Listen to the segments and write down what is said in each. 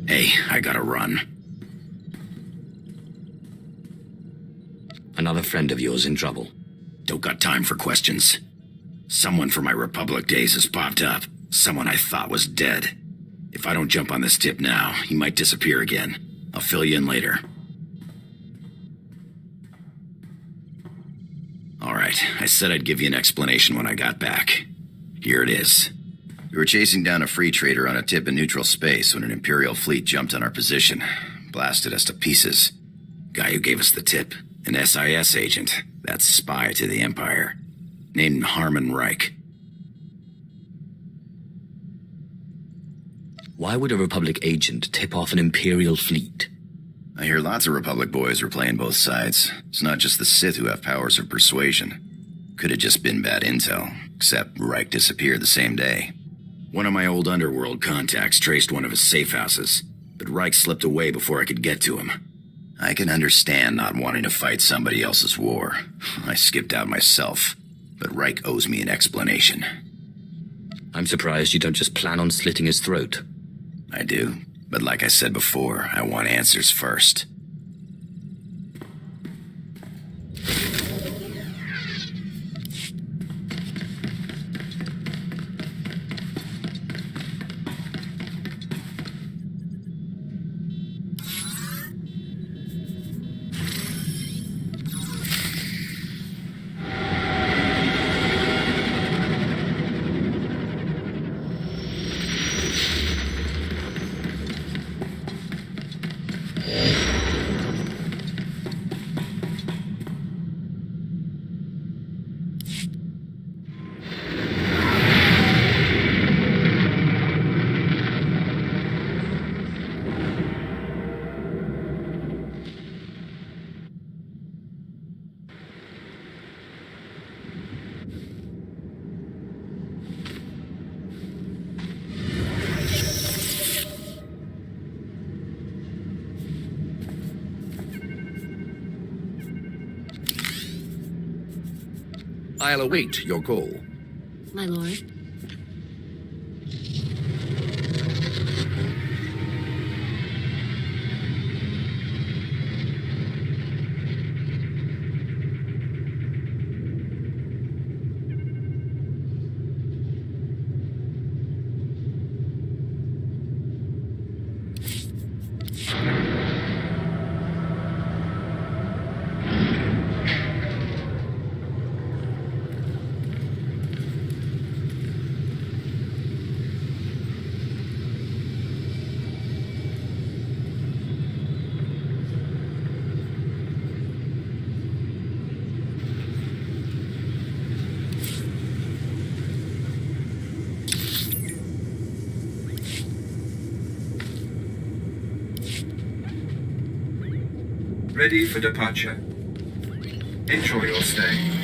Hey, I gotta run. Another friend of yours in trouble. Don't got time for questions. Someone from my Republic days has popped up. Someone I thought was dead. If I don't jump on this tip now, he might disappear again. I'll fill you in later. Alright, I said I'd give you an explanation when I got back. Here it is. We were chasing down a free trader on a tip in neutral space when an Imperial fleet jumped on our position. Blasted us to pieces. Guy who gave us the tip, an SIS agent. That's spy to the Empire. Named Harmon Reich. Why would a Republic agent tip off an Imperial fleet? I hear lots of Republic boys were playing both sides. It's not just the Sith who have powers of persuasion. Could have just been bad intel, except Reich disappeared the same day. One of my old underworld contacts traced one of his safe houses, but Reich slipped away before I could get to him. I can understand not wanting to fight somebody else's war. I skipped out myself, but Reich owes me an explanation. I'm surprised you don't just plan on slitting his throat. I do, but like I said before, I want answers first. I'll await your call. My lord. Ready for departure. Enjoy your stay.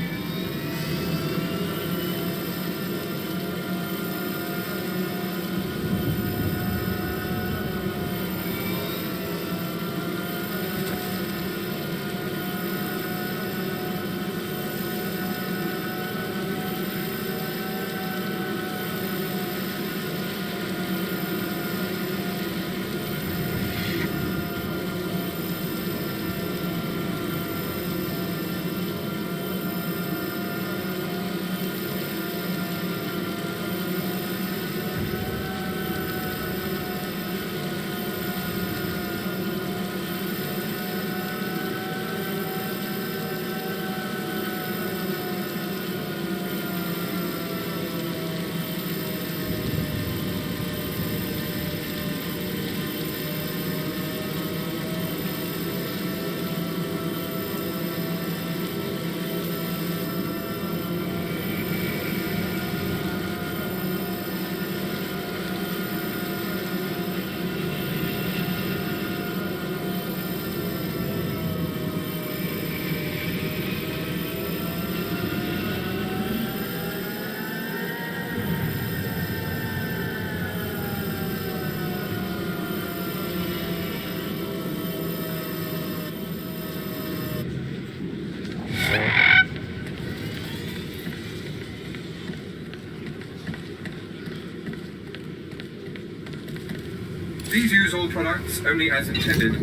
Please use all products only as intended.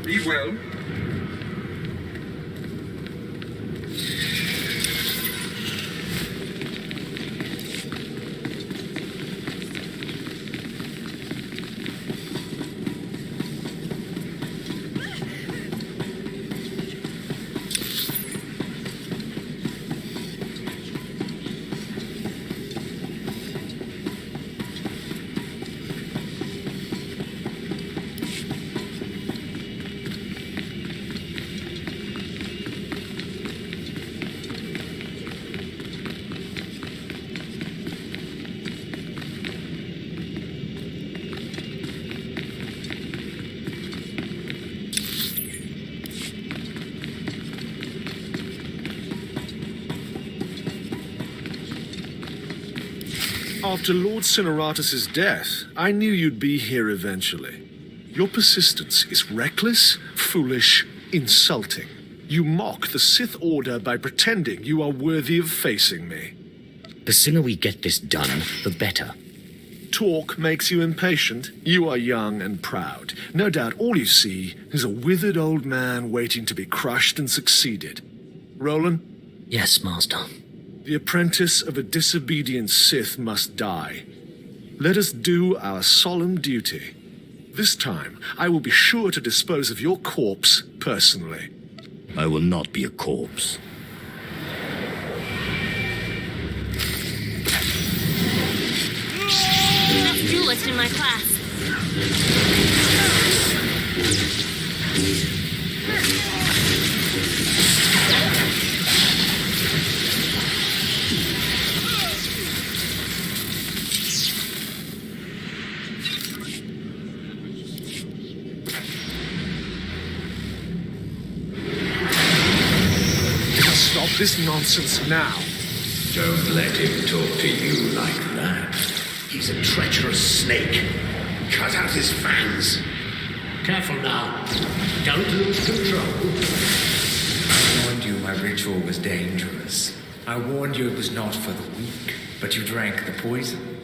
Be well. After Lord Cineratus' death, I knew you'd be here eventually. Your persistence is reckless, foolish, insulting. You mock the Sith Order by pretending you are worthy of facing me. The sooner we get this done, the better. Talk makes you impatient. You are young and proud. No doubt all you see is a withered old man waiting to be crushed and succeeded. Roland? Yes, Master. The apprentice of a disobedient Sith must die. Let us do our solemn duty. This time, I will be sure to dispose of your corpse personally. I will not be a corpse. Best duelist in my class. Stop this nonsense now. Don't let him talk to you like that. He's a treacherous snake. Cut out his fangs. Careful now. Don't lose control. I warned you my ritual was dangerous. I warned you it was not for the weak, but you drank the poison.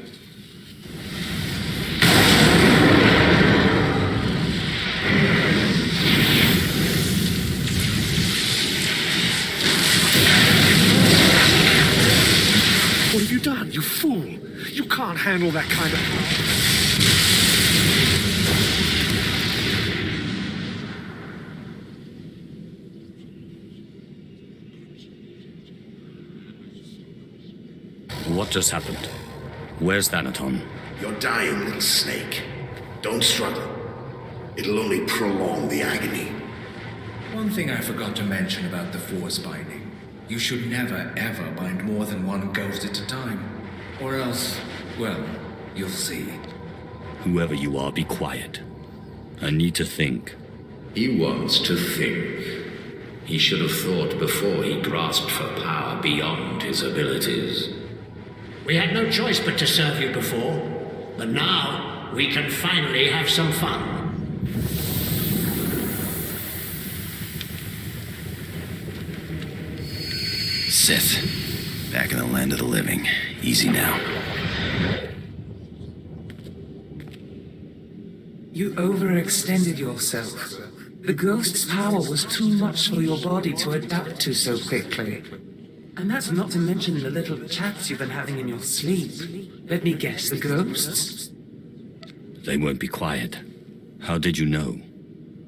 What have you done, you fool? You can't handle that kind of power. What just happened? Where's Thanaton? You're dying, little snake. Don't struggle. It'll only prolong the agony. One thing I forgot to mention about the Force binding. You should never, ever bind more than one ghost at a time. Or else, well, you'll see. Whoever you are, be quiet. I need to think. He wants to think. He should have thought before he grasped for power beyond his abilities. We had no choice but to serve you before, but now we can finally have some fun. Sith. Back in the land of the living. Easy now. You overextended yourself. The ghost's power was too much for your body to adapt to so quickly. And that's not to mention the little chats you've been having in your sleep. Let me guess, the ghosts? They won't be quiet. How did you know?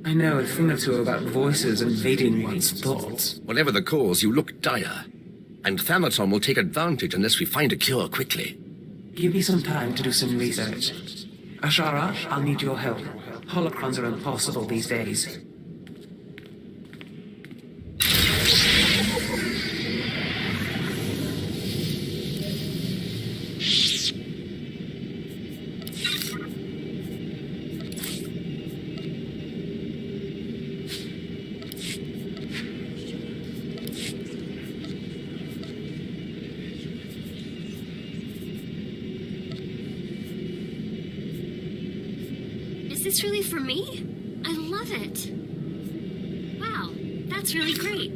I know a thing or two about voices invading one's thoughts. Whatever the cause, you look dire. And Thanaton will take advantage unless we find a cure quickly. Give me some time to do some research. Ashara, I'll need your help. Holocrons are impossible these days. Is this really for me? I love it. Wow, that's really great.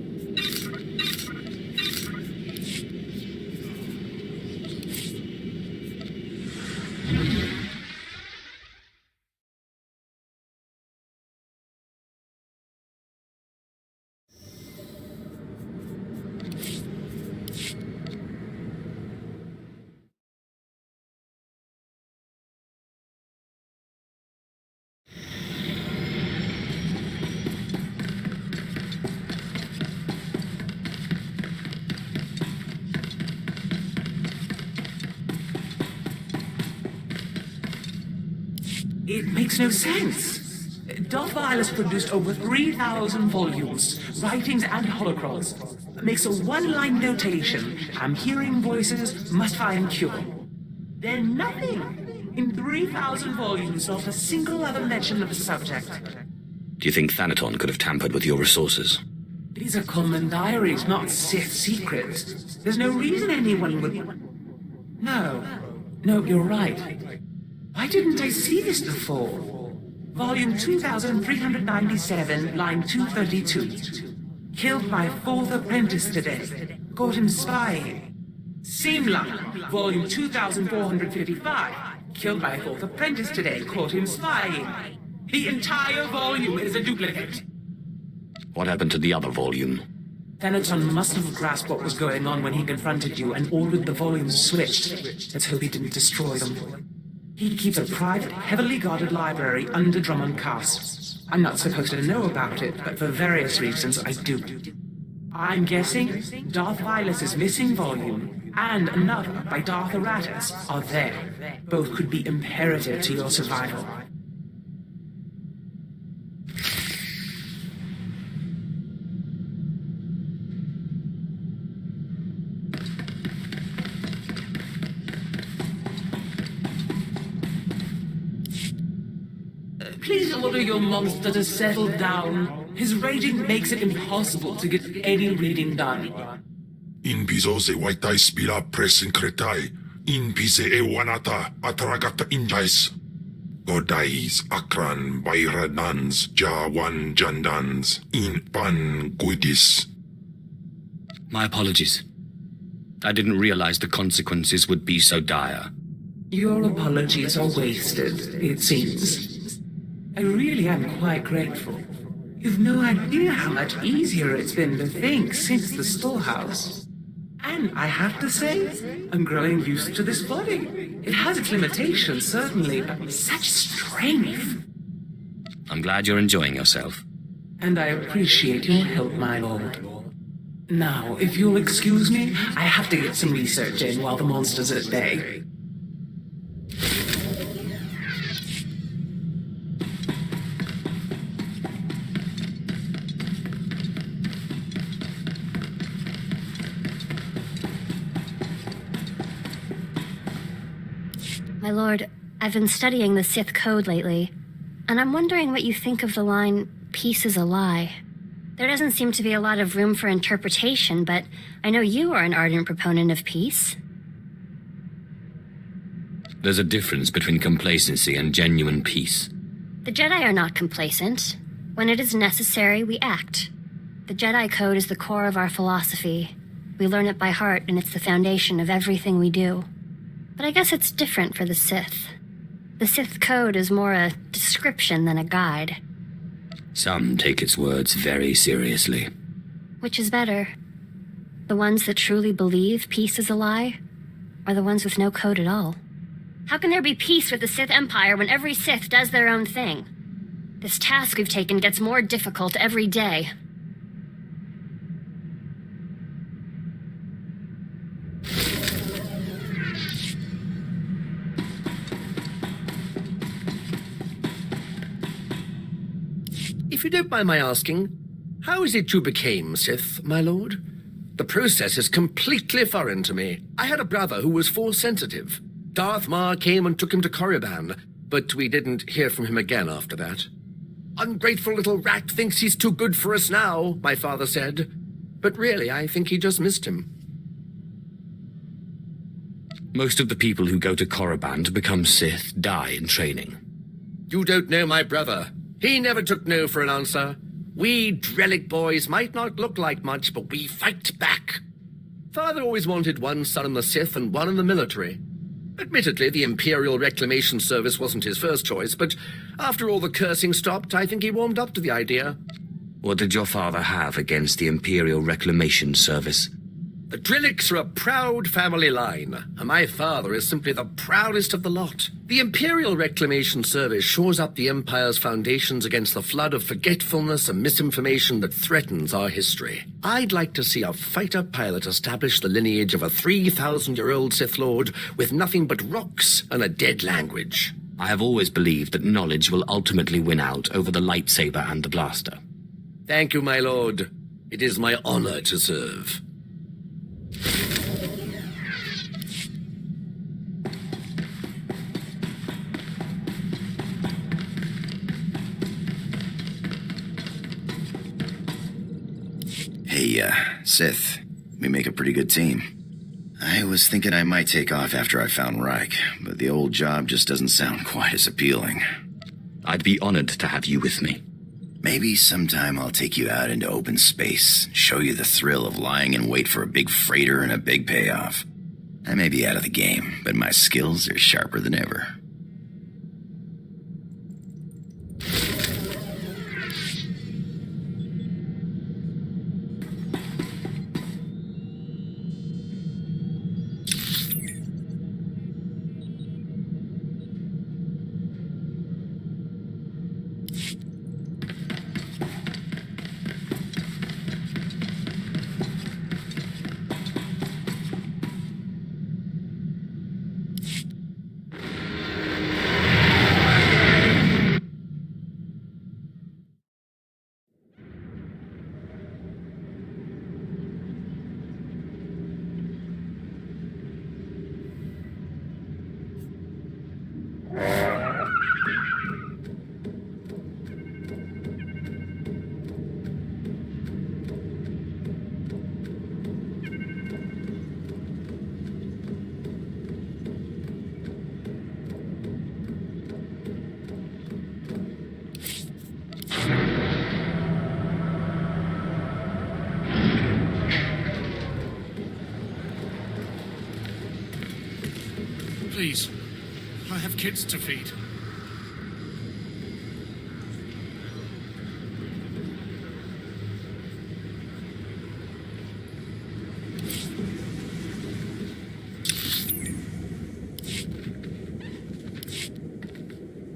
It makes no sense. Darth Violet produced over 3,000 volumes, writings and holocrons. Makes a one-line notation. I'm hearing voices, must find cure. Then nothing. In 3,000 volumes, not a single other mention of the subject. Do you think Thanaton could have tampered with your resources? These are common diaries, not Sith secrets. There's no reason anyone would... No, you're right. Why didn't I see this before? Volume 2397, line 232. Killed my fourth apprentice today. Caught him spying. Same line, volume 2455. Killed my fourth apprentice today. Caught him spying. The entire volume is a duplicate. What happened to the other volume? Thanaton must have grasped what was going on when he confronted you and ordered the volumes switched. Let's hope he didn't destroy them. He keeps a private, heavily guarded library under Drummond Castle. I'm not supposed to know about it, but for various reasons I do. I'm guessing Darth Violet's missing volume and another by Darth Aratus are there. Both could be imperative to your survival. Please order your monster to settle down. His raging makes it impossible to get any reading done. In piso se waitai spira presin kretai. In pise e wanata ataragata injais. Godais akran bayranans jawan jandans in pan guidis. My apologies. I didn't realize the consequences would be so dire. Your apologies are wasted, it seems. I really am quite grateful. You've no idea how much easier it's been to think since the storehouse. And I have to say, I'm growing used to this body. It has its limitations, certainly, but such strength. I'm glad you're enjoying yourself. And I appreciate your help, my lord. Now, if you'll excuse me, I have to get some research in while the monster's at bay. My lord, I've been studying the Sith code lately, and I'm wondering what you think of the line, "Peace is a lie." There doesn't seem to be a lot of room for interpretation, but I know you are an ardent proponent of peace. There's a difference between complacency and genuine peace. The Jedi are not complacent. When it is necessary, we act. The Jedi code is the core of our philosophy. We learn it by heart, and it's the foundation of everything we do. But I guess it's different for the Sith. The Sith code is more a description than a guide. Some take its words very seriously. Which is better? The ones that truly believe peace is a lie, or the ones with no code at all? How can there be peace with the Sith Empire when every Sith does their own thing? This task we've taken gets more difficult every day. If you don't mind my asking, how is it you became Sith, my lord? The process is completely foreign to me. I had a brother who was Force-sensitive. Darth Maul came and took him to Korriban, but we didn't hear from him again after that. Ungrateful little rat thinks he's too good for us now, my father said. But really, I think he just missed him. Most of the people who go to Korriban to become Sith die in training. You don't know my brother. He never took no for an answer. We Drellic boys might not look like much, but we fight back. Father always wanted one son in the Sith and one in the military. Admittedly, the Imperial Reclamation Service wasn't his first choice, but after all the cursing stopped, I think he warmed up to the idea. What did your father have against the Imperial Reclamation Service? The Drellics are a proud family line, and my father is simply the proudest of the lot. The Imperial Reclamation Service shores up the Empire's foundations against the flood of forgetfulness and misinformation that threatens our history. I'd like to see a fighter pilot establish the lineage of a 3,000-year-old Sith Lord with nothing but rocks and a dead language. I have always believed that knowledge will ultimately win out over the lightsaber and the blaster. Thank you, my lord. It is my honor to serve. Hey, Sith. We make a pretty good team. I was thinking I might take off after I found Reich, but the old job just doesn't sound quite as appealing. I'd be honored to have you with me. Maybe sometime I'll take you out into open space, show you the thrill of lying in wait for a big freighter and a big payoff. I may be out of the game, but my skills are sharper than ever. Please, I have kids to feed.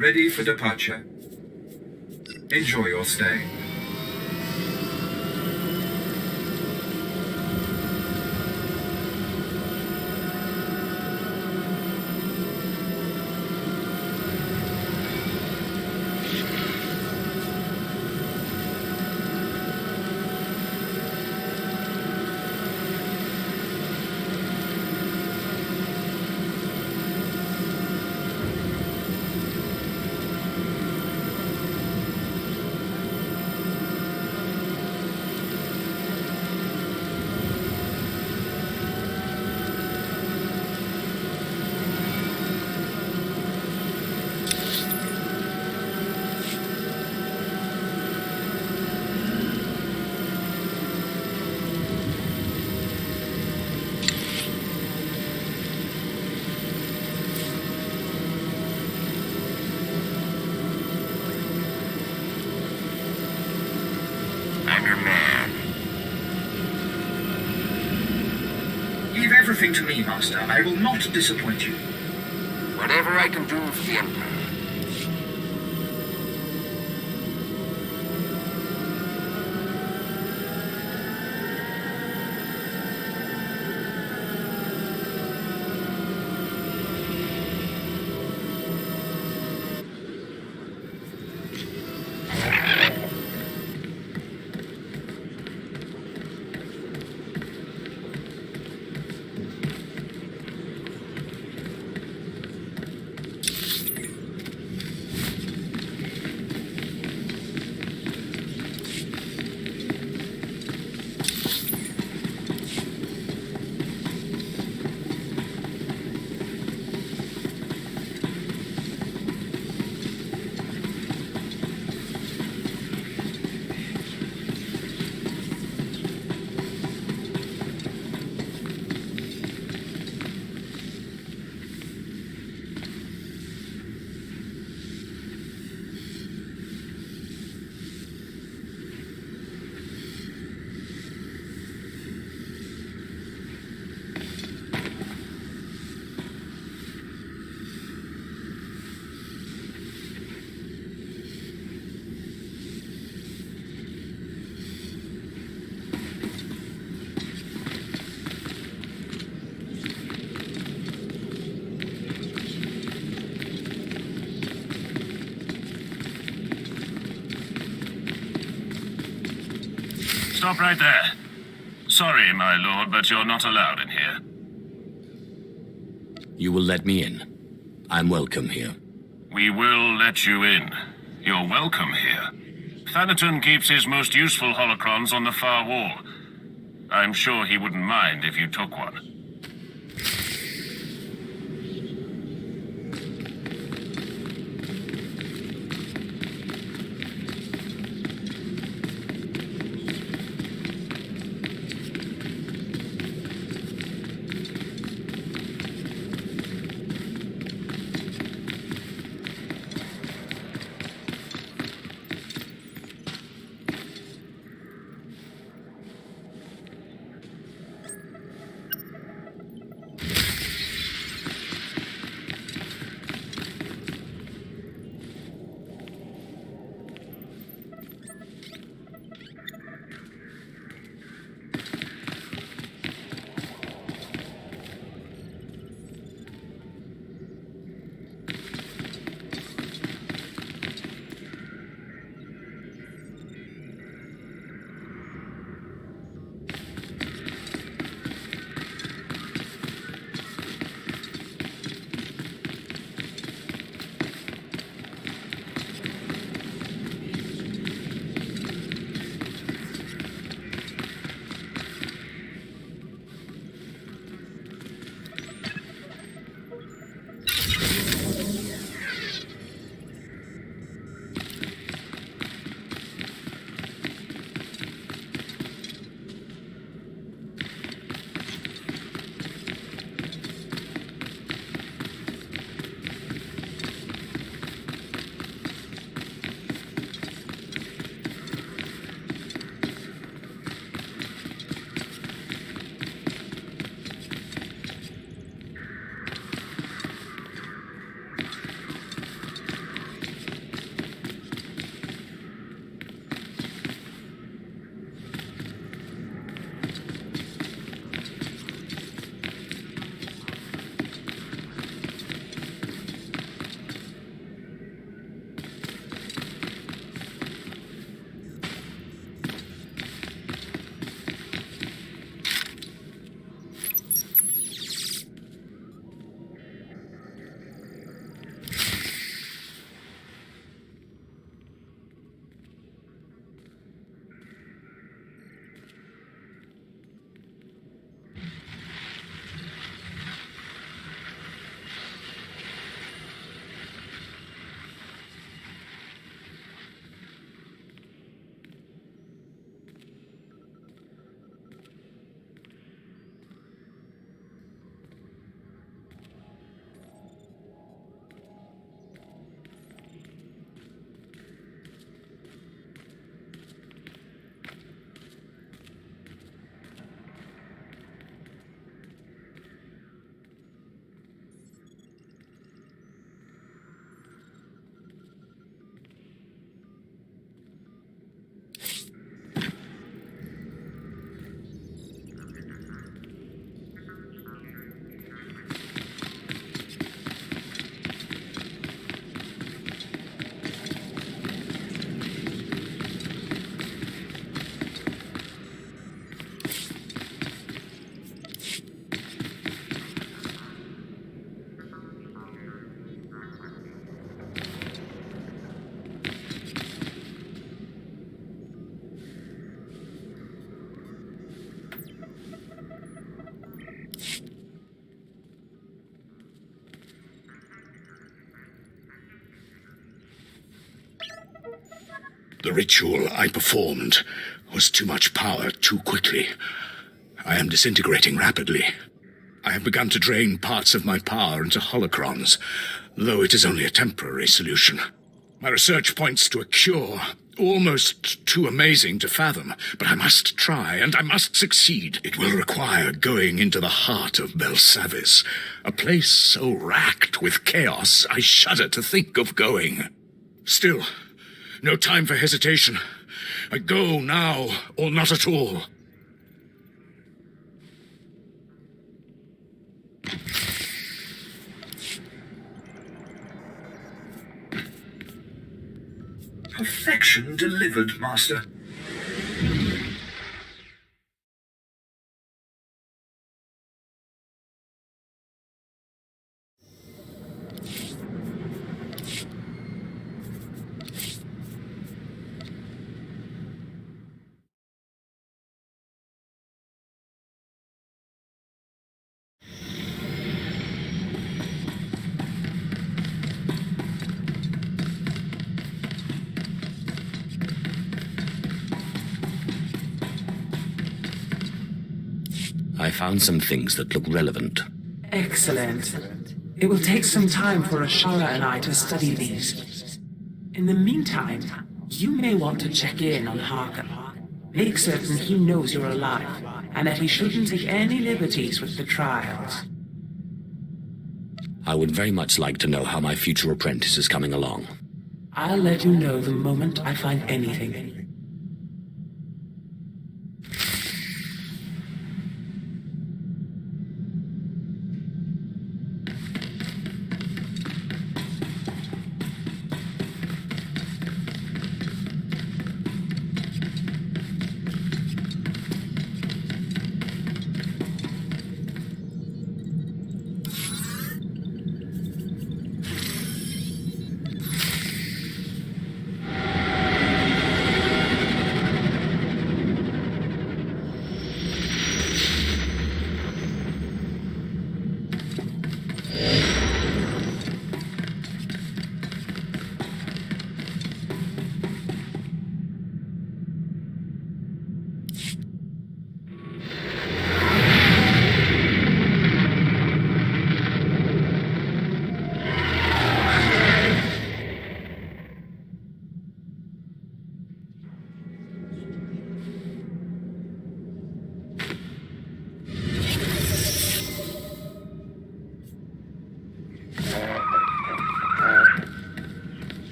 Ready for departure. Enjoy your stay. Leave everything to me, Master. I will not disappoint you. Whatever I can do for the Empire. Stop right there. Sorry, my lord, but you're not allowed in here. You will let me in. I'm welcome here. We will let you in. You're welcome here. Thanaton keeps his most useful holocrons on the far wall. I'm sure he wouldn't mind if you took one. The ritual I performed was too much power too quickly. I am disintegrating rapidly. I have begun to drain parts of my power into holocrons, though it is only a temporary solution. My research points to a cure, almost too amazing to fathom, but I must try, and I must succeed. It will require going into the heart of Belsavis, a place so racked with chaos I shudder to think of going. Still, no time for hesitation. I go now, or not at all. Perfection delivered, Master. I found some things that look relevant. Excellent. It will take some time for Ashara and I to study these. In the meantime, you may want to check in on Harker. Make certain he knows you're alive, and that he shouldn't take any liberties with the trials. I would very much like to know how my future apprentice is coming along. I'll let you know the moment I find anything.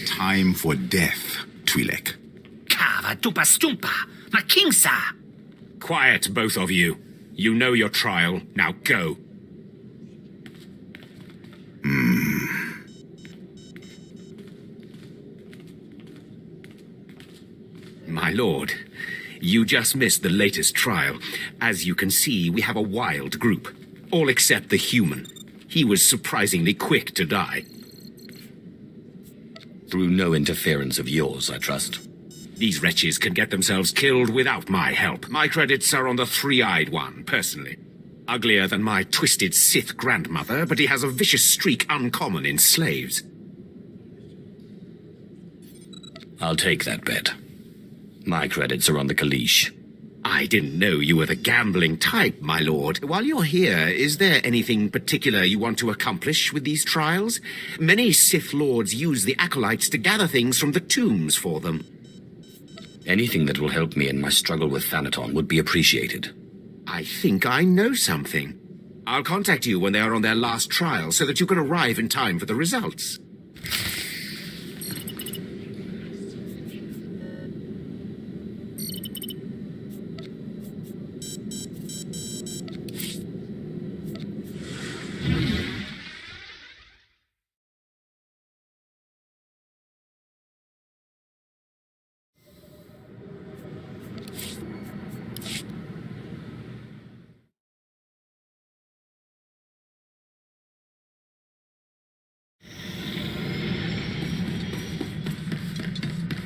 Time for death, Twi'lek. Kava tupa stumpa, makingsa. Quiet, both of you. You know your trial. Now go. My lord, you just missed the latest trial. As you can see, we have a wild group. All except the human. He was surprisingly quick to die. Through no interference of yours, I trust. These wretches can get themselves killed without my help. My credits are on the three-eyed one, personally. Uglier than my twisted Sith grandmother, but he has a vicious streak uncommon in slaves. I'll take that bet. My credits are on the Kaleesh. I didn't know you were the gambling type, my lord. While you're here, is there anything particular you want to accomplish with these trials? Many Sith lords use the acolytes to gather things from the tombs for them. Anything that will help me in my struggle with Thanaton would be appreciated. I think I know something. I'll contact you when they are on their last trial so that you can arrive in time for the results.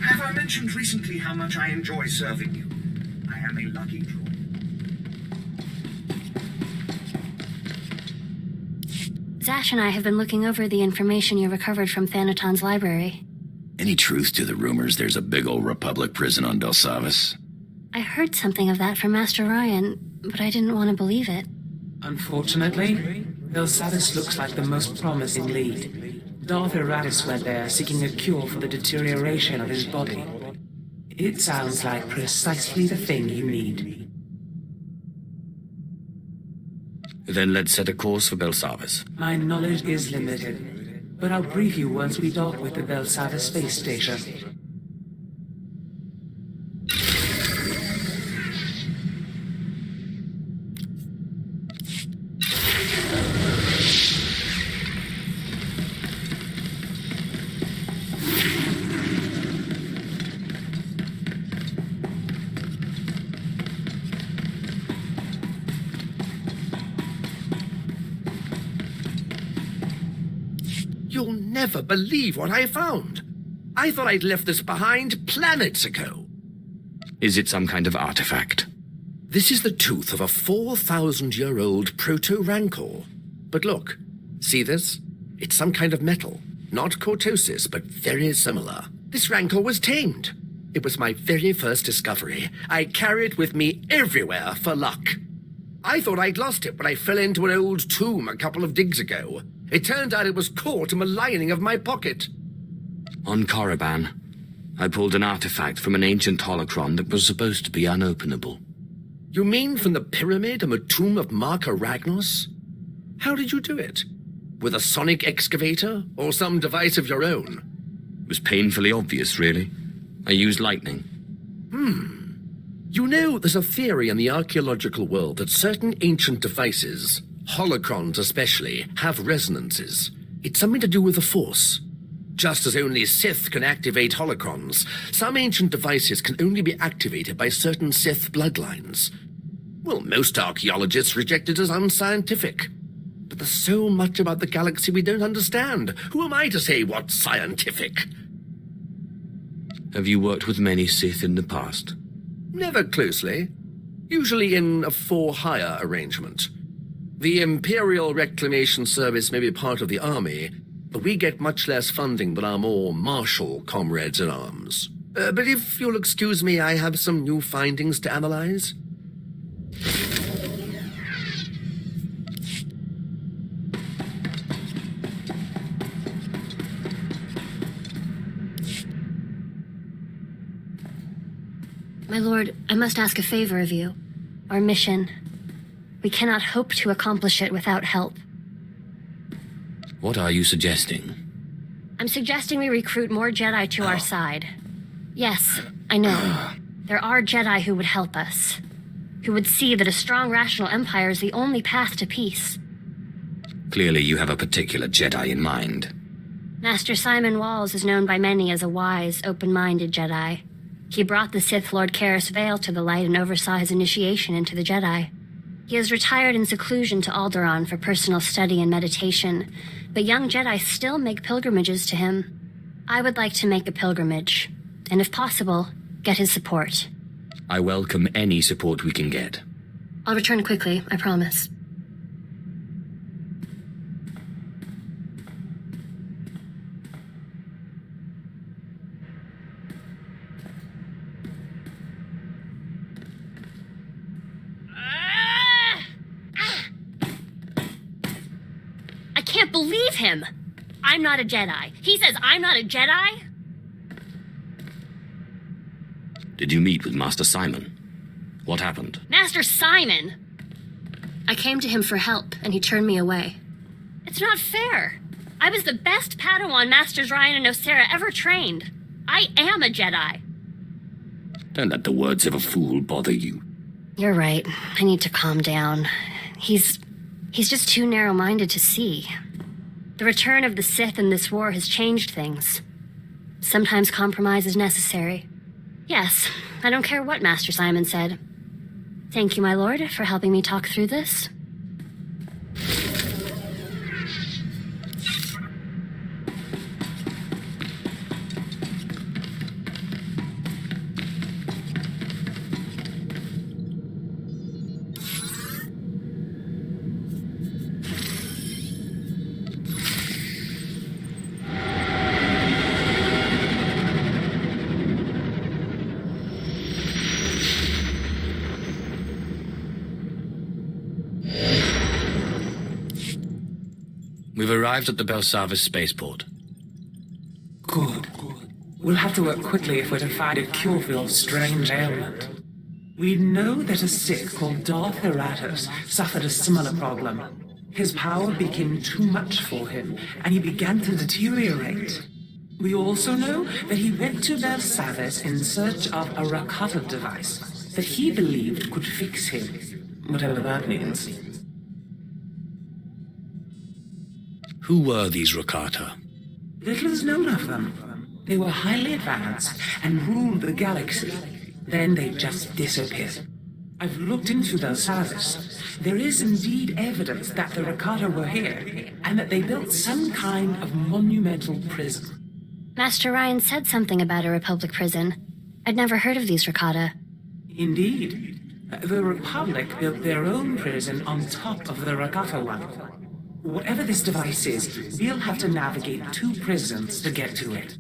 Have I mentioned recently how much I enjoy serving you? I am a lucky droid. Zash and I have been looking over the information you recovered from Thanaton's library. Any truth to the rumors there's a big old Republic prison on Belsavis? I heard something of that from Master Ryan, but I didn't want to believe it. Unfortunately, Belsavis looks like the most promising lead. Darth Eratis went there seeking a cure for the deterioration of his body. It sounds like precisely the thing you need. Then let's set a course for Belsavis. My knowledge is limited, but I'll brief you once we dock with the Belsavis space station. You'll never believe what I found. I thought I'd left this behind planets ago. Is it some kind of artifact? This is the tooth of a 4,000-year-old proto-rancor. But look, see this? It's some kind of metal. Not cortosis, but very similar. This rancor was tamed. It was my very first discovery. I carry it with me everywhere for luck. I thought I'd lost it when I fell into an old tomb a couple of digs ago. It turned out it was caught in the lining of my pocket. On Korriban, I pulled an artifact from an ancient holocron that was supposed to be unopenable. You mean from the pyramid and the tomb of Marka Ragnos? How did you do it? With a sonic excavator or some device of your own? It was painfully obvious, really. I used lightning. You know, there's a theory in the archaeological world that certain ancient devices, holocrons especially, have resonances. It's something to do with the Force. Just as only Sith can activate holocrons, some ancient devices can only be activated by certain Sith bloodlines. Well, most archaeologists reject it as unscientific. But there's so much about the galaxy we don't understand. Who am I to say what's scientific? Have you worked with many Sith in the past? Never closely. Usually in a for-hire arrangement. The Imperial Reclamation Service may be part of the army, but we get much less funding than our more martial comrades-in-arms. But if you'll excuse me, I have some new findings to analyze. My lord, I must ask a favor of you. Our mission. We cannot hope to accomplish it without help. What are you suggesting? I'm suggesting we recruit more Jedi to our side. Yes, I know. There are Jedi who would help us. Who would see that a strong, rational empire is the only path to peace. Clearly you have a particular Jedi in mind. Master Simon Walls is known by many as a wise, open-minded Jedi. He brought the Sith Lord Karis Vale to the light and oversaw his initiation into the Jedi. He has retired in seclusion to Alderaan for personal study and meditation, but young Jedi still make pilgrimages to him. I would like to make a pilgrimage, and if possible, get his support. I welcome any support we can get. I'll return quickly, I promise. I can't believe him! I'm not a Jedi. He says I'm not a Jedi? Did you meet with Master Simon? What happened? Master Simon! I came to him for help, and he turned me away. It's not fair. I was the best Padawan Masters Ryan and Sorcerer ever trained. I am a Jedi. Don't let the words of a fool bother you. You're right. I need to calm down. He's just too narrow-minded to see. The return of the Sith in this war has changed things. Sometimes compromise is necessary. Yes, I don't care what Master Simon said. Thank you, my lord, for helping me talk through this. We've arrived at the Belsavis spaceport. Good. We'll have to work quickly if we're to find a cure for your strange ailment. We know that a Sith called Darth Eratus suffered a similar problem. His power became too much for him, and he began to deteriorate. We also know that he went to Belsavis in search of a Rakata device that he believed could fix him, whatever that means. Who were these Rakata? Little is known of them. They were highly advanced and ruled the galaxy. Then they just disappeared. I've looked into Belsavis. There is indeed evidence that the Rakata were here, and that they built some kind of monumental prison. Master Ryan said something about a Republic prison. I'd never heard of these Rakata. Indeed. The Republic built their own prison on top of the Rakata one. Whatever this device is, we'll have to navigate 2 prisons to get to it.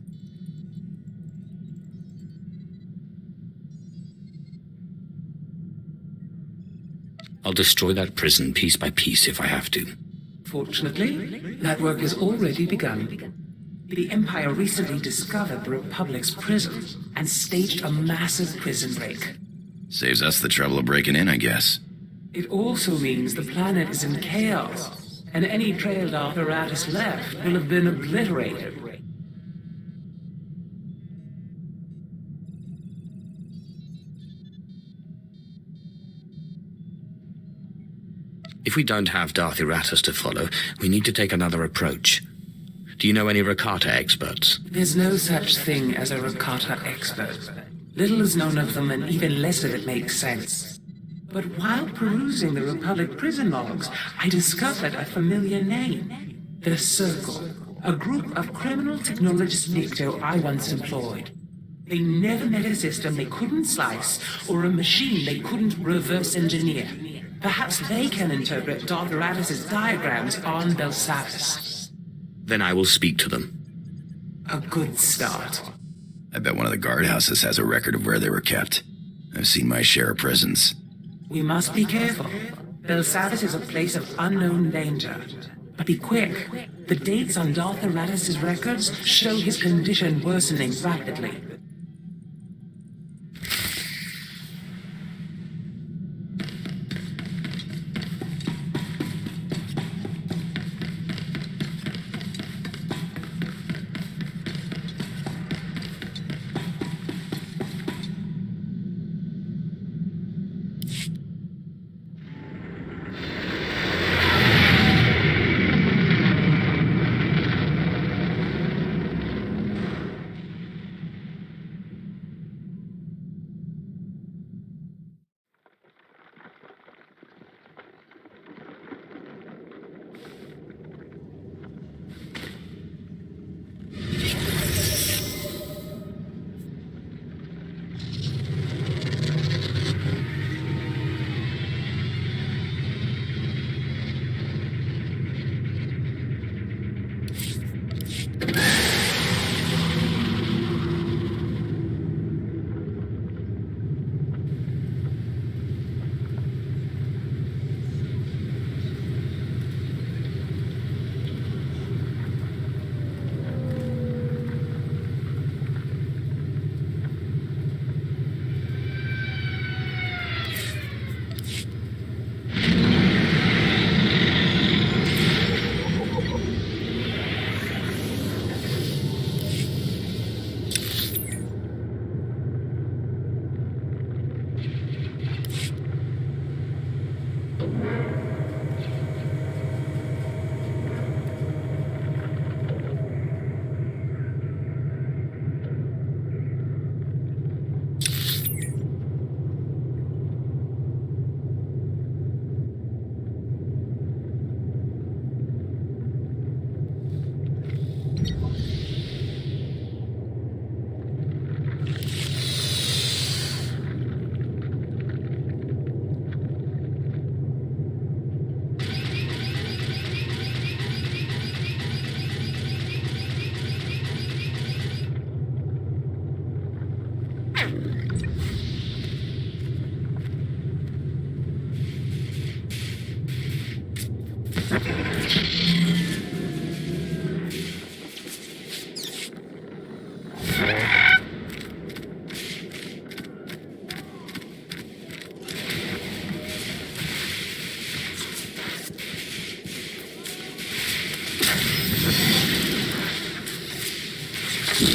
I'll destroy that prison piece by piece if I have to. Fortunately, that work has already begun. The Empire recently discovered the Republic's prison and staged a massive prison break. Saves us the trouble of breaking in, I guess. It also means the planet is in chaos, and any trail Darth Eratus left will have been obliterated. If we don't have Darth Eratus to follow, we need to take another approach. Do you know any Rakata experts? There's no such thing as a Rakata expert. Little is known of them, and even less of it makes sense. But while perusing the Republic prison logs, I discovered a familiar name. The Circle, a group of criminal technologist Nikto I once employed. They never met a system they couldn't slice, or a machine they couldn't reverse engineer. Perhaps they can interpret Darth Eratus' diagrams on Belsavis. Then I will speak to them. A good start. I bet one of the guardhouses has a record of where they were kept. I've seen my share of prisons. We must be careful. Belsavis is a place of unknown danger. But be quick. The dates on Darth Eratus' records show his condition worsening rapidly.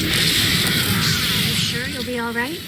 You sure you'll be all right?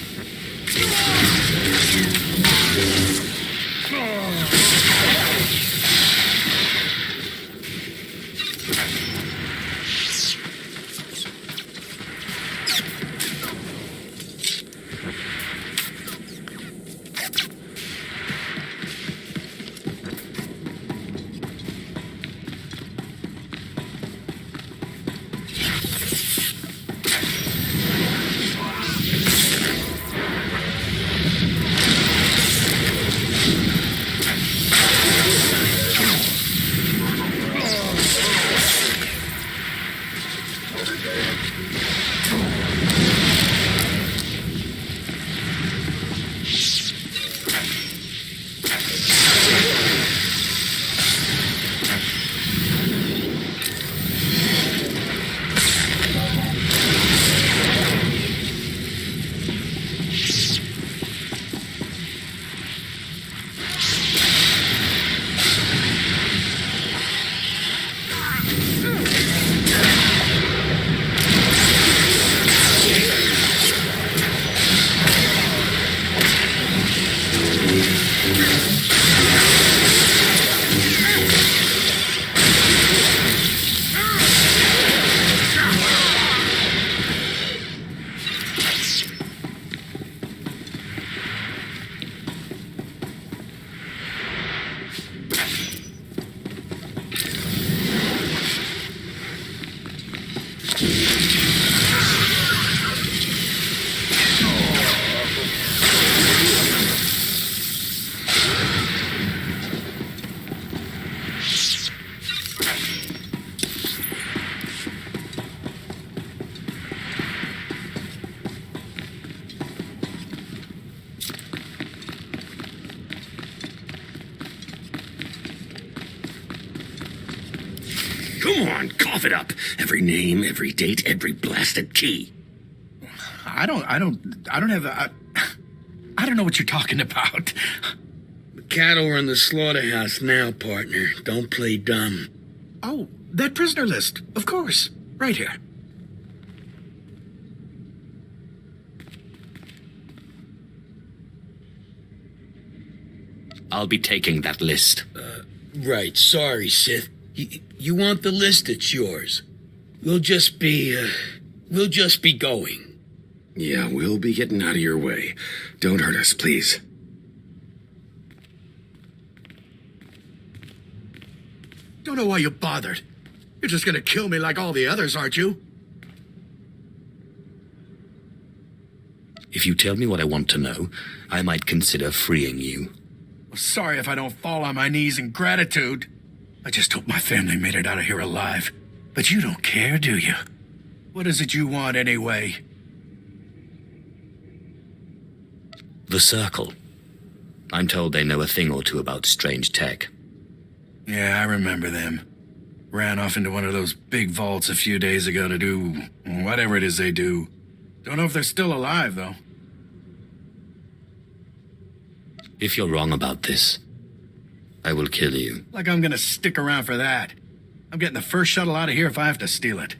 Come on, cough it up. Every name, every date, every blasted key. I don't have I don't know what you're talking about. The cattle are in the slaughterhouse now, partner. Don't play dumb. Oh, that prisoner list. Of course. Right here. I'll be taking that list. Right. Sorry, Sith. You want the list? It's yours. We'll just be going. Yeah, we'll be getting out of your way. Don't hurt us, please. Don't know why you bothered. You're just gonna kill me like all the others, aren't you? If you tell me what I want to know, I might consider freeing you. Well, sorry if I don't fall on my knees in gratitude. I just hope my family made it out of here alive. But you don't care, do you? What is it you want anyway? The Circle. I'm told they know a thing or two about strange tech. Yeah, I remember them. Ran off into one of those big vaults a few days ago to do whatever it is they do. Don't know if they're still alive, though. If you're wrong about this, I will kill you. Like I'm gonna stick around for that. I'm getting the first shuttle out of here if I have to steal it.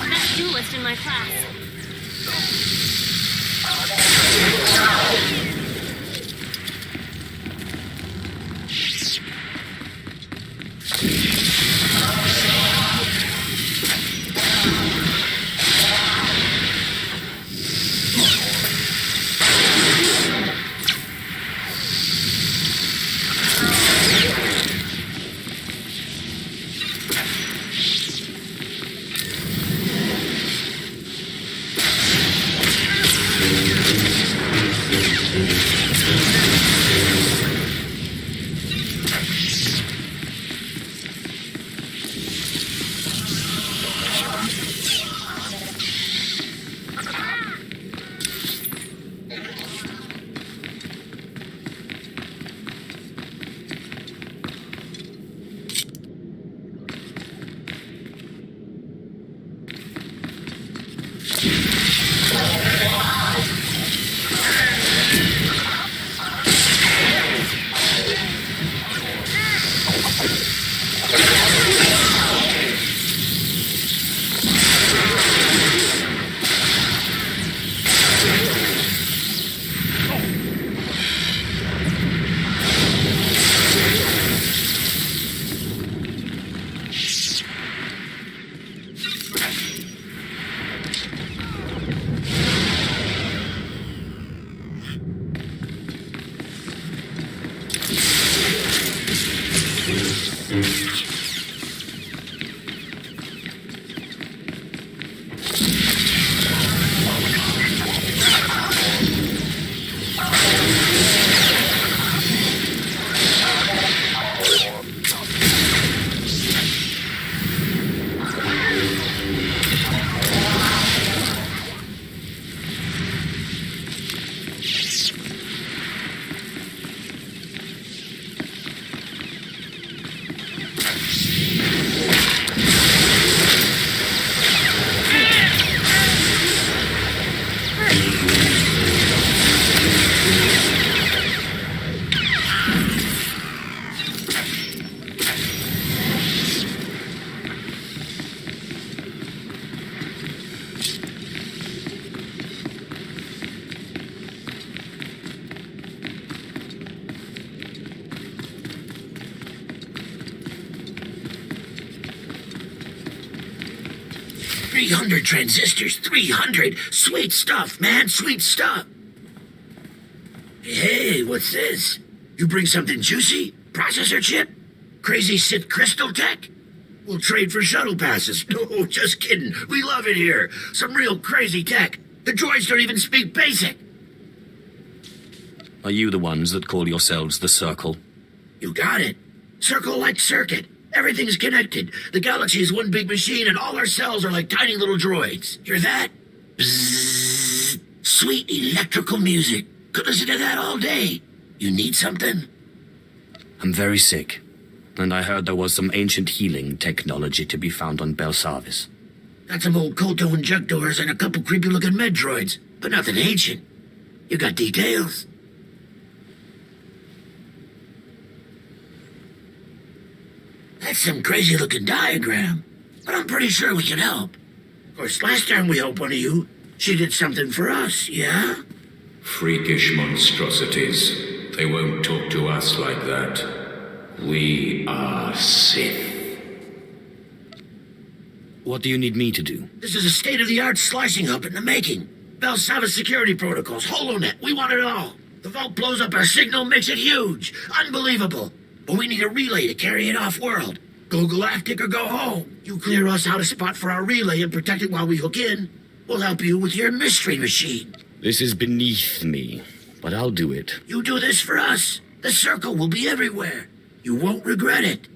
Best duelist in my class. Transistors, 300! Sweet stuff, man, sweet stuff! Hey, what's this? You bring something juicy? Processor chip? Crazy Sith crystal tech? We'll trade for shuttle passes. No, just kidding. We love it here. Some real crazy tech. The droids don't even speak basic. Are you the ones that call yourselves the Circle? You got it. Circle like circuit. Everything's connected. The galaxy is one big machine, and all our cells are like tiny little droids. Hear that? Bzzz. Sweet electrical music. Could listen to that all day. You need something? I'm very sick, and I heard there was some ancient healing technology to be found on Belsavis. Got some old Kolto injectors and a couple creepy-looking med droids, but nothing ancient. You got details? That's some crazy-looking diagram, but I'm pretty sure we can help. Of course, last time we helped one of you, she did something for us, yeah? Freakish monstrosities. They won't talk to us like that. We are Sith. What do you need me to do? This is a state-of-the-art slicing hub in the making. Belsavis security protocols, HoloNet, we want it all. The vault blows up our signal, makes it huge. Unbelievable. But we need a relay to carry it off-world. Go galactic or go home. You clear us out a spot for our relay and protect it while we hook in. We'll help you with your mystery machine. This is beneath me, but I'll do it. You do this for us, the circle will be everywhere. You won't regret it.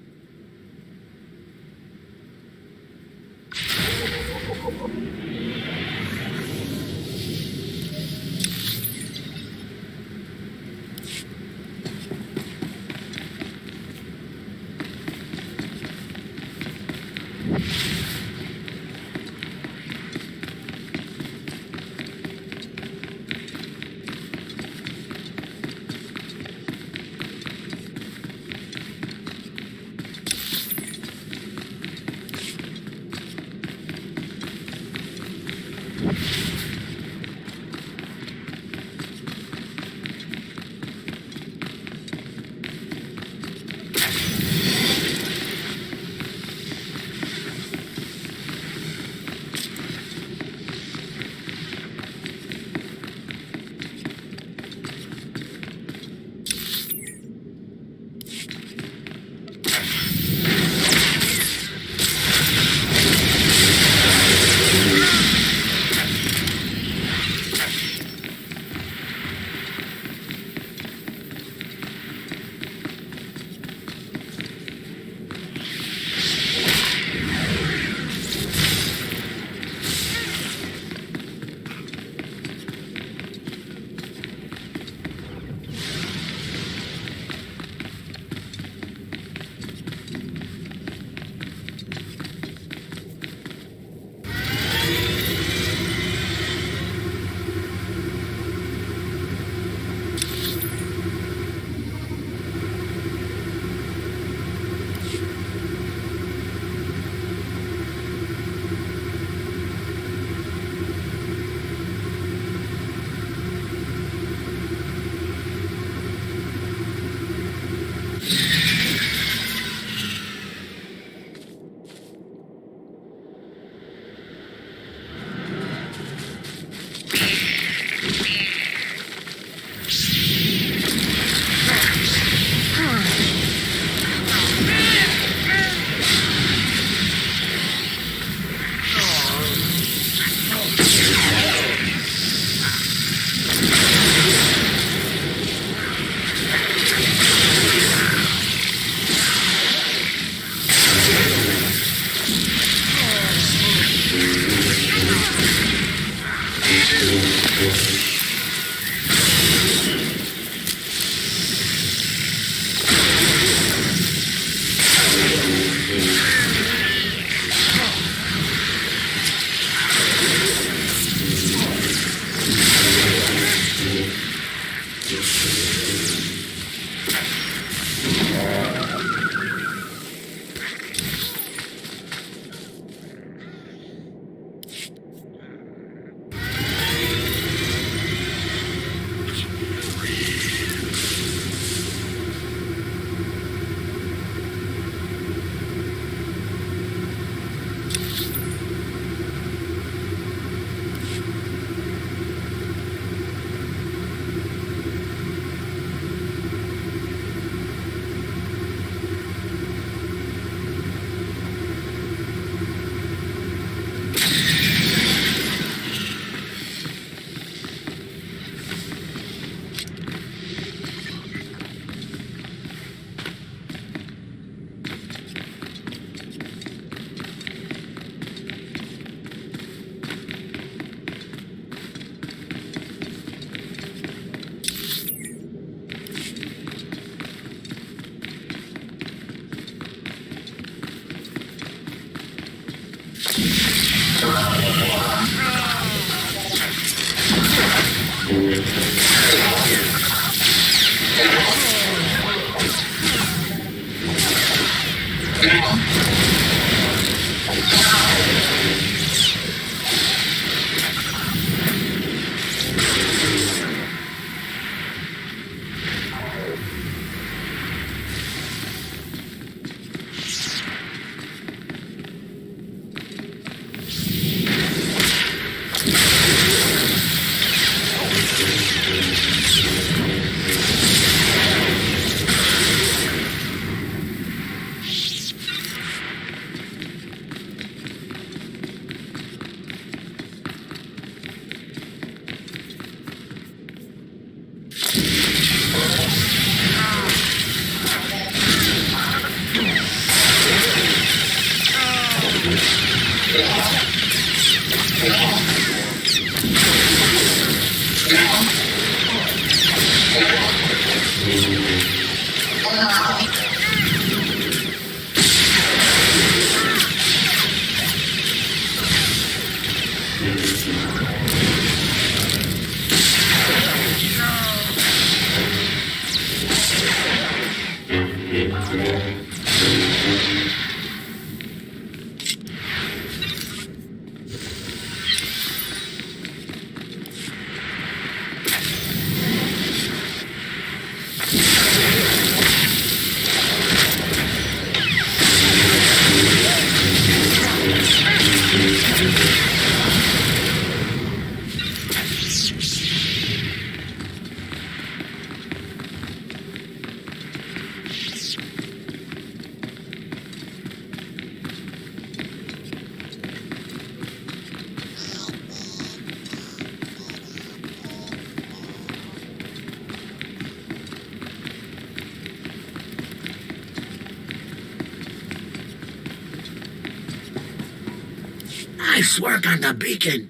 Nice work on the beacon.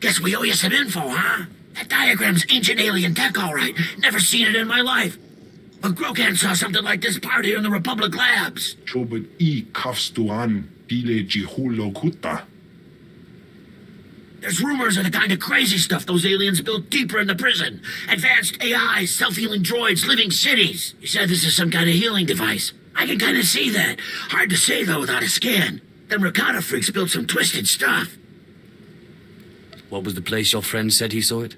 Guess we owe you some info, huh? That diagram's ancient alien tech, all right. Never seen it in my life. But Grokan saw something like this part here in the Republic labs. Chobot I kafstuan pile jihulo kuta. There's rumors of the kind of crazy stuff those aliens built deeper in the prison. Advanced AI, self-healing droids, living cities. You said this is some kind of healing device. I can kind of see that. Hard to say, though, without a scan. Them Rakata freaks built some twisted stuff. What was the place your friend said he saw it?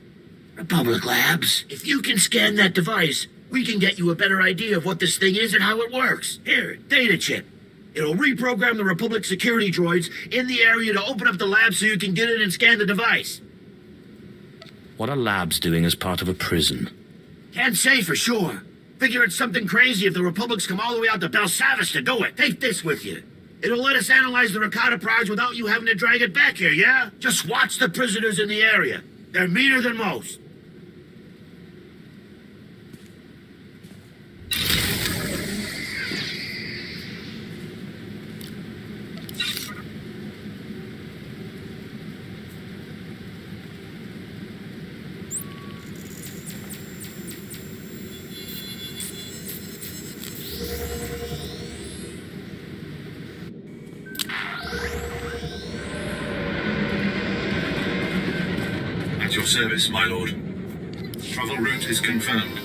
Republic Labs. If you can scan that device, we can get you a better idea of what this thing is and how it works. Here, data chip. It'll reprogram the Republic security droids in the area to open up the lab so you can get in and scan the device. What are labs doing as part of a prison? Can't say for sure. Figure it's something crazy if the Republics come all the way out to Belsavis to do it. Take this with you. It'll let us analyze the Rakata prize without you having to drag it back here, yeah? Just watch the prisoners in the area. They're meaner than most. At your service, my lord. Travel route is confirmed.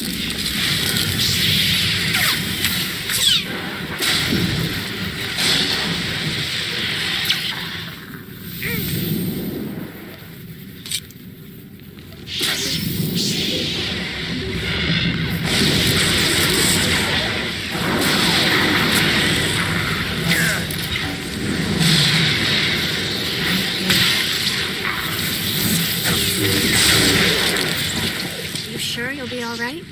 You sure you'll be all right?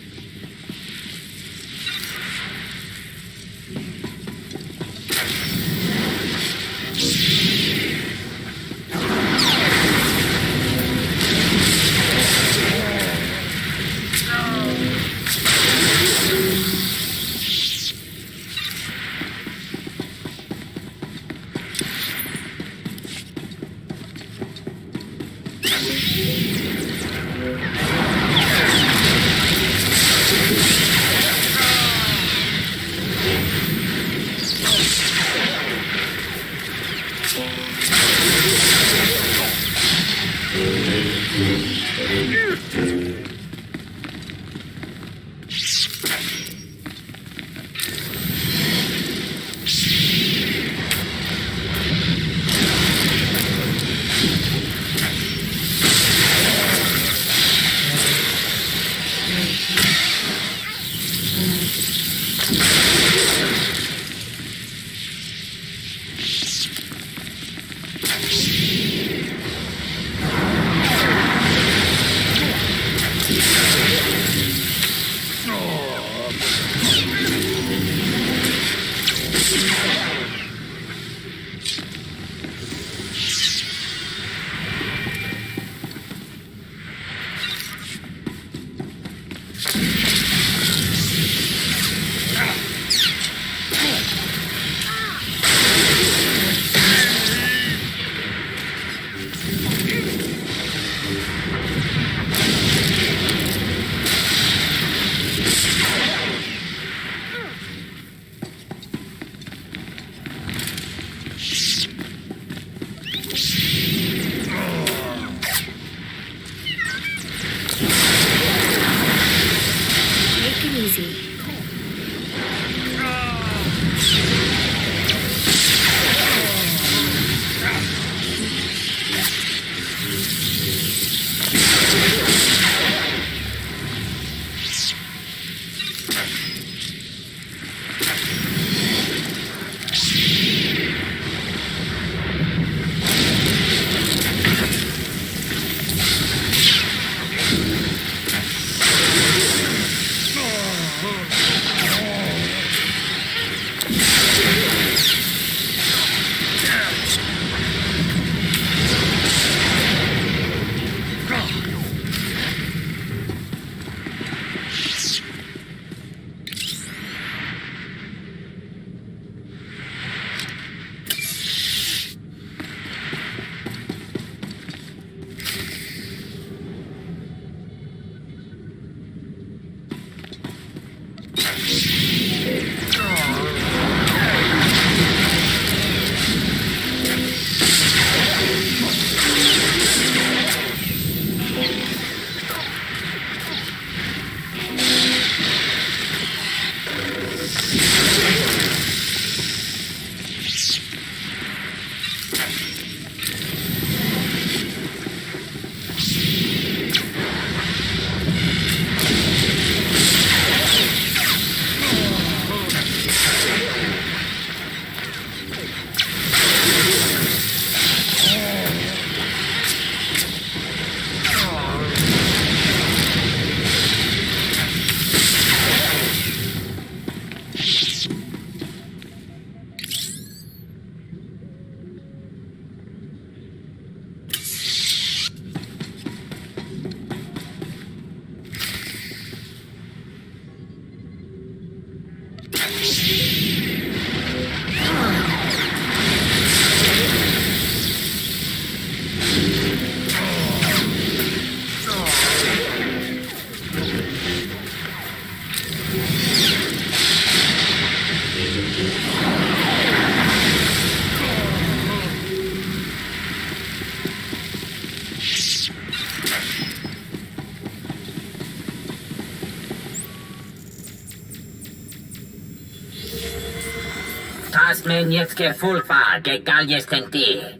Tasme nieckie fulfa, gegalnie stenti.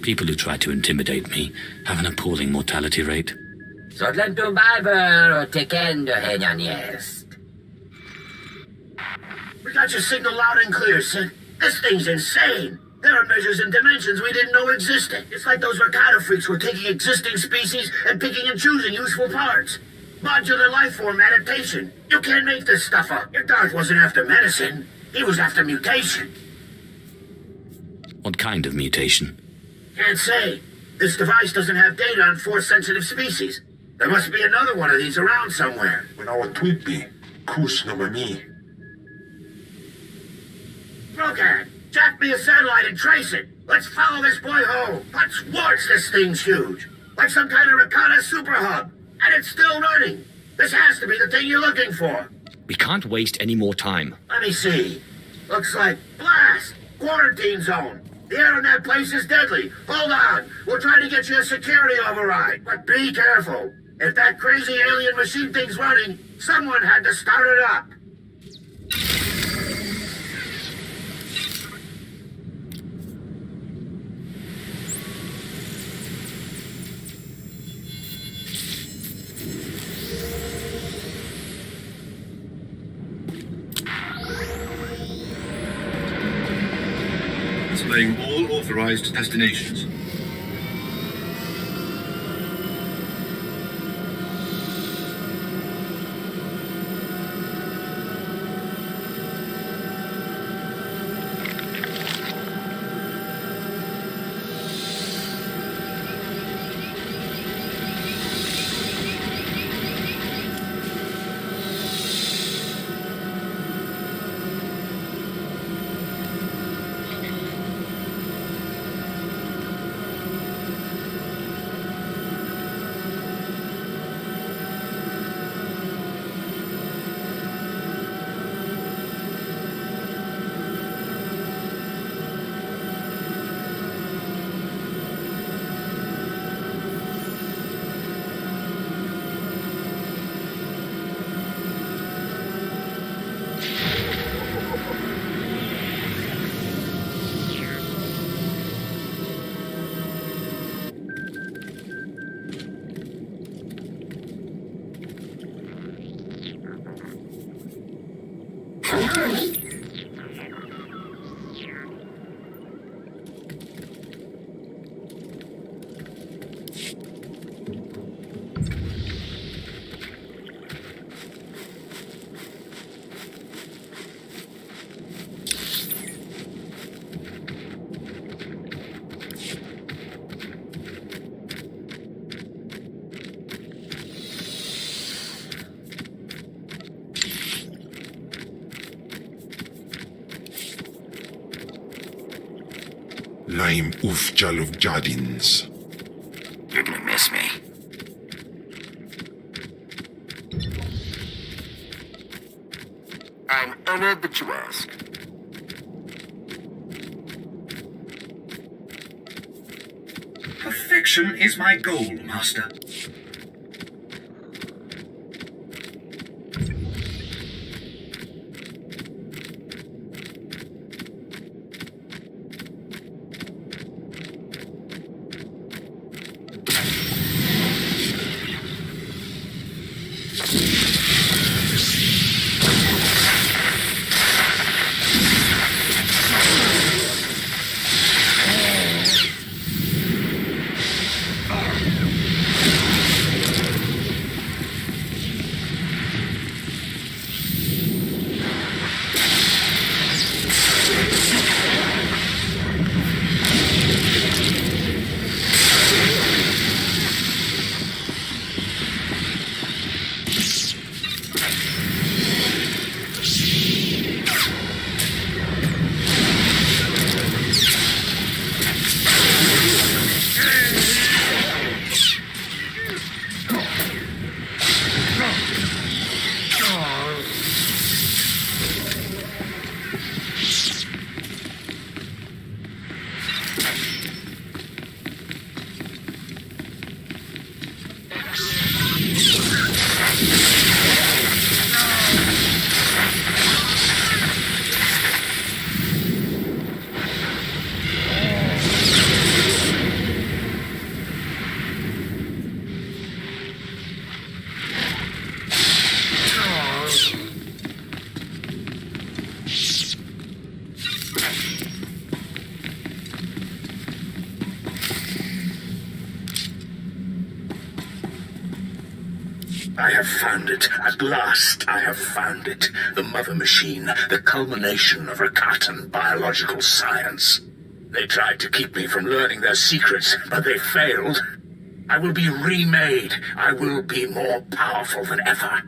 People who try to intimidate me have an appalling mortality rate. Sodlentum Biber, tekendo henyan jest. We got your signal loud and clear, Sid. This thing's insane. There are measures and dimensions we didn't know existed. It's like those Ricotta freaks were taking existing species and picking and choosing useful parts. Modular life form adaptation. You can't make this stuff up. Your Darth wasn't after medicine. He was after mutation. What kind of mutation? Can't say. This device doesn't have data on Force-sensitive species. There must be another one of these around somewhere. When our Tweetby, Kus no Mami. Brogan, jack me a satellite and trace it. Let's follow this boy home. Let's watch this thing's huge. Like some kind of Ricotta super hub. And it's still running. This has to be the thing you're looking for. We can't waste any more time. Let me see. Looks like blast. Quarantine zone. The air in that place is deadly. Hold on. We'll try to get you a security override. But be careful. If that crazy alien machine thing's running, someone had to start it up. Displaying all authorized destinations. Laim Ufjal of Jadins. Didn't miss me. I'm honored that you ask. Perfection is my goal, Master. I have found it. At last, I have found it. The mother machine, the culmination of Rakatan biological science. They tried to keep me from learning their secrets, but they failed. I will be remade. I will be more powerful than ever.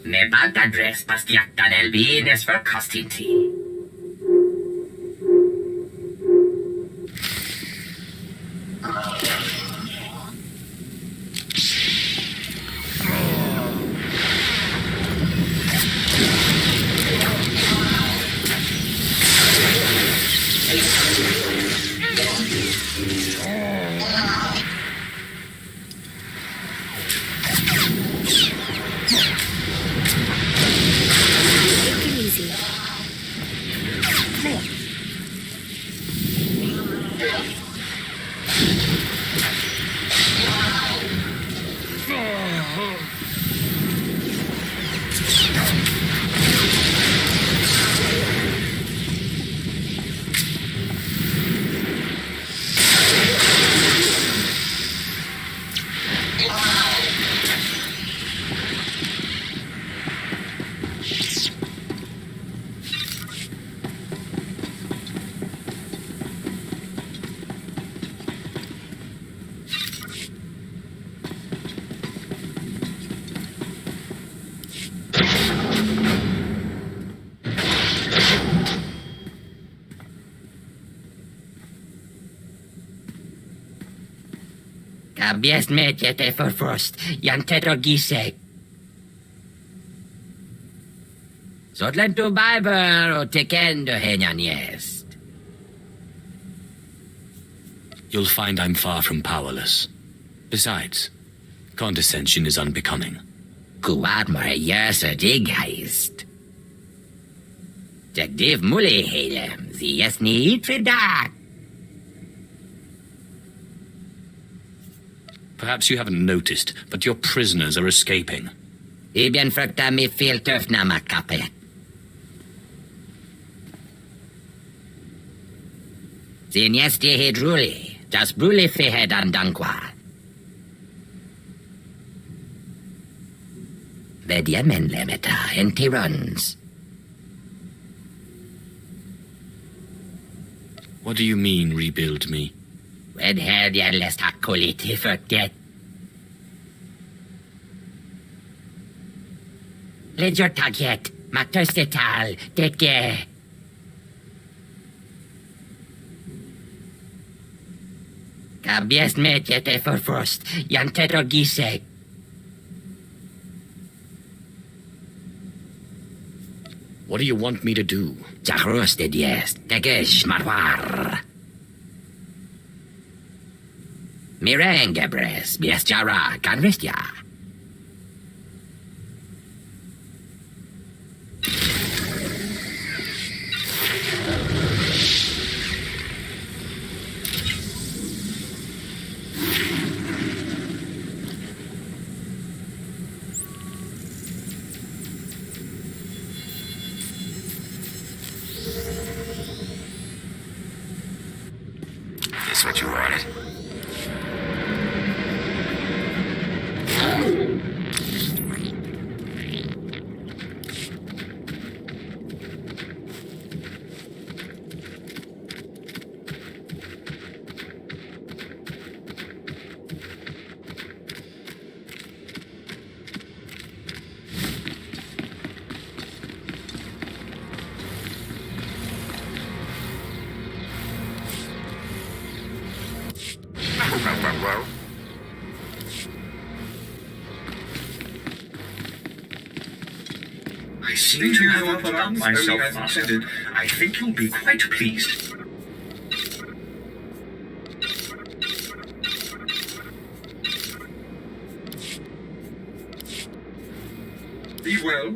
Ne bad adres bastiaktan elvines för kastinti. Biest medjete för först, janteto gisek. Sodlen tu biber och tekendo henyan jest. You'll find I'm far from powerless. Besides, condescension is unbecoming. Kuad mar jösa digheist. Jagdiv muli helem, sie jest niet verdacht. Perhaps you haven't noticed, but your prisoners are escaping. Ibn fruktar mi fel töfna kapet. Sin jesti hedruli, das bruli fehed andankwa. Vedja men lemeta en tyrans. What do you mean, rebuild me? Ved här jag läst hakoliti för det. Ledger taget, matöstetal, det Kabiest medjete för först, janteto gisek. What do you want me to do? Zahrosted jest, tegesh marwar. Mirengebres, biestjara, kanvestja. Is what you wanted? I seem to have outdone myself, Master. I think you'll be quite pleased. Be well.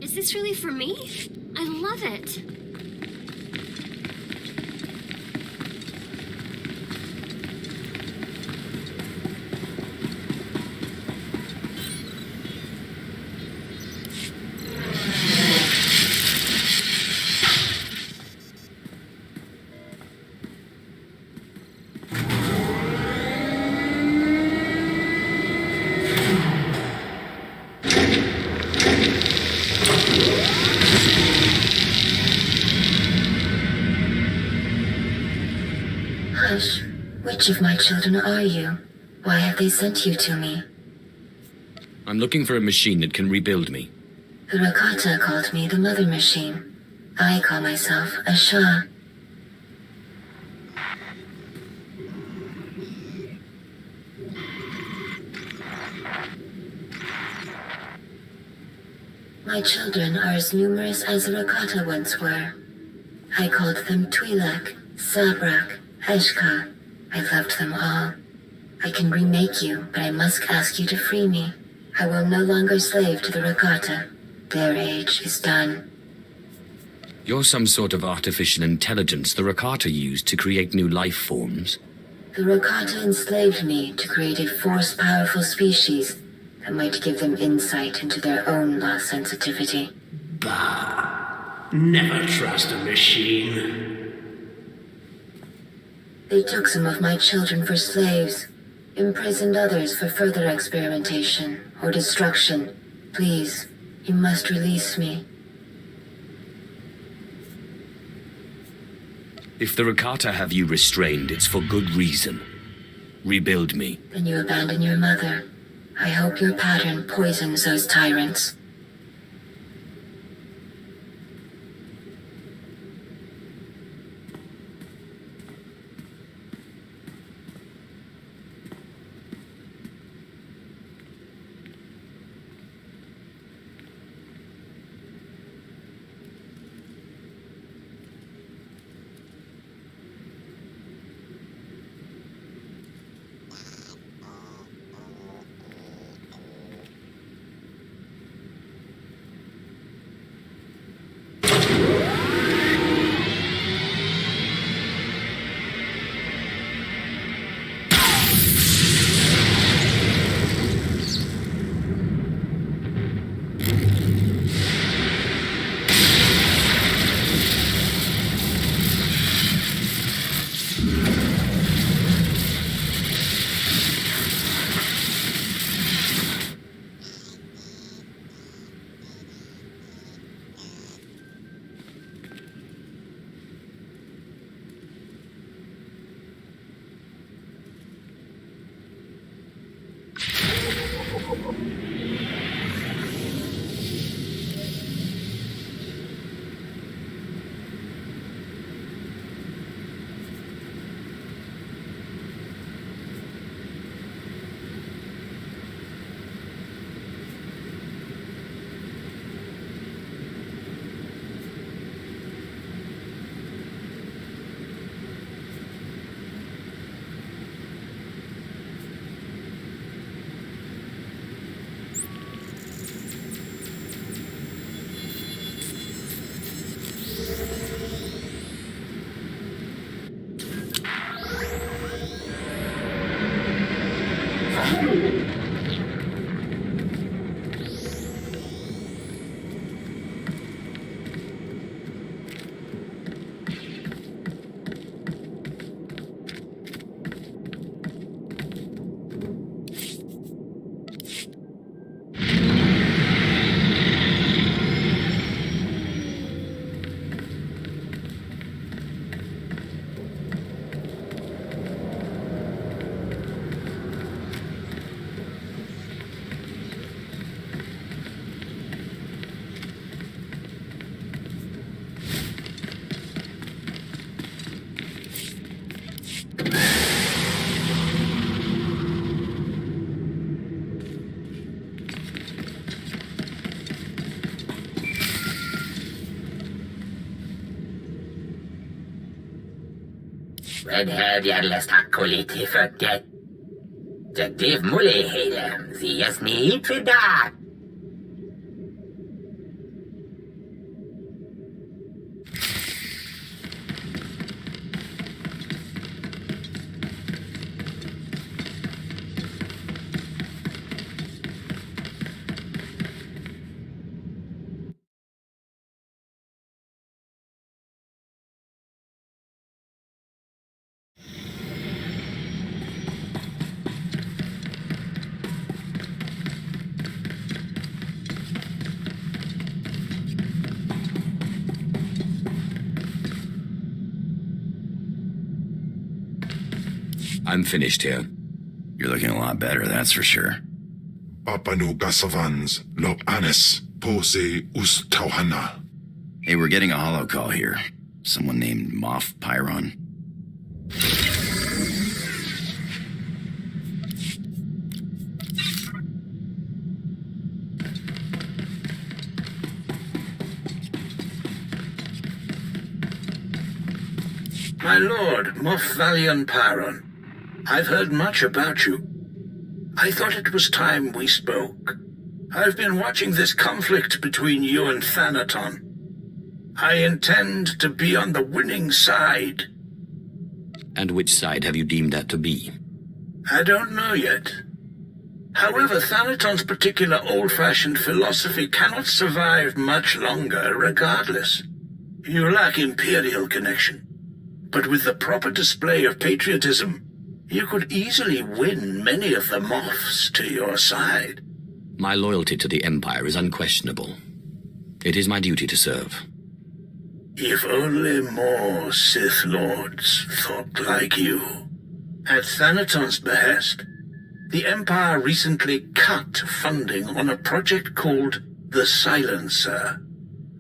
Is this really for me? I love it. Hush. Which of my children are you? Why have they sent you to me? I'm looking for a machine that can rebuild me. The Rakata called me the Mother Machine. I call myself a Shah. My children are as numerous as the Rakata once were. I called them Twi'lek, Sabrak, Eshka. I loved them all. I can remake you, but I must ask you to free me. I will no longer slave to the Rakata. Their age is done. You're some sort of artificial intelligence the Rakata used to create new life forms. The Rakata enslaved me to create a force-powerful species that might give them insight into their own lost sensitivity. Bah. Never trust a machine. They took some of my children for slaves, imprisoned others for further experimentation or destruction. Please, you must release me. If the Rakata have you restrained, it's for good reason. Rebuild me. Then you abandon your mother. I hope your pattern poisons those tyrants. Redhead jävlas takoliti för det. Det div muligheden, sies ni för dag. I'm finished here. You're looking a lot better, that's for sure. Papanu Gasavans, Lop Anis, Pose Us Tauhana. Hey, we're getting a holo call here. Someone named Moff Pyron. My lord, Moff Valian Pyron, I've heard much about you. I thought it was time we spoke. I've been watching this conflict between you and Thanaton. I intend to be on the winning side. And which side have you deemed that to be? I don't know yet. However, Thanaton's particular old-fashioned philosophy cannot survive much longer regardless. You lack Imperial connection. But with the proper display of patriotism, you could easily win many of the Moffs to your side. My loyalty to the Empire is unquestionable. It is my duty to serve. If only more Sith Lords thought like you. At Thanaton's behest, the Empire recently cut funding on a project called the Silencer.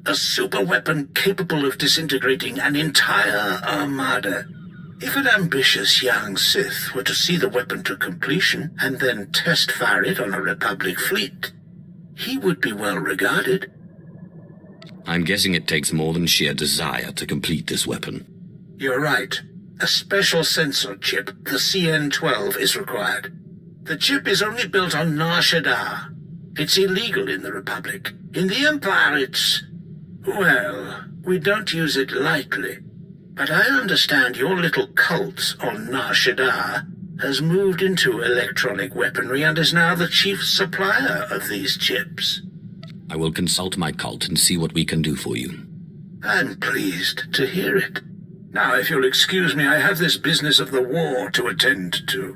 A superweapon capable of disintegrating an entire armada. If an ambitious young Sith were to see the weapon to completion and then test fire it on a Republic fleet, he would be well regarded. I'm guessing it takes more than sheer desire to complete this weapon. You're right. A special sensor chip, the CN-12, is required. The chip is only built on Nar Shaddaa. It's illegal in the Republic. In the Empire, it's... well, we don't use it lightly. But I understand your little cult on Nar Shaddaa has moved into electronic weaponry and is now the chief supplier of these chips. I will consult my cult and see what we can do for you. I'm pleased to hear it. Now, if you'll excuse me, I have this business of the war to attend to.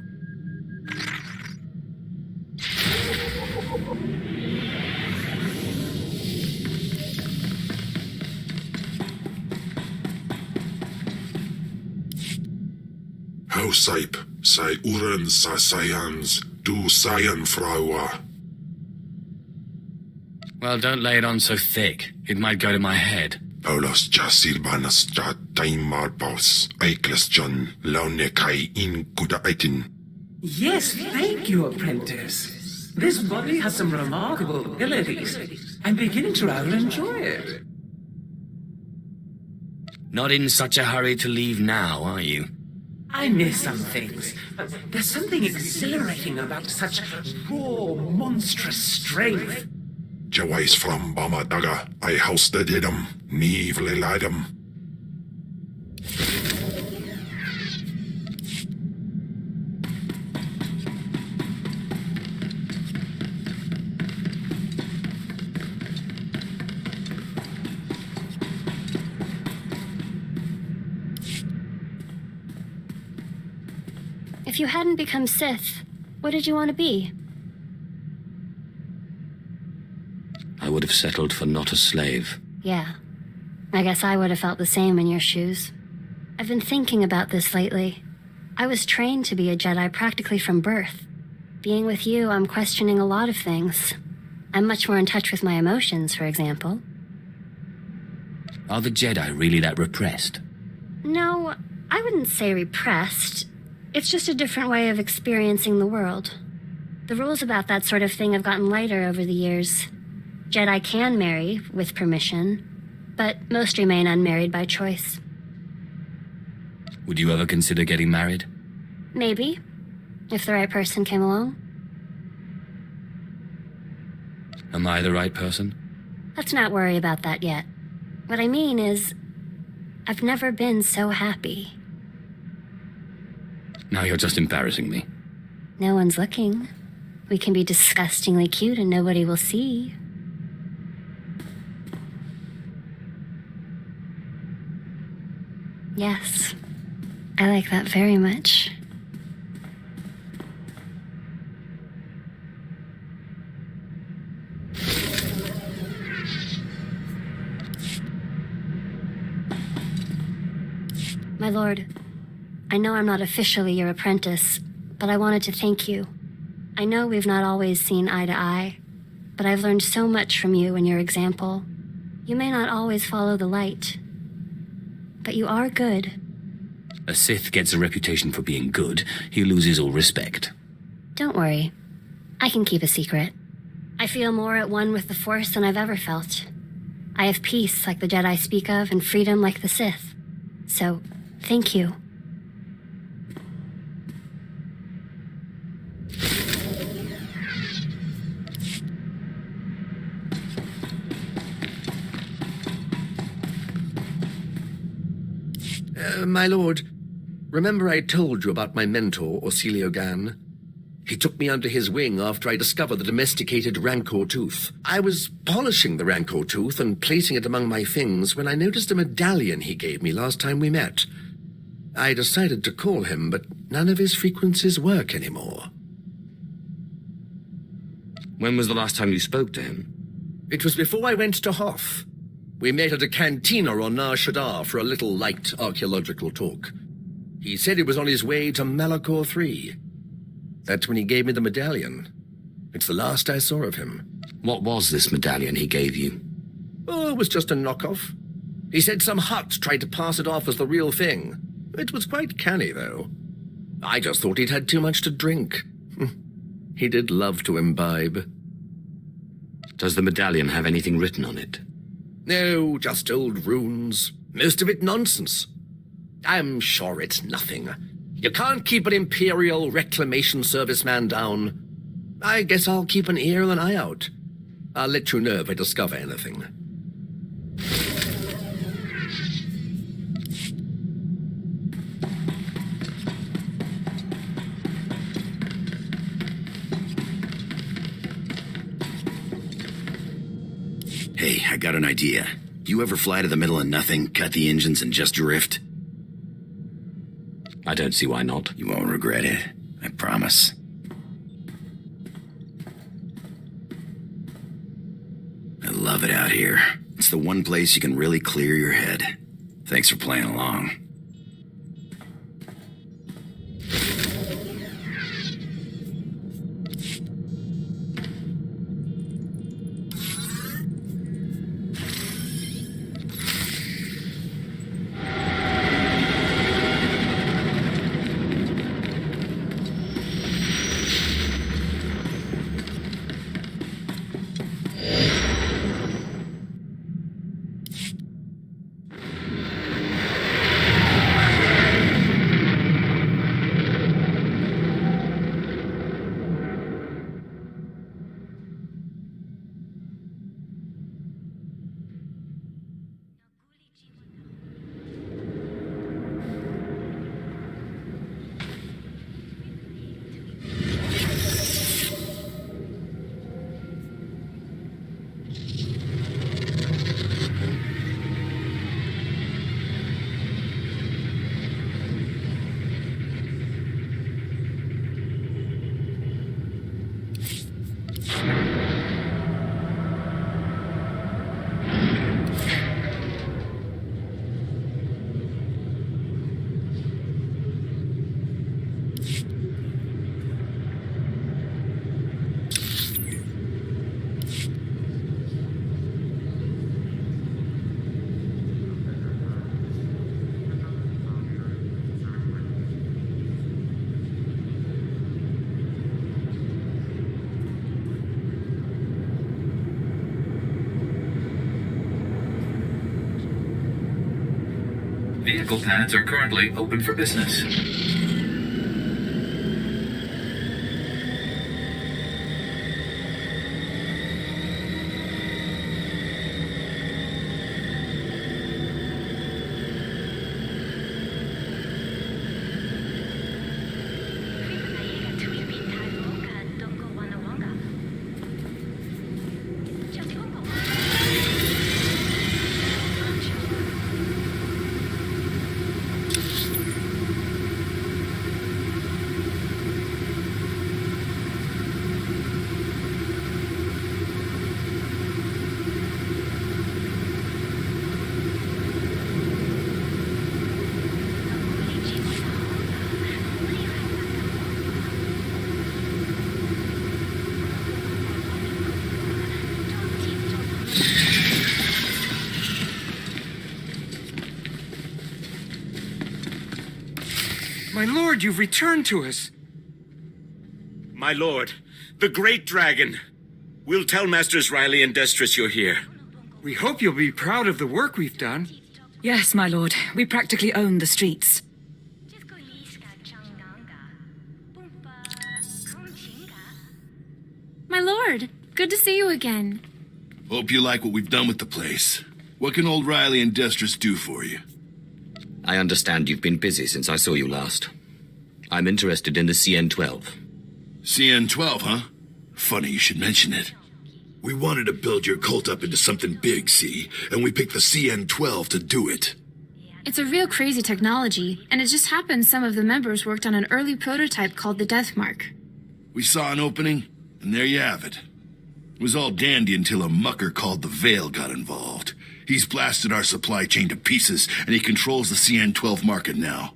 Hausaip, sai uren sa sayans, du sayan fraua. Well, don't lay it on so thick. It might go to my head. Paulos ja silvanas ja taimar paus, aikles John, laune kai in kuda aitin. Yes, thank you, apprentice. This body has some remarkable abilities. I'm beginning to rather enjoy it. Not in such a hurry to leave now, are you? I miss some things, but there's something exhilarating about such raw, monstrous strength. Jawais from Bama Daga, I housted him, Neve Lelidum. If you hadn't become Sith, what did you want to be? I would have settled for not a slave. Yeah. I guess I would have felt the same in your shoes. I've been thinking about this lately. I was trained to be a Jedi practically from birth. Being with you, I'm questioning a lot of things. I'm much more in touch with my emotions, for example. Are the Jedi really that repressed? No, I wouldn't say repressed. It's just a different way of experiencing the world. The rules about that sort of thing have gotten lighter over the years. Jedi can marry, with permission, but most remain unmarried by choice. Would you ever consider getting married? Maybe, if the right person came along. Am I the right person? Let's not worry about that yet. What I mean is, I've never been so happy. Now you're just embarrassing me. No one's looking. We can be disgustingly cute and nobody will see. Yes, I like that very much. My lord, I know I'm not officially your apprentice, but I wanted to thank you. I know we've not always seen eye to eye, but I've learned so much from you and your example. You may not always follow the light, but you are good. A Sith gets a reputation for being good, he loses all respect. Don't worry. I can keep a secret. I feel more at one with the Force than I've ever felt. I have peace like the Jedi speak of and freedom like the Sith. So, thank you. My lord, remember I told you about my mentor, Orsilio Gan? He took me under his wing after I discovered the domesticated Rancor tooth. I was polishing the Rancor tooth and placing it among my things when I noticed a medallion he gave me last time we met. I decided to call him, but none of his frequencies work anymore. When was the last time you spoke to him? It was before I went to Hoth. We met at a cantina on Nar Shaddaa for a little light archaeological talk. He said he was on his way to Malachor III. That's when he gave me the medallion. It's the last I saw of him. What was this medallion he gave you? Oh, it was just a knockoff. He said some Hutt tried to pass it off as the real thing. It was quite canny, though. I just thought he'd had too much to drink. He did love to imbibe. Does the medallion have anything written on it? No, just old runes. Most of it nonsense. I'm sure it's nothing. You can't keep an Imperial Reclamation Service man down. I guess I'll keep an ear and an eye out. I'll let you know if I discover anything. Hey, I got an idea. You ever fly to the middle of nothing, cut the engines, and just drift? I don't see why not. You won't regret it. I promise. I love it out here. It's the one place you can really clear your head. Thanks for playing along. Vehicle pads are currently open for business. My lord, you've returned to us. My lord, the great dragon. We'll tell Masters Riley and Destris you're here. We hope you'll be proud of the work we've done. Yes, my lord. We practically own the streets. My lord, good to see you again. Hope you like what we've done with the place. What can old Riley and Destris do for you? I understand you've been busy since I saw you last. I'm interested in the CN-12. CN-12, huh? Funny you should mention it. We wanted to build your cult up into something big, see? And we picked the CN-12 to do it. It's a real crazy technology, and it just happens some of the members worked on an early prototype called the Death Mark. We saw an opening, and there you have it. It was all dandy until a mucker called the Veil got involved. He's blasted our supply chain to pieces, and he controls the CN-12 market now.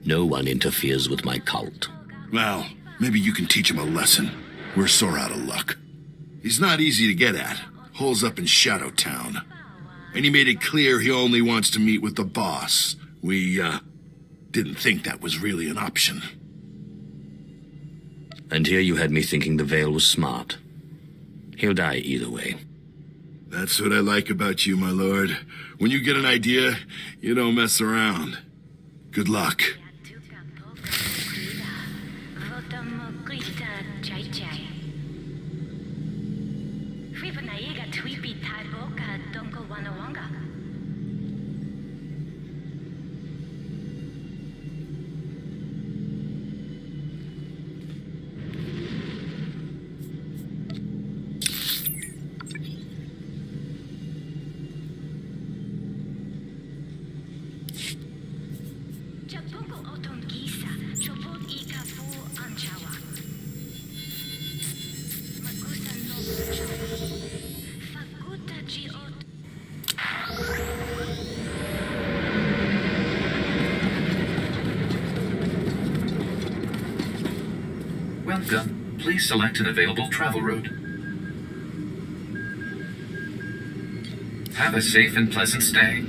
No one interferes with my cult. Well, maybe you can teach him a lesson. We're sore out of luck. He's not easy to get at. Holes up in Shadow Town. And he made it clear he only wants to meet with the boss. We, didn't think that was really an option. And here you had me thinking the Veil was smart. He'll die either way. That's what I like about you, my lord. When you get an idea, you don't mess around. Good luck. Welcome. Please select an available travel route. Have a safe and pleasant stay.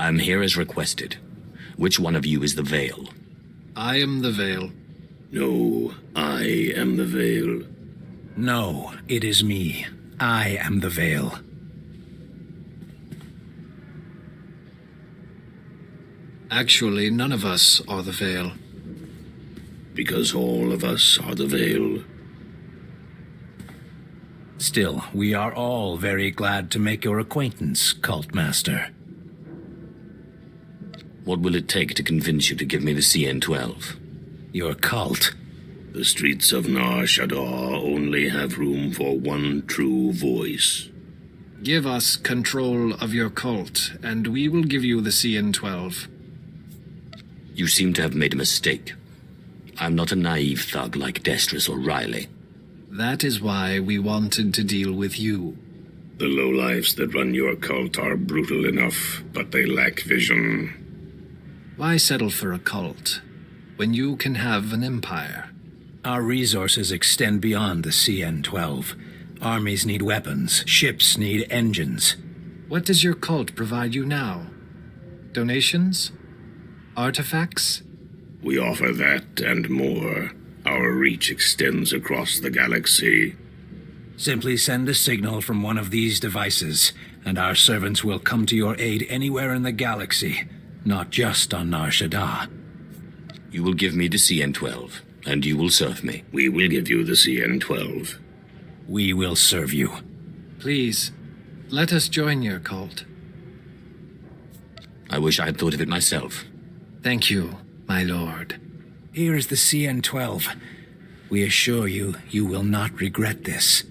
I'm here as requested. Which one of you is the Veil? I am the Veil. No, I am the Veil. No, it is me. I am the Veil. Actually, none of us are the Veil. Because all of us are the Veil. Still, we are all very glad to make your acquaintance, Cult Master. What will it take to convince you to give me the CN-12? Your cult. The streets of Nar Shaddaa only have room for one true voice. Give us control of your cult, and we will give you the CN-12. You seem to have made a mistake. I'm not a naive thug like Destris or Riley. That is why we wanted to deal with you. The lowlifes that run your cult are brutal enough, but they lack vision. Why settle for a cult when you can have an empire? Our resources extend beyond the CN-12. Armies need weapons, ships need engines. What does your cult provide you now? Donations? Artifacts? We offer that and more. Our reach extends across the galaxy. Simply send a signal from one of these devices, and our servants will come to your aid anywhere in the galaxy, not just on Nar Shaddaa. You will give me the CN-12, and you will serve me. We will give you the CN-12. We will serve you. Please, let us join your cult. I wish I had thought of it myself. Thank you, my lord. Here is the CN-12. We assure you, you will not regret this.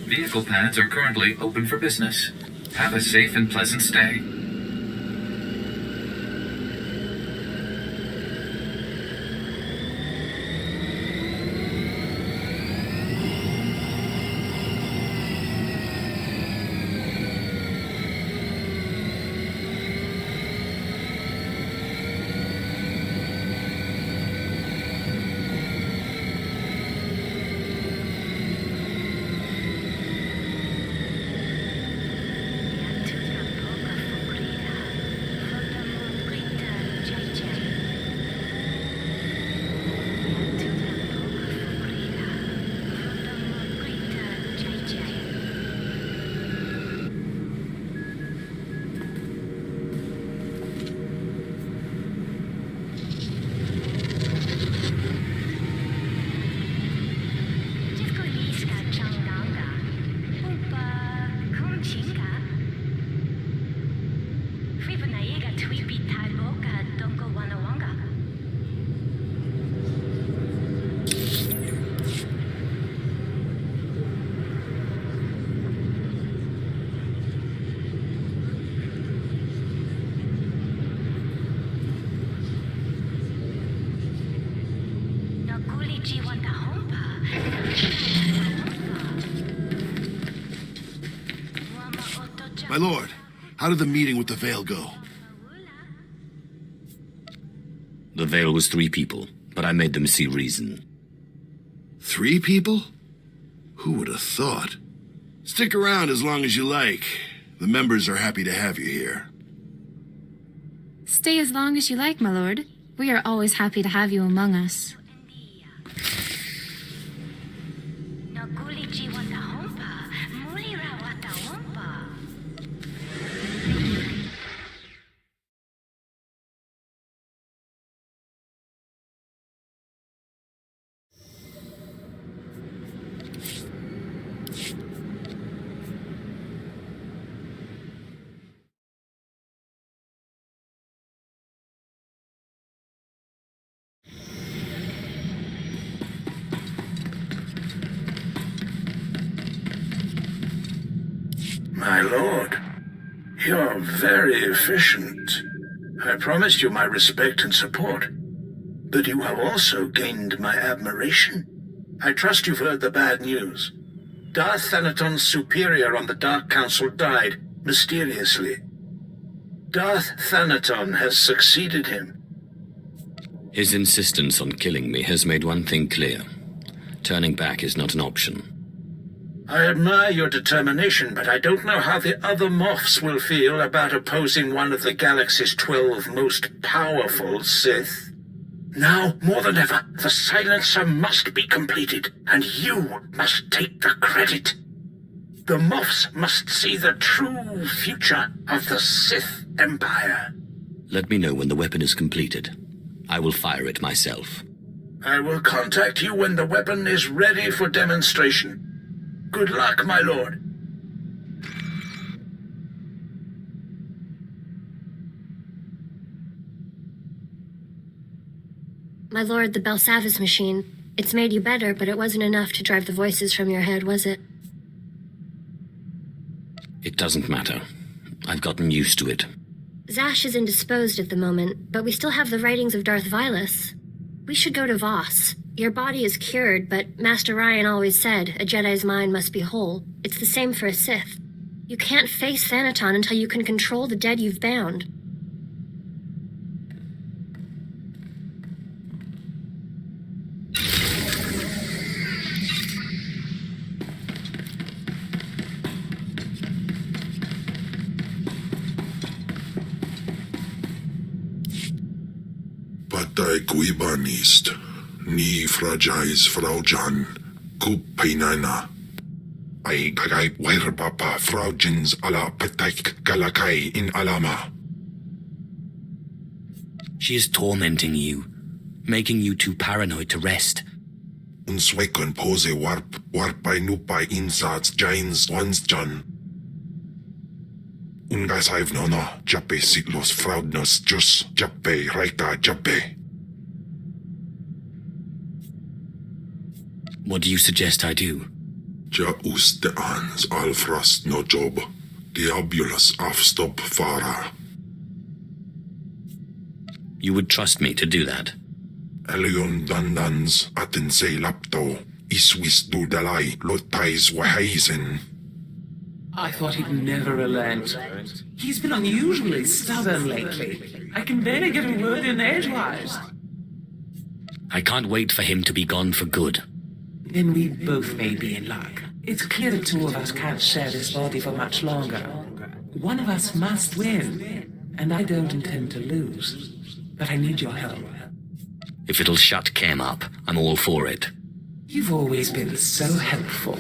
Vehicle pads are currently open for business. Have a safe and pleasant stay. My lord, how did the meeting with the Veil go? The Veil was 3 people, but I made them see reason. 3 people? Who would have thought? Stick around as long as you like. The members are happy to have you here. Stay as long as you like, my lord. We are always happy to have you among us. My lord, you're very efficient. I promised you my respect and support, but you have also gained my admiration. I trust you've heard the bad news. Darth Thanaton's superior on the Dark Council died, mysteriously. Darth Thanaton has succeeded him. His insistence on killing me has made one thing clear. Turning back is not an option. I admire your determination, but I don't know how the other Moffs will feel about opposing one of the galaxy's 12 most powerful Sith. Now, more than ever, the silencer must be completed, and you must take the credit. The Moffs must see the true future of the Sith Empire. Let me know when the weapon is completed. I will fire it myself. I will contact you when the weapon is ready for demonstration. Good luck, my lord. My lord, the Belsavis machine. It's made you better, but it wasn't enough to drive the voices from your head, was it? It doesn't matter. I've gotten used to it. Zash is indisposed at the moment, but we still have the writings of Darth Vilas. We should go to Voss. Your body is cured, but Master Ryan always said a Jedi's mind must be whole. It's the same for a Sith. You can't face Thanaton until you can control the dead you've bound. Patay kuiban ist. Ni fragais Frau Jan. Kupainana. Ay kagay papa Frau Jins ala pataik galakay in alama. She is tormenting you, making you too paranoid to rest. Unswekon pose warpay nupay insats jains once Jan. Ungasayv nono, jape sitlos fraudnos jus, jape raita jape. What do you suggest I do? Ja uste ans alfrost no job. Diabulus afstop fara. You would trust me to do that? Elion dandans atense lapto. Iswis dudalai lotais wahaisen. I thought he'd never relent. He's been unusually stubborn lately. I can barely get a word in edgewise. I can't wait for him to be gone for good. Then we both may be in luck. It's clear the two of us can't share this body for much longer. One of us must win, and I don't intend to lose. But I need your help. If it'll shut Kem up, I'm all for it. You've always been so helpful.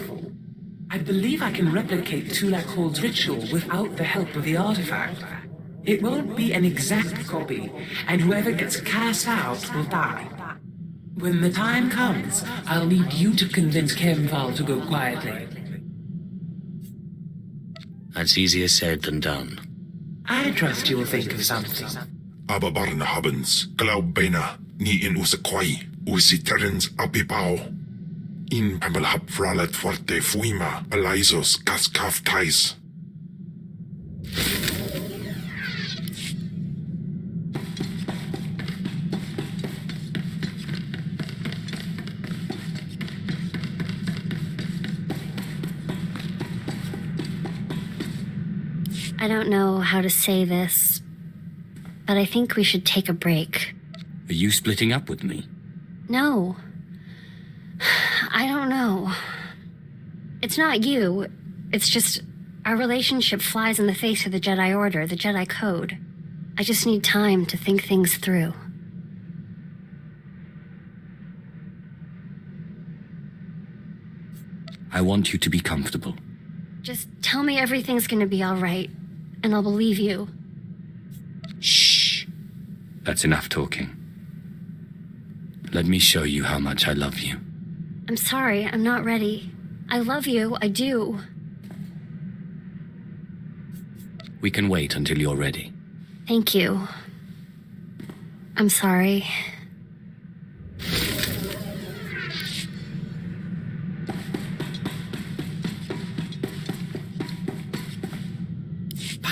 I believe I can replicate Tulak Hall's ritual without the help of the artifact. It won't be an exact copy, and whoever gets cast out will die. When the time comes, I'll need you to convince Kemval to go quietly. That's easier said than done. I trust you'll think of something. Ababarna habens, glaubena, ni in usakwai, usiterens apipao. In pamalhap fralet forte fuima, alaisos kaskaf tais. I don't know how to say this, but I think we should take a break. Are you splitting up with me? No. I don't know. It's not you. It's just our relationship flies in the face of the Jedi Order, the Jedi Code. I just need time to think things through. I want you to be comfortable. Just tell me everything's gonna be all right, and I'll believe you. Shh. That's enough talking. Let me show you how much I love you. I'm sorry, I'm not ready. I love you, I do. We can wait until you're ready. Thank you. I'm sorry.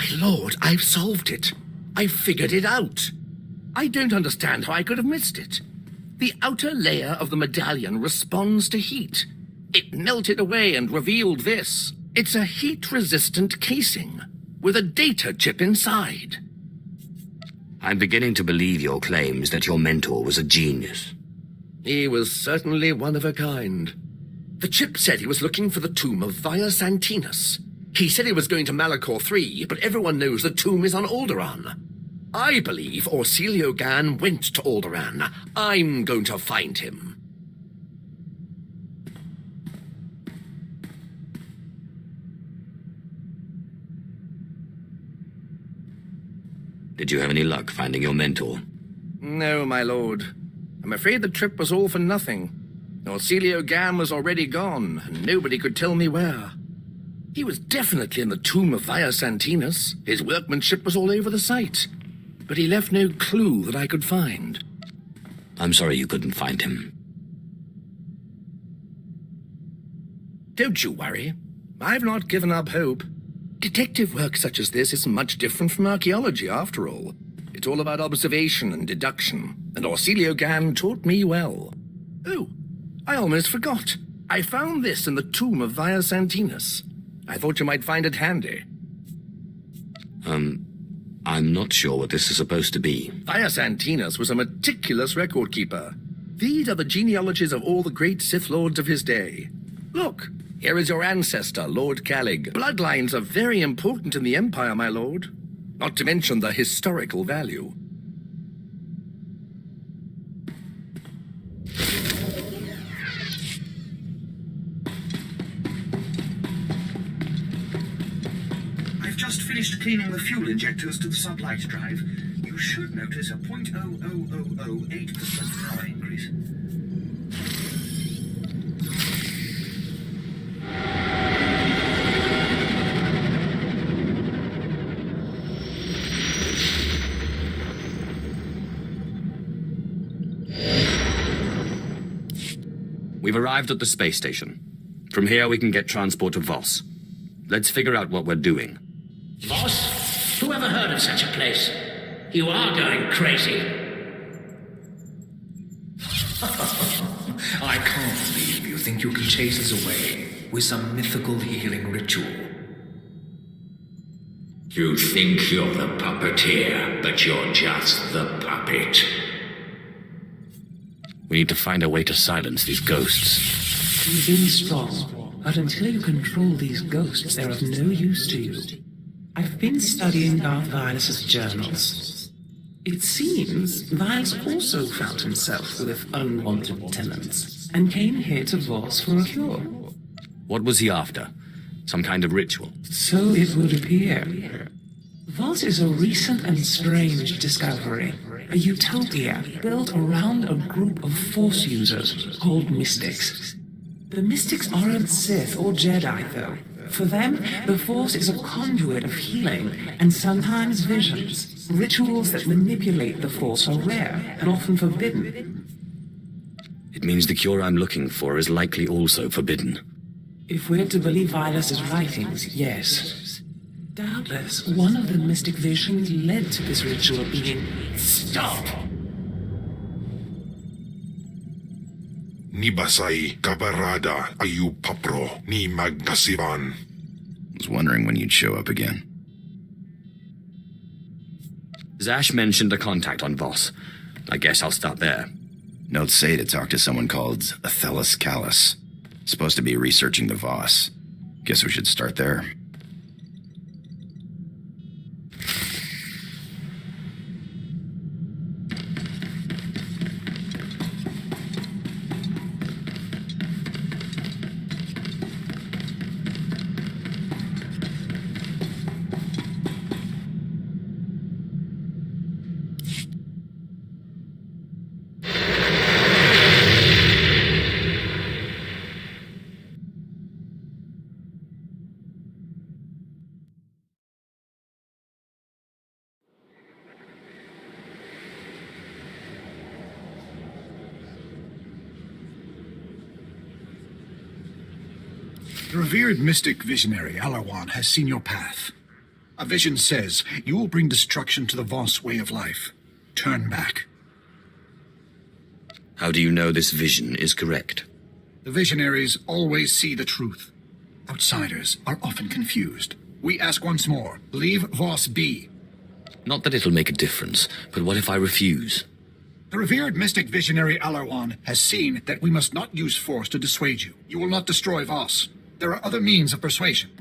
My lord, I've solved it. I've figured it out. I don't understand how I could have missed it. The outer layer of the medallion responds to heat. It melted away and revealed this. It's a heat-resistant casing with a data chip inside. I'm beginning to believe your claims that your mentor was a genius. He was certainly one of a kind. The chip said he was looking for the tomb of Via Santinus. He said he was going to Malachor III, but everyone knows the tomb is on Alderaan. I believe Orsilio Gan went to Alderaan. I'm going to find him. Did you have any luck finding your mentor? No, my lord. I'm afraid the trip was all for nothing. Orsilio Gan was already gone, and nobody could tell me where. He was definitely in the tomb of Via Santinus. His workmanship was all over the site. But he left no clue that I could find. I'm sorry you couldn't find him. Don't you worry. I've not given up hope. Detective work such as this is much different from archaeology, after all. It's all about observation and deduction, and Orsilio Gan taught me well. Oh, I almost forgot. I found this in the tomb of Via Santinus. I thought you might find it handy. I'm not sure what this is supposed to be. Via Santinus was a meticulous record keeper. These are the genealogies of all the great Sith Lords of his day. Look, here is your ancestor, Lord Calig. Bloodlines are very important in the Empire, my lord. Not to mention the historical value. I've just finished cleaning the fuel injectors to the sublight drive. You should notice a 0.00008% power increase. We've arrived at the space station. From here we can get transport to Voss. Let's figure out what we're doing. Voss? Who ever heard of such a place? You are going crazy. I can't believe you think you can chase us away with some mythical healing ritual. You think you're the puppeteer, but you're just the puppet. We need to find a way to silence these ghosts. You've been strong, but until you control these ghosts, they're of no use to you. I've been studying Darth Vilus's journals. It seems Vilus also found himself with unwanted tenants, and came here to Voss for a cure. What was he after? Some kind of ritual? So it would appear. Voss is a recent and strange discovery. A utopia built around a group of Force users called Mystics. The Mystics aren't Sith or Jedi, though. For them, the Force is a conduit of healing and sometimes visions. Rituals that manipulate the Force are rare and often forbidden. It means the cure I'm looking for is likely also forbidden. If we're to believe Vilus's writings, yes. Doubtless, one of the mystic visions led to this ritual being... Stop! Nibasai kabarada ayu papro ni magkasivan. Was wondering when you'd show up again. Zash mentioned a contact on Voss. I guess I'll start there. Notes say to talk to someone called Athelis Callus. Supposed to be researching the Voss. Guess we should start there. The revered mystic visionary Alawan has seen your path. A vision says you will bring destruction to the Voss way of life. Turn back. How do you know this vision is correct? The visionaries always see the truth. Outsiders are often confused. We ask once more, leave Voss be. Not that it'll make a difference, but what if I refuse? The revered mystic visionary Alarwan has seen that we must not use force to dissuade you. You will not destroy Voss. There are other means of persuasion.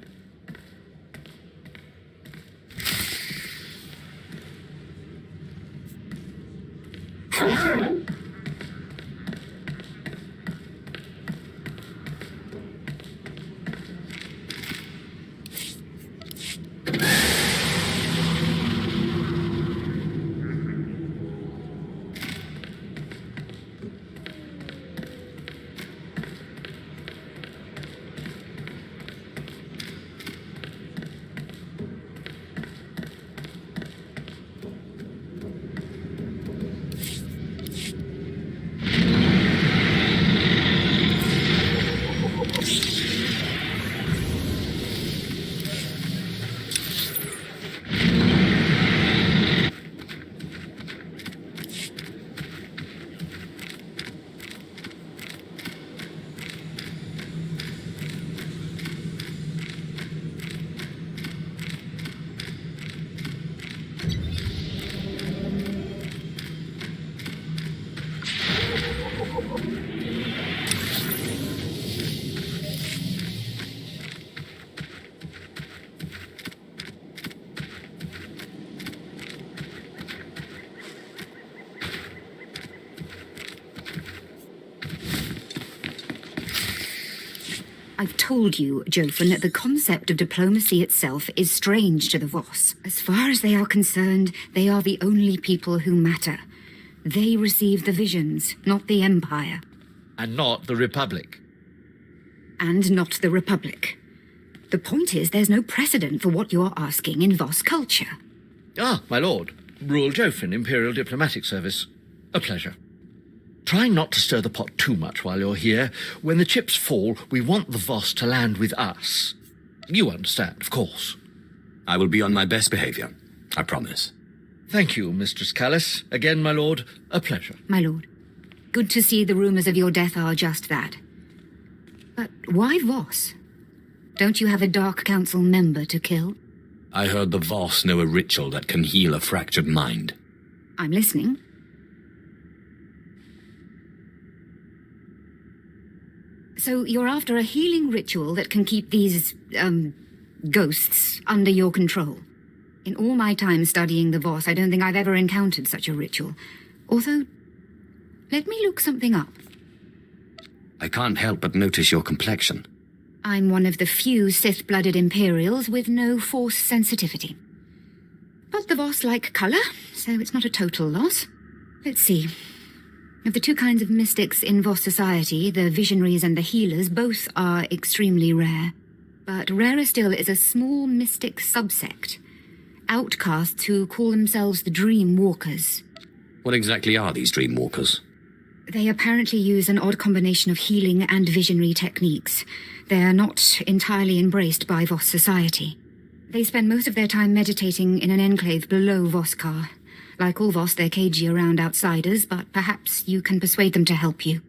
I've told you, Jofen, that the concept of diplomacy itself is strange to the Voss. As far as they are concerned, they are the only people who matter. They receive the visions, not the Empire. And not the Republic. And not the Republic. The point is, there's no precedent for what you're asking in Voss culture. Ah, my lord. Rural Jofen, Imperial Diplomatic Service. A pleasure. Try not to stir the pot too much while you're here. When the chips fall, we want the Voss to land with us. You understand, of course. I will be on my best behavior. I promise. Thank you, Mistress Callis. Again, my lord, a pleasure. My lord, good to see the rumors of your death are just that. But why Voss? Don't you have a Dark Council member to kill? I heard the Voss know a ritual that can heal a fractured mind. I'm listening. So you're after a healing ritual that can keep these, ghosts under your control. In all my time studying the Voss, I don't think I've ever encountered such a ritual. Although, let me look something up. I can't help but notice your complexion. I'm one of the few Sith-blooded Imperials with no Force sensitivity. But the Voss like colour, so it's not a total loss. Let's see. Of the two kinds of mystics in Voss society, the visionaries and the healers, both are extremely rare. But rarer still is a small mystic subsect. Outcasts who call themselves the Dream Walkers. What exactly are these Dream Walkers? They apparently use an odd combination of healing and visionary techniques. They're not entirely embraced by Voss society. They spend most of their time meditating in an enclave below Voskar. Like all Voss, they're cagey around outsiders, but perhaps you can persuade them to help you.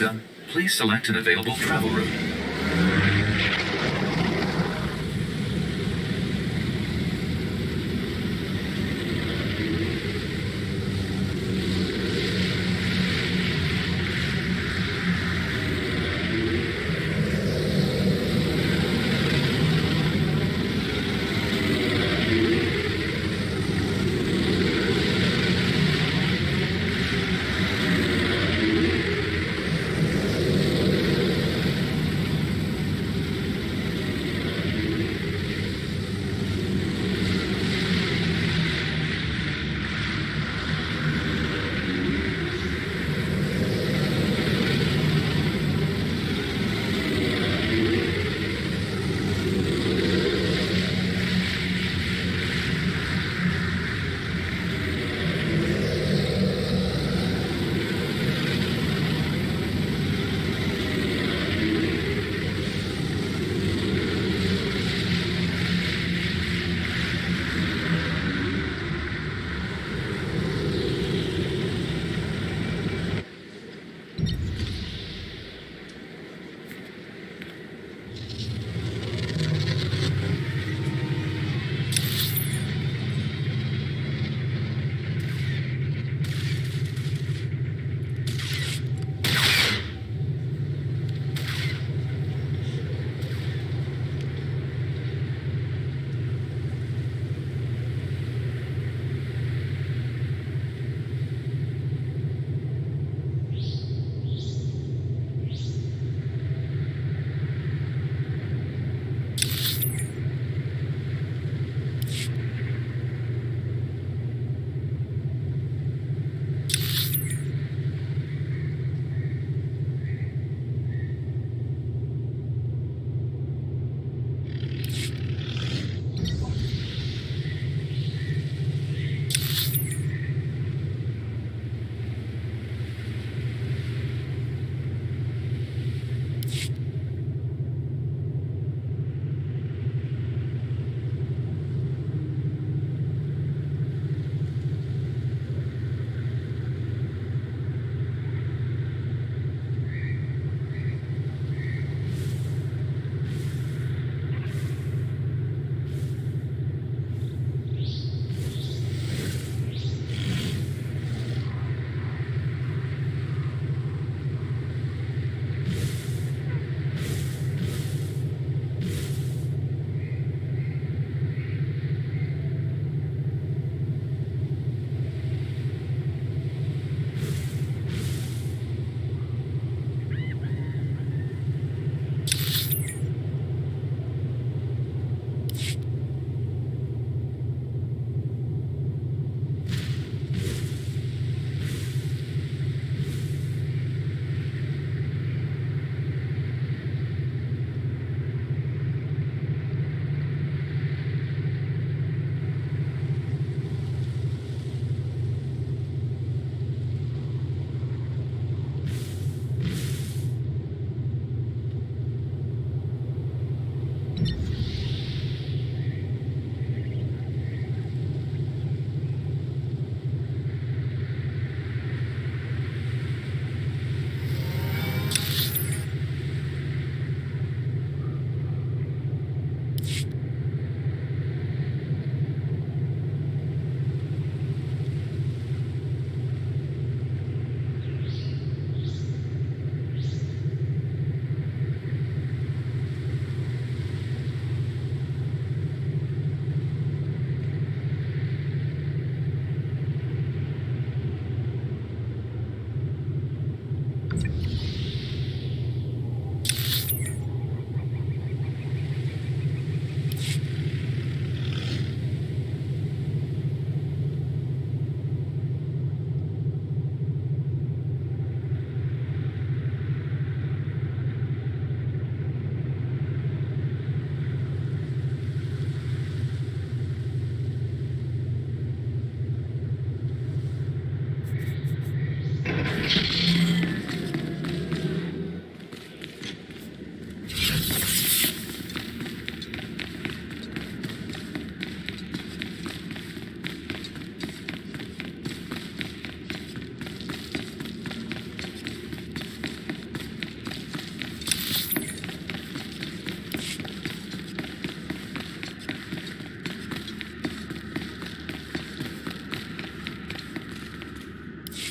Welcome. Please select an available travel route.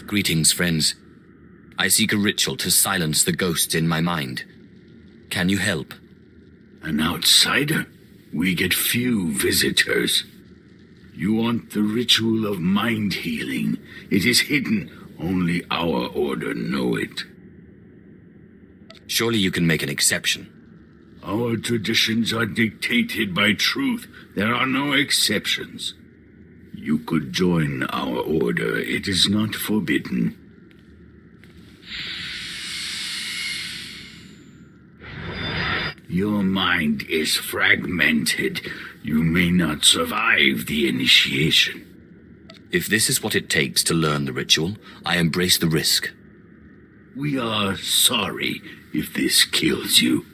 Greetings, friends. I seek a ritual to silence the ghosts in my mind. Can you help? An outsider? We get few visitors. You want the ritual of mind healing. It is hidden. Only our order know it. Surely you can make an exception. Our traditions are dictated by truth. There are no exceptions. You could join our order. It is not forbidden. Your mind is fragmented. You may not survive the initiation. If this is what it takes to learn the ritual, I embrace the risk. We are sorry if this kills you.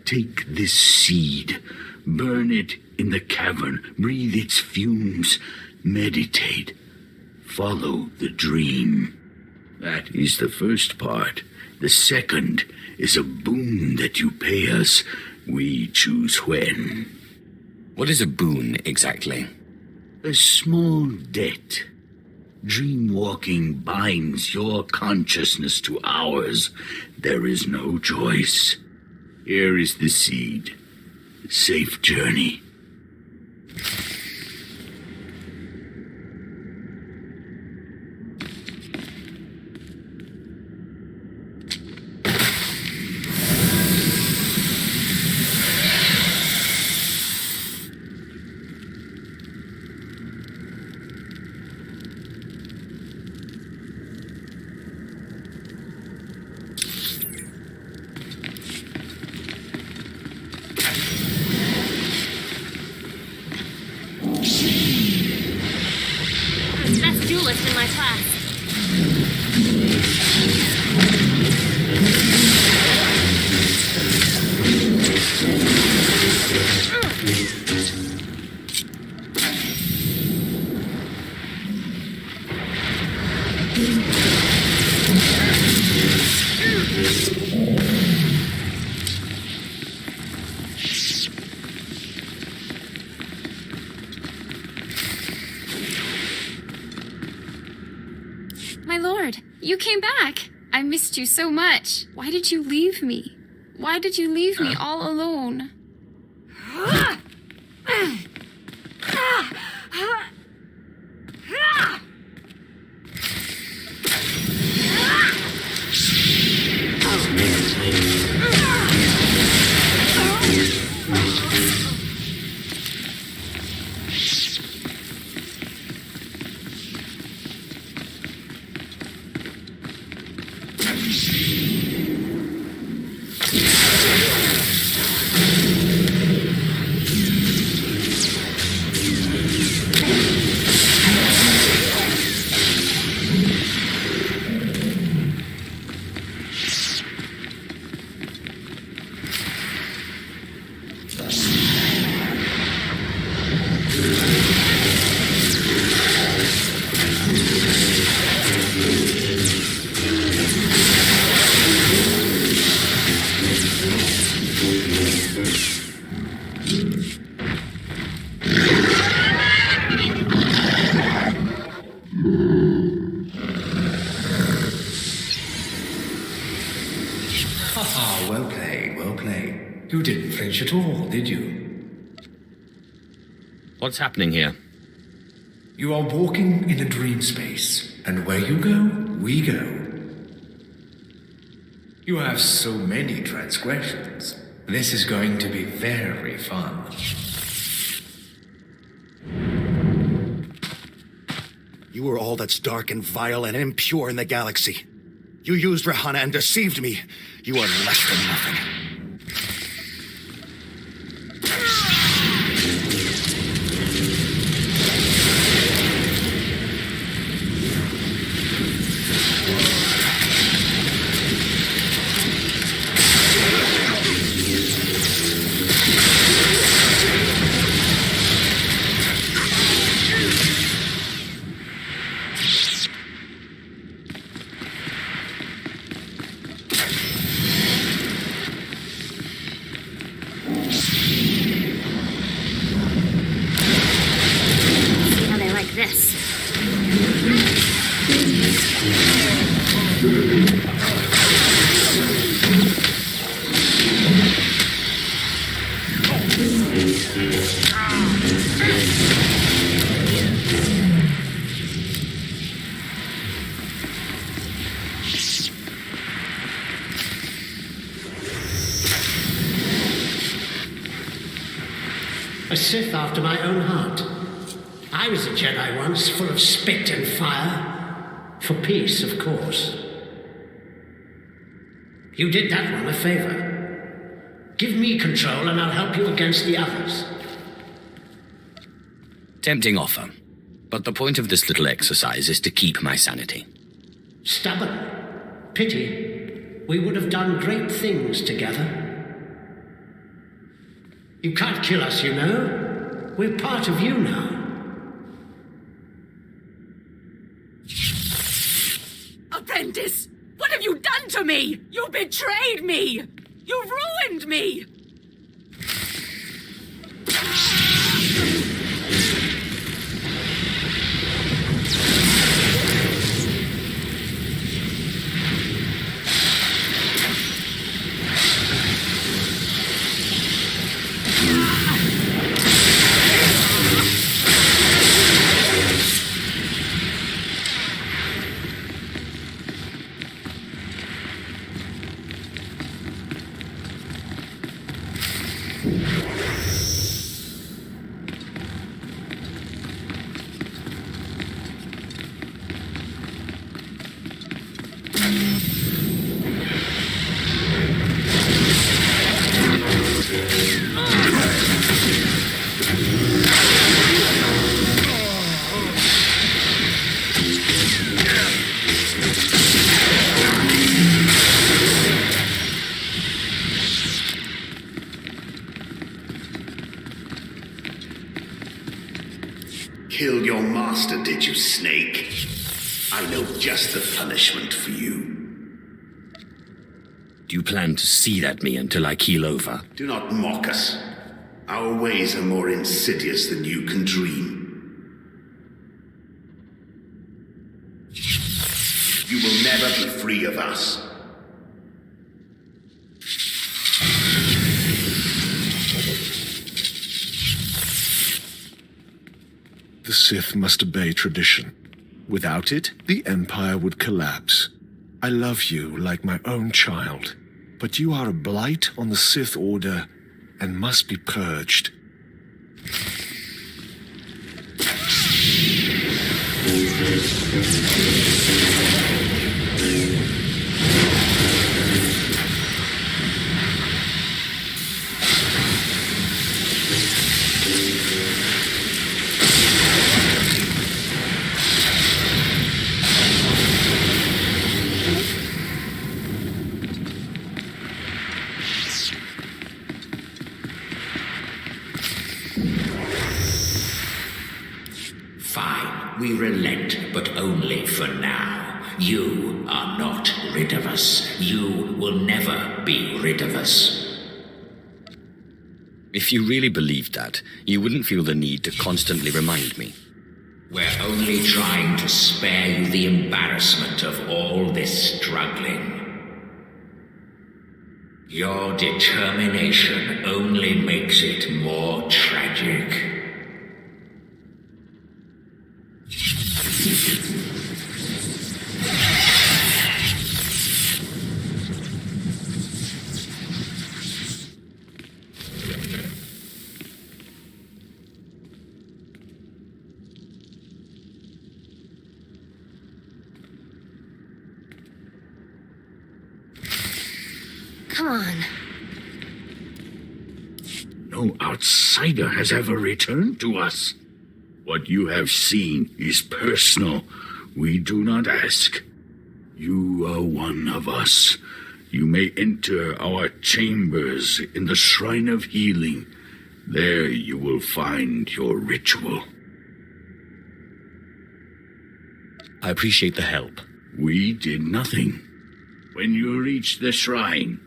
Take this seed, burn it in the cavern, breathe its fumes, meditate, follow the dream. That is the first part. The second is a boon that you pay us. We choose when. What is a boon, exactly? A small debt. Dreamwalking binds your consciousness to ours. There is no choice. Here is the seed. Safe journey. duelist in my class. My lord, you came back. I missed you so much. Why did you leave me? Why did you leave me all alone? Well played, well played. You didn't flinch at all, did you? What's happening here? You are walking in a dream space, and where you go, we go. You have so many transgressions. This is going to be very fun. You are all that's dark and vile and impure in the galaxy. You used Rahana and deceived me. You are less than nothing. A Sith after my own heart. I was a Jedi once, full of spit and fire. For peace, of course. You did that one a favor. Give me control and I'll help you against the others. Tempting offer. But the point of this little exercise is to keep my sanity. Stubborn. Pity. We would have done great things together. You can't kill us, you know. We're part of you now. Apprentice! What have you done to me? You betrayed me! You ruined me! Killed your master, did you, Snake? I know just the punishment for you. Do you plan to seethe at me until I keel over? Do not mock us. Our ways are more insidious than you can dream. You will never be free of us. The Sith must obey tradition. Without it, the Empire would collapse. I love you like my own child, but you are a blight on the Sith Order and must be purged. We relent, but only for now. You are not rid of us. You will never be rid of us. If you really believed that, you wouldn't feel the need to constantly remind me. We're only trying to spare you the embarrassment of all this struggling. Your determination only makes it more tragic. Come on. No outsider has ever returned to us. What you have seen is personal. We do not ask. You are one of us. You may enter our chambers in the Shrine of Healing. There you will find your ritual. I appreciate the help. We did nothing. When you reach the shrine,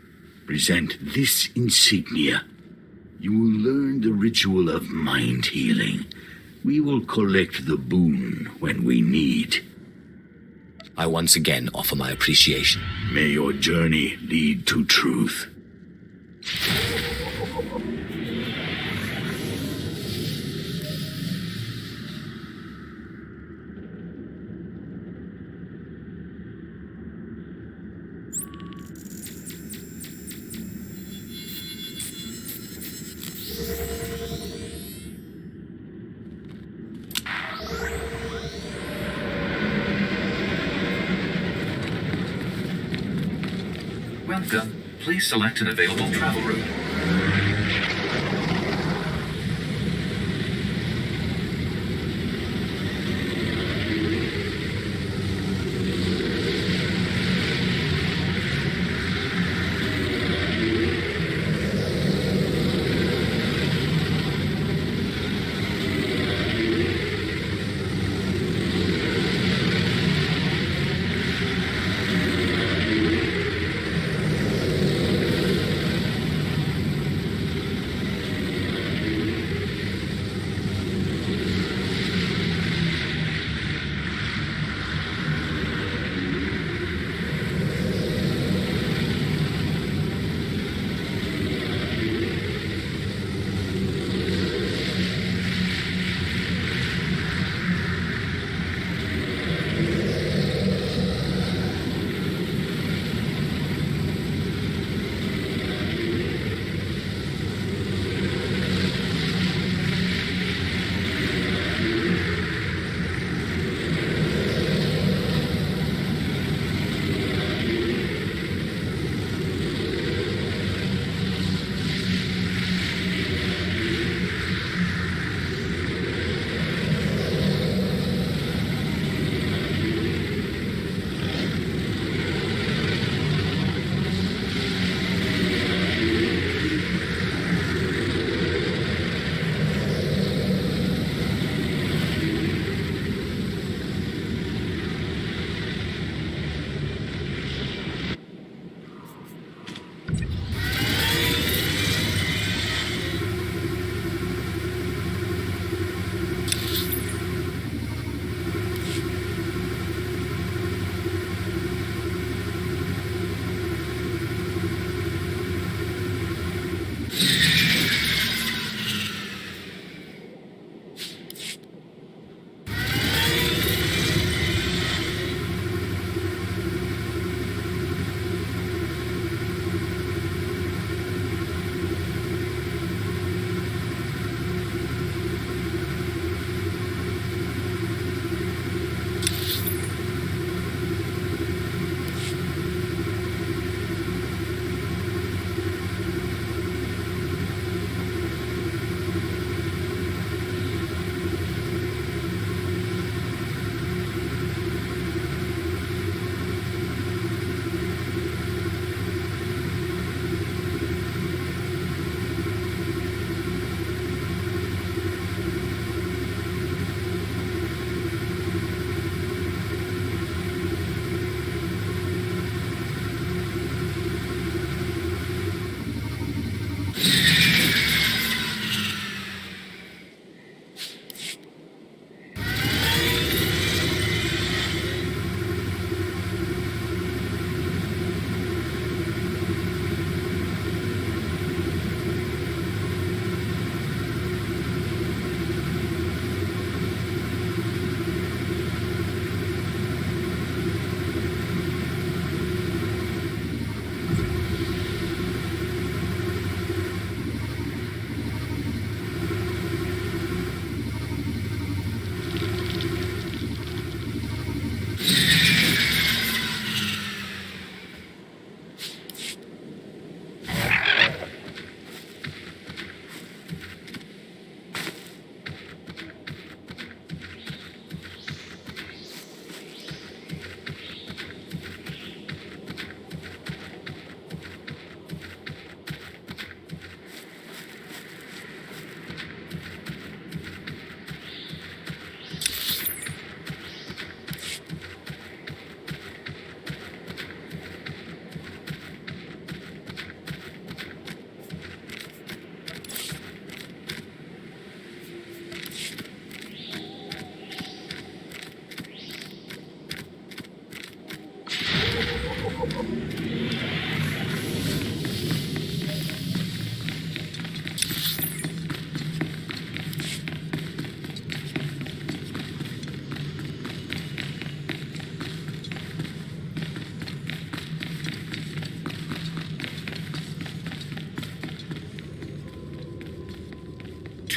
present this insignia. You will learn the ritual of mind healing. We will collect the boon when we need. I once again offer my appreciation. May your journey lead to truth. Welcome. Please select an available travel route.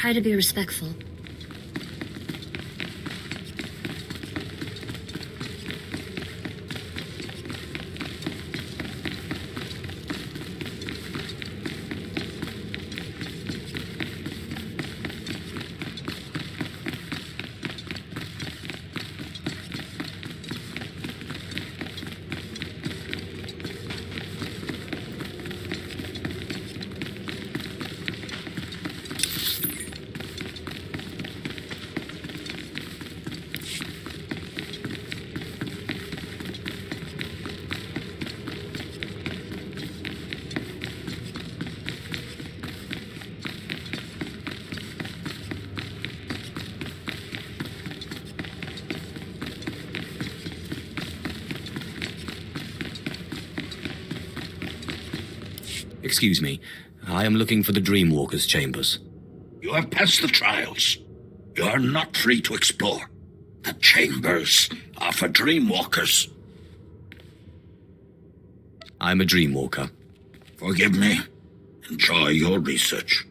try to be respectful. Excuse me. I am looking for the Dreamwalker's chambers. You have passed the trials. You are not free to explore. The chambers are for Dreamwalkers. I'm a Dreamwalker. Forgive me. Enjoy your research.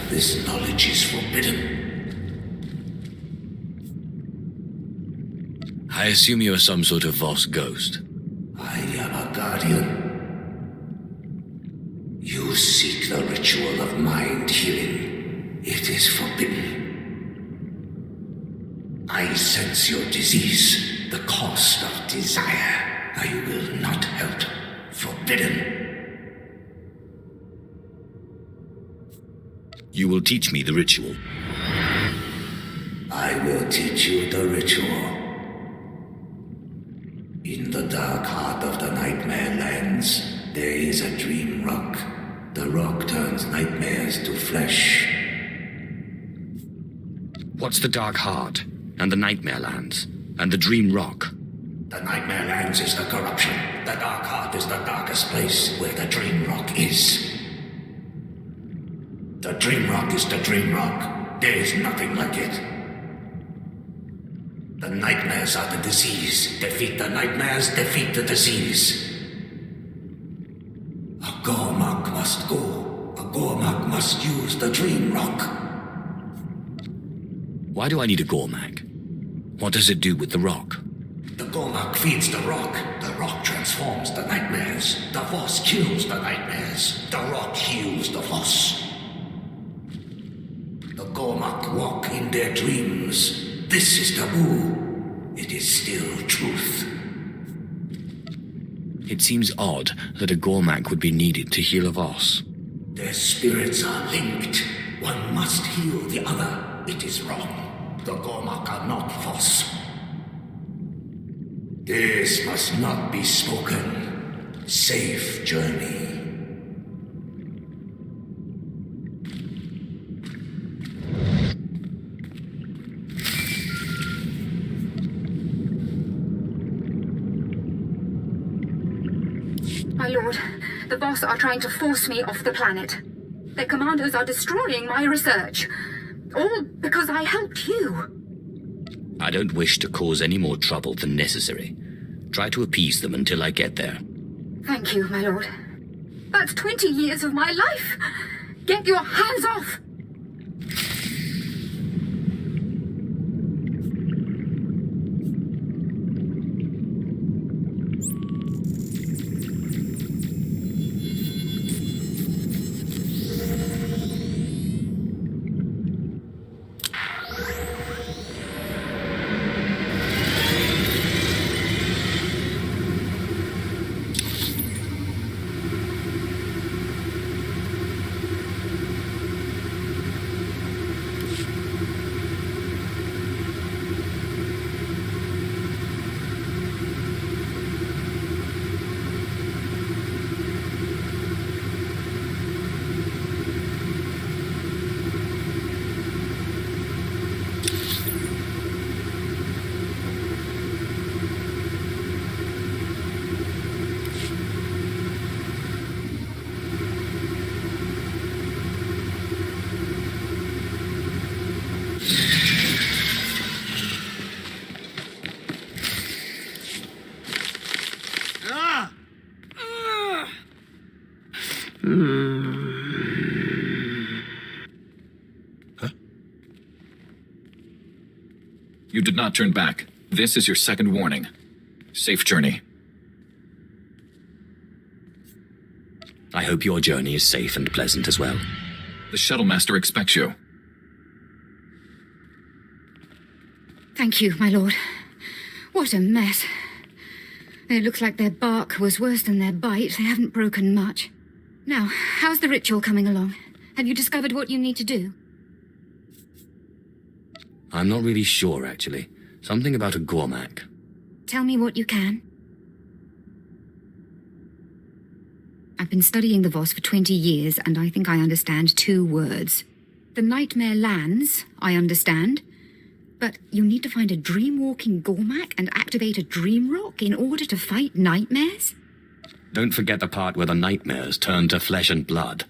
This knowledge is forbidden. I assume you are some sort of Voss ghost. I am a guardian. You seek the ritual of mind healing. It is forbidden. I sense your disease, the cost of desire. I will not help. Forbidden. You will teach me the ritual. I will teach you the ritual. In the dark heart of the Nightmare Lands, there is a dream rock. The rock turns nightmares to flesh. What's the Dark Heart, and the Nightmare Lands, and the Dream Rock? The Nightmare Lands is the corruption. The dark heart is the darkest place where the dream rock is. The dream rock is the dream rock. There is nothing like it. The nightmares are the disease. Defeat the nightmares, defeat the disease. A Gormak must go. A Gormak must use the dream rock. Why do I need a Gormak? What does it do with the rock? The Gormak feeds the rock. The rock transforms the nightmares. The Voss kills the nightmares. The rock heals the Voss. The Gormak walk in their dreams. This is taboo. It is still truth. It seems odd that a Gormak would be needed to heal a Voss. Their spirits are linked. One must heal the other. It is wrong. The Gormak are not Voss. This must not be spoken. Safe journey. My lord, the Voss are trying to force me off the planet. Their commanders are destroying my research. All because I helped you. I don't wish to cause any more trouble than necessary. Try to appease them until I get there. Thank you, my lord. That's 20 years of my life. Get your hands off! You did not turn back. This is your second warning. Safe journey. I hope your journey is safe and pleasant as well. The shuttle master expects you. Thank you, my lord. What a mess. It looks like their bark was worse than their bite. They haven't broken much. Now, how's the ritual coming along? Have you discovered what you need to do? I'm not really sure, actually. Something about a Gormak. Tell me what you can. I've been studying the Voss for 20 years, and I think I understand 2 words. The nightmare lands, I understand. But you need to find a dream-walking Gormak and activate a dream rock in order to fight nightmares? Don't forget the part where the nightmares turn to flesh and blood.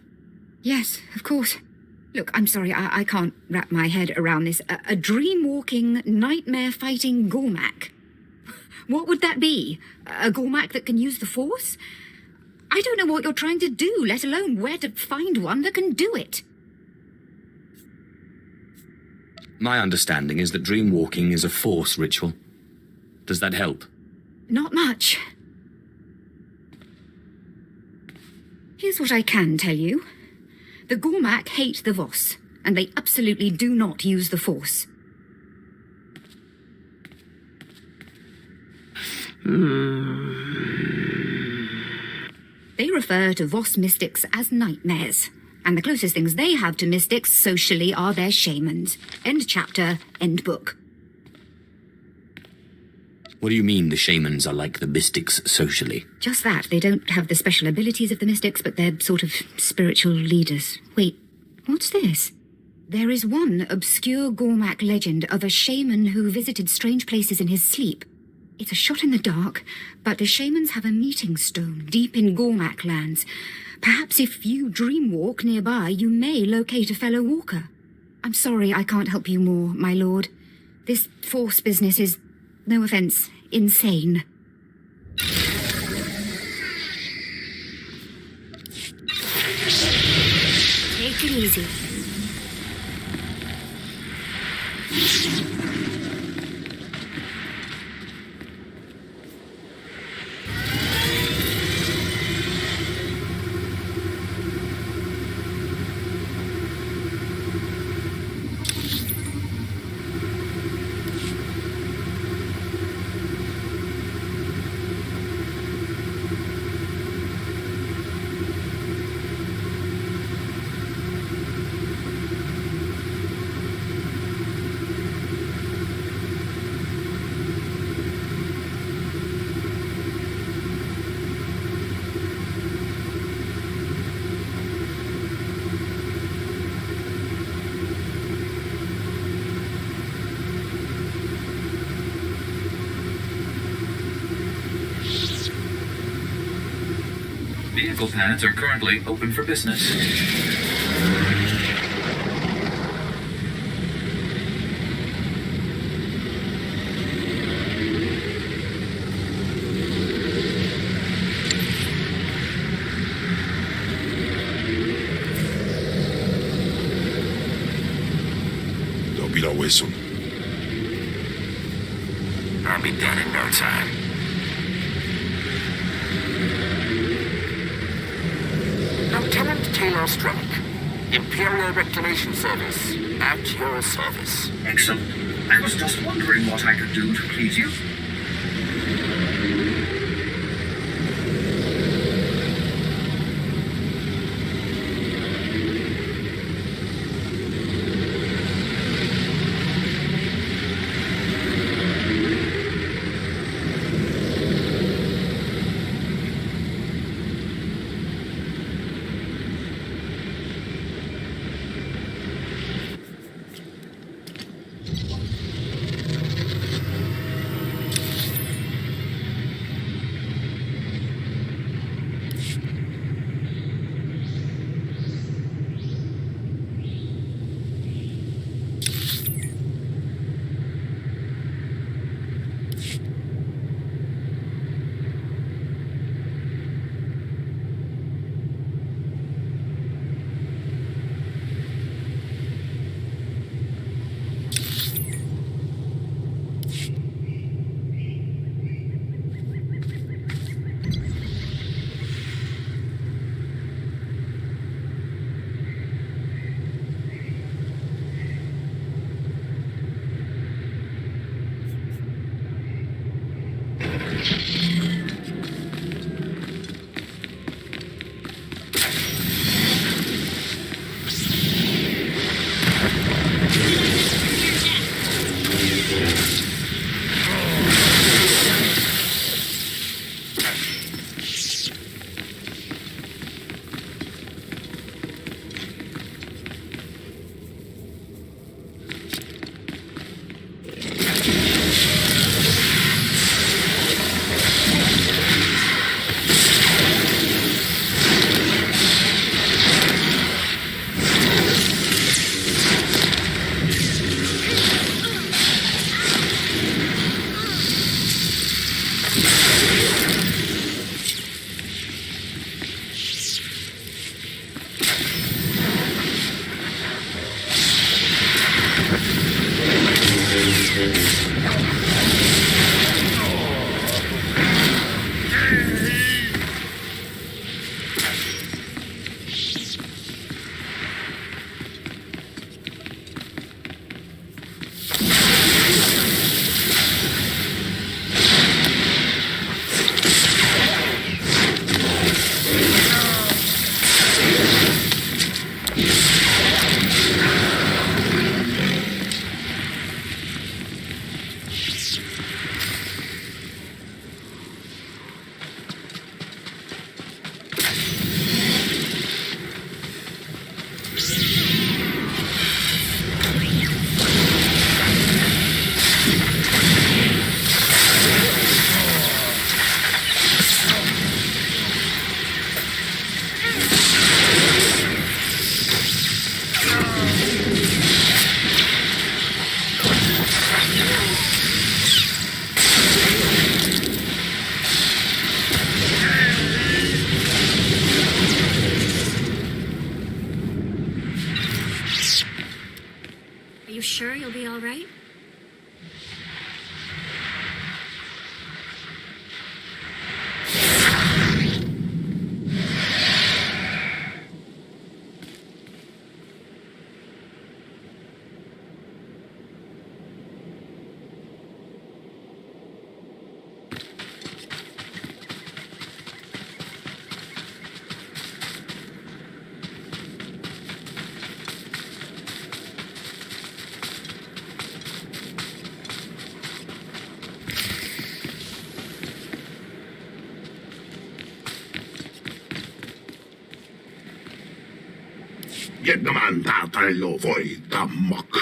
Yes, of course. Look, I'm sorry, I can't wrap my head around this. A dream-walking, nightmare-fighting Gormak. What would that be? A Gormak that can use the Force? I don't know what you're trying to do, let alone where to find one that can do it. My understanding is that dream walking is a Force ritual. Does that help? Not much. Here's what I can tell you. The Gormak hate the Voss, and they absolutely do not use the Force. They refer to Voss mystics as nightmares, and the closest things they have to mystics socially are their shamans. End chapter, end book. What do you mean the shamans are like the mystics socially? Just that. They don't have the special abilities of the mystics, but they're sort of spiritual leaders. Wait, what's this? There is one obscure Gormak legend of a shaman who visited strange places in his sleep. It's a shot in the dark, but the shamans have a meeting stone deep in Gormak lands. Perhaps if you dreamwalk nearby, you may locate a fellow walker. I'm sorry I can't help you more, my lord. This Force business is, no offense, insane. Take it easy. Vehicle pads are currently open for business. They'll be that way soon. I'll be done in no time. Lieutenant Taylor Strike, Imperial Reclamation Service, at your service. Excellent. I was just wondering what I could do to please you. you sure you'll be all right? Get the man that I love, the muck.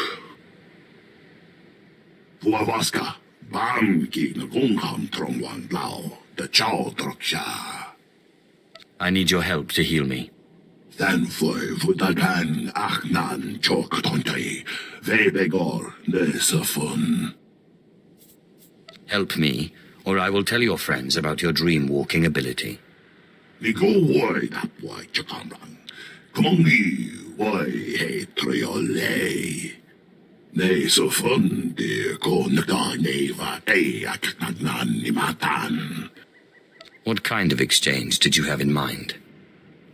Puavaska, Bam King Gungham Trongwan Lao, the Chow Troksha. I need your help to heal me. Then for Vudagan Achnan Chok Tontai, Vebegor Nesafun. Help me, or I will tell your friends about your dream-walking ability. We go wide up why Chakamran. Kumongi, why hey triole. Nesafun, dear Konaganeva, Ayak Nagnan Nimatan. What kind of exchange did you have in mind?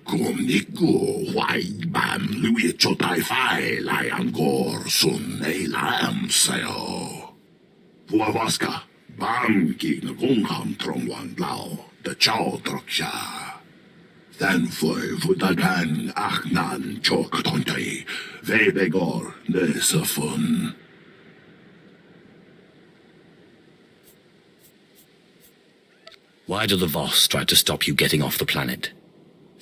Kumniku, why bam, Louis Chotai Fai, Liangor, Sun, Elam Sayo. Puavaska, Bam King Gungham Trongwan Lao, the Chow Troksha. Then for Vudagan Achnan Chok Tontai, Vebegor Nesafun. Why do the Voss try to stop you getting off the planet?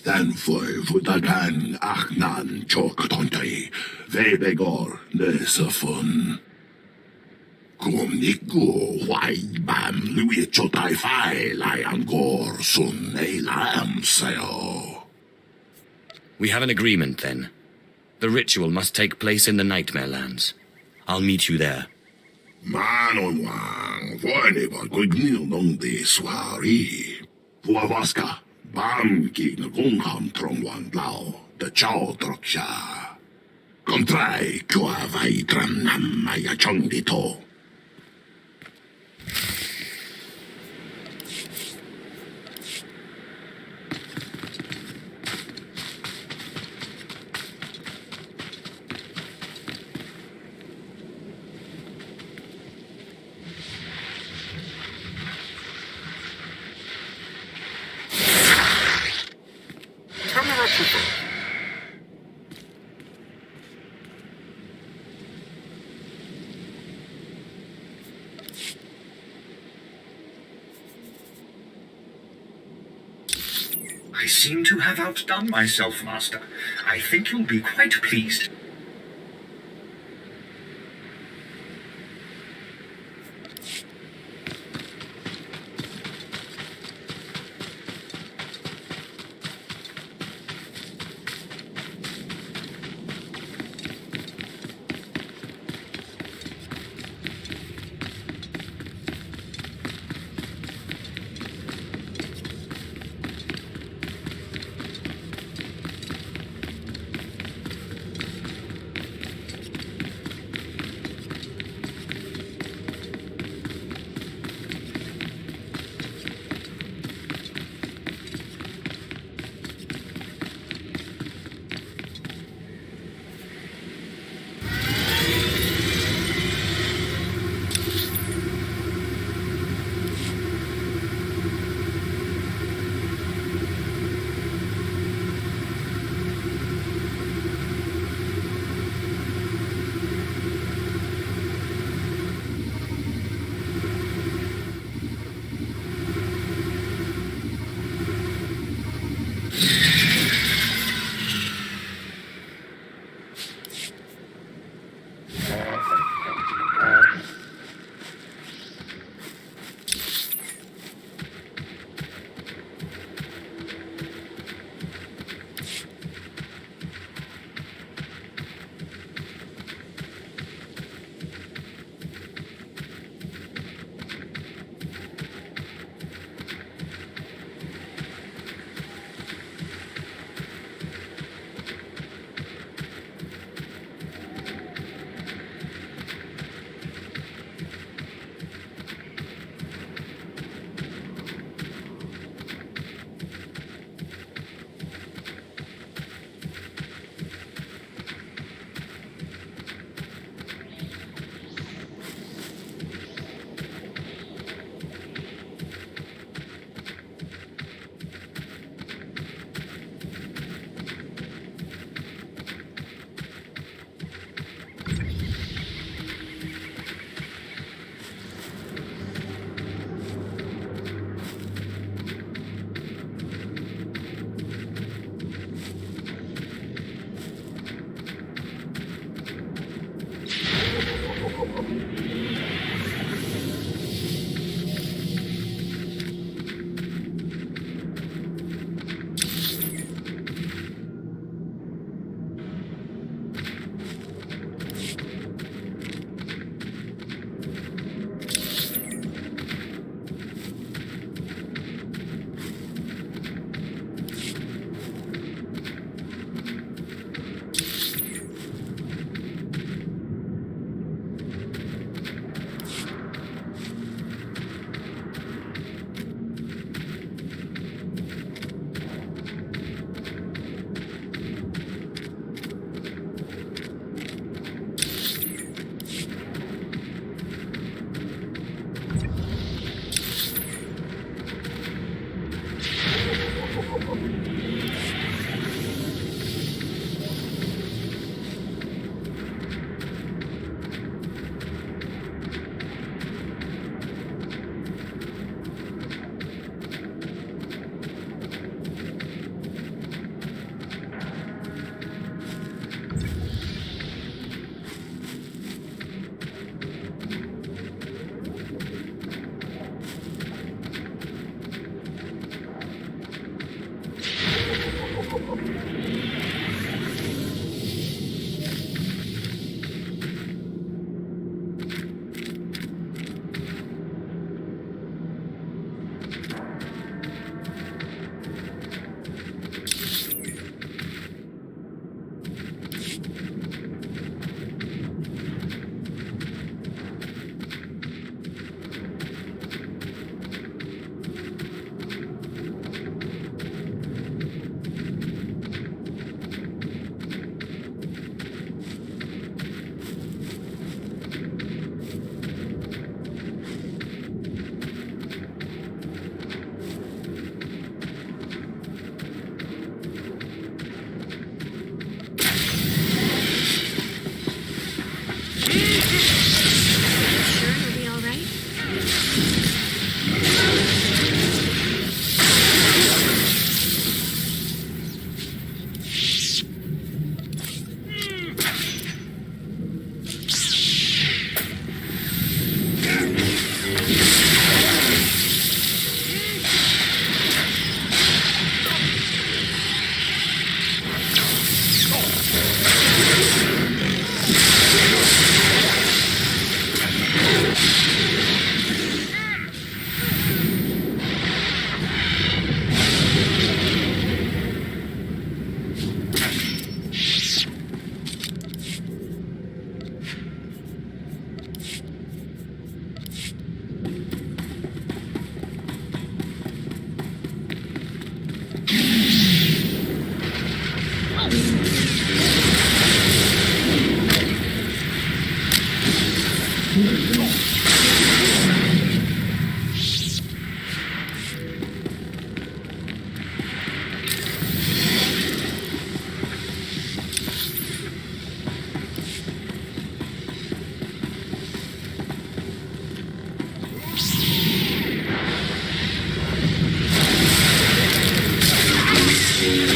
Then for Vudagan Achnan Chok Tontai, Vebegor Nesafun. Kumniku, why bam, Louis Chotai Fai, Liangor, Sun, Elam Sayo. We have an agreement, then. The ritual must take place in the Nightmare Lands. I'll meet you there. Manon Wang, Voineban Guignil Nong de Soiree. Puavaska, Bam King Gungham Trongwan Lao, the Chow Troksha. Contrai Kua Vaidram Nam Maya Chong Dito. I seem to have outdone myself, Master. I think you'll be quite pleased.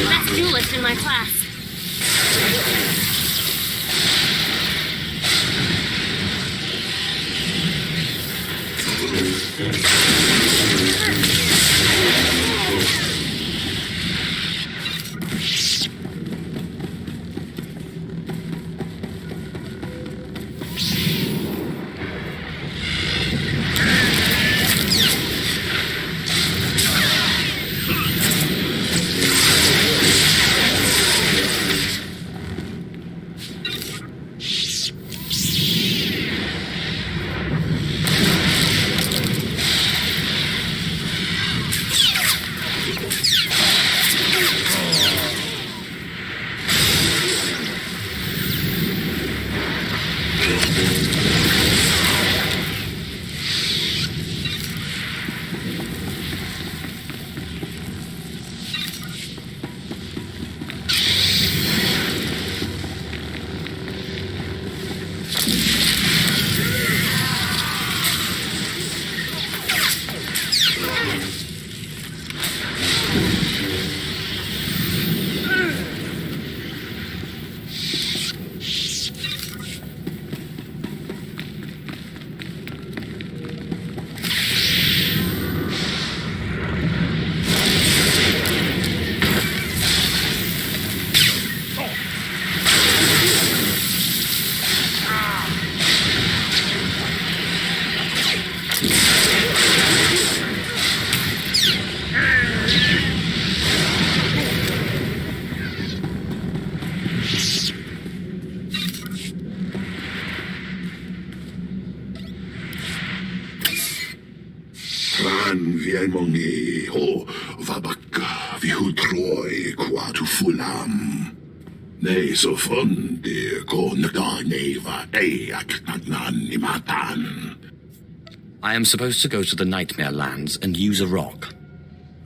Best duelist in my class. Vienmongi ho vabaka vihutroi quatu fulam. Ne so fondi ko nagda neva eak nagnan nimatan. I am supposed to go to the Nightmare Lands and use a rock.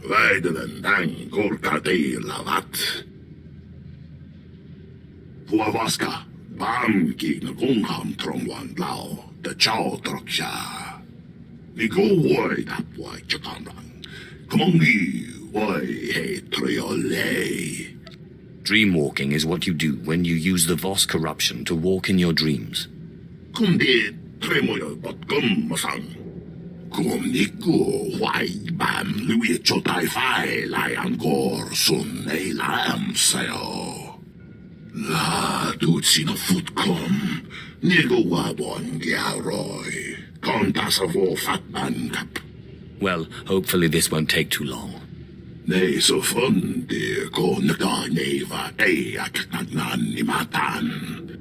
Väidelen tän korkati lavat. Huavaska, banki na kungham trongwan lao, the chow troksha. Vi går i tapwa chakanran. Kumongi, why he triole. Dreamwalking is what you do when you use the Voss corruption to walk in your dreams. Kundi tremoyo bot kummasang. Kumniku, why bam lui chotai fai lai angor sun ei lam sayo. La dutsina futkom, nego wabon giaroi. Well, hopefully this won't take too long. Ne so fondi ko nagda neva eak nagnan nimatan.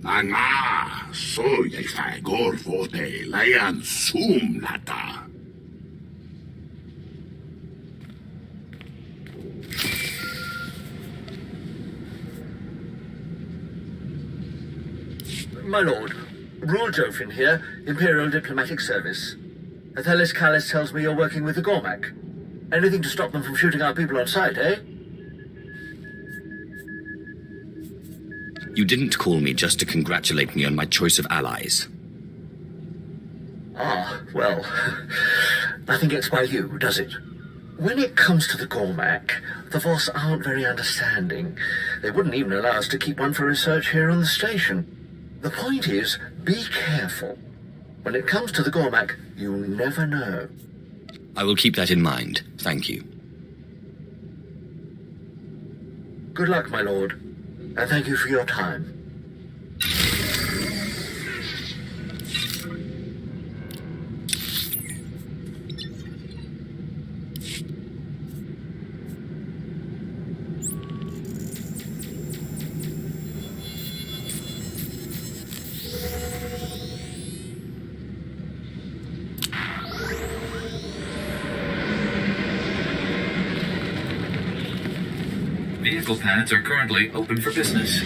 Anga, so ye fagor vote layan sum lata. My lord, Rule Jofin here, Imperial Diplomatic Service. Athelis Callis tells me you're working with the Gormak. Anything to stop them from shooting our people on sight, eh? You didn't call me just to congratulate me on my choice of allies. Ah, well, nothing gets by you, does it? When it comes to the Gormak, the Voss aren't very understanding. They wouldn't even allow us to keep one for research here on the station. The point is, be careful. When it comes to the Gormak, you never know. I will keep that in mind. Thank you. Good luck, my lord, and thank you for your time. vehicle pads are currently open for business.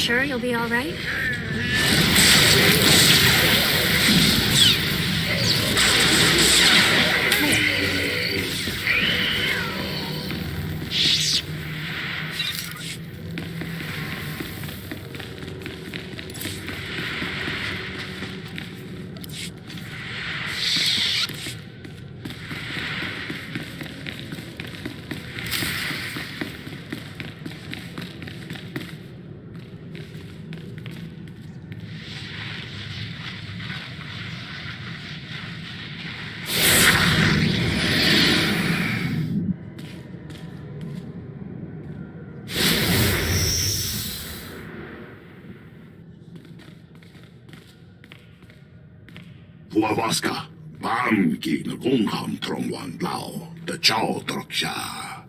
sure you'll be all right? Huavaska, Bamki Ngungham Trongwan Lao, the Chow Troksha.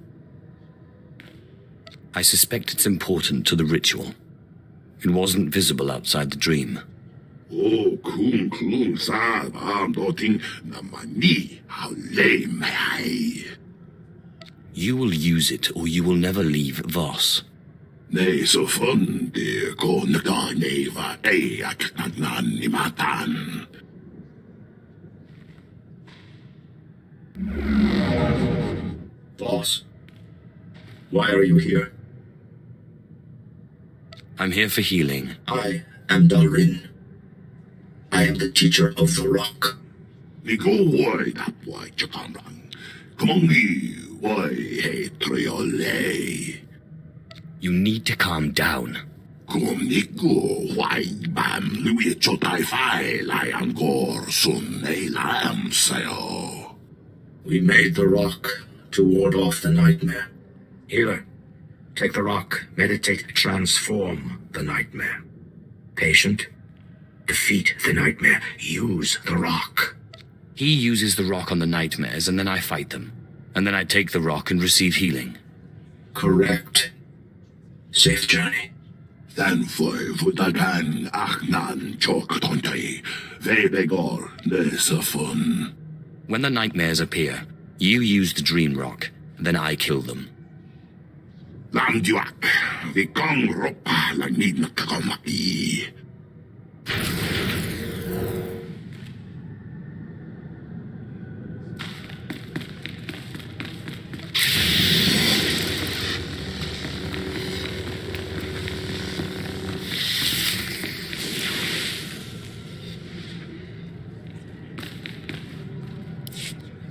I suspect it's important to the ritual. It wasn't visible outside the dream. Oh, Kung Klung Sa Bam Doting Namani, how lame I. You will use it, or you will never leave Voss. Nei so fun de ko nagda neva ayak nagnan ni matan. Boss, why are you here? I'm here for healing. I am Dalrin. I am the teacher of the rock. Ni go wai that wai chakamran. Kumongi wai he triole. You need to calm down. Kumniku wai bam lui chotai fai lai angor sun ei lam sayo. We made the rock to ward off the nightmare. Healer, take the rock, meditate, transform the nightmare. Patient, defeat the nightmare, use the rock. He uses the rock on the nightmares, and then I fight them. And then I take the rock and receive healing. Correct. Safe journey. Then foi futagan achnan chok tontai. Vebegor nesafun. When the nightmares appear, you use the dream rock, then I kill them. Lamduak, the gong ropa la need nakakamaki.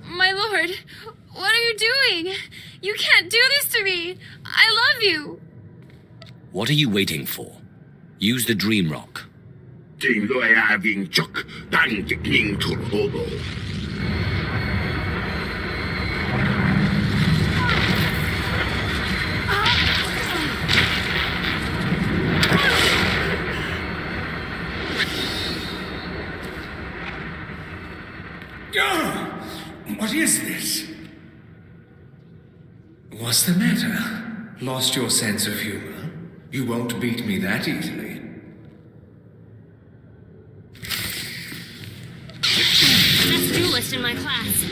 My lord, what are you doing? You can't do this to me. I love you. What are you waiting for? Use the dream rock. Ting loy having chok, dan king turbobo. What is this? What's the matter? Lost your sense of humor? You won't beat me that easily. Best duelist in my class.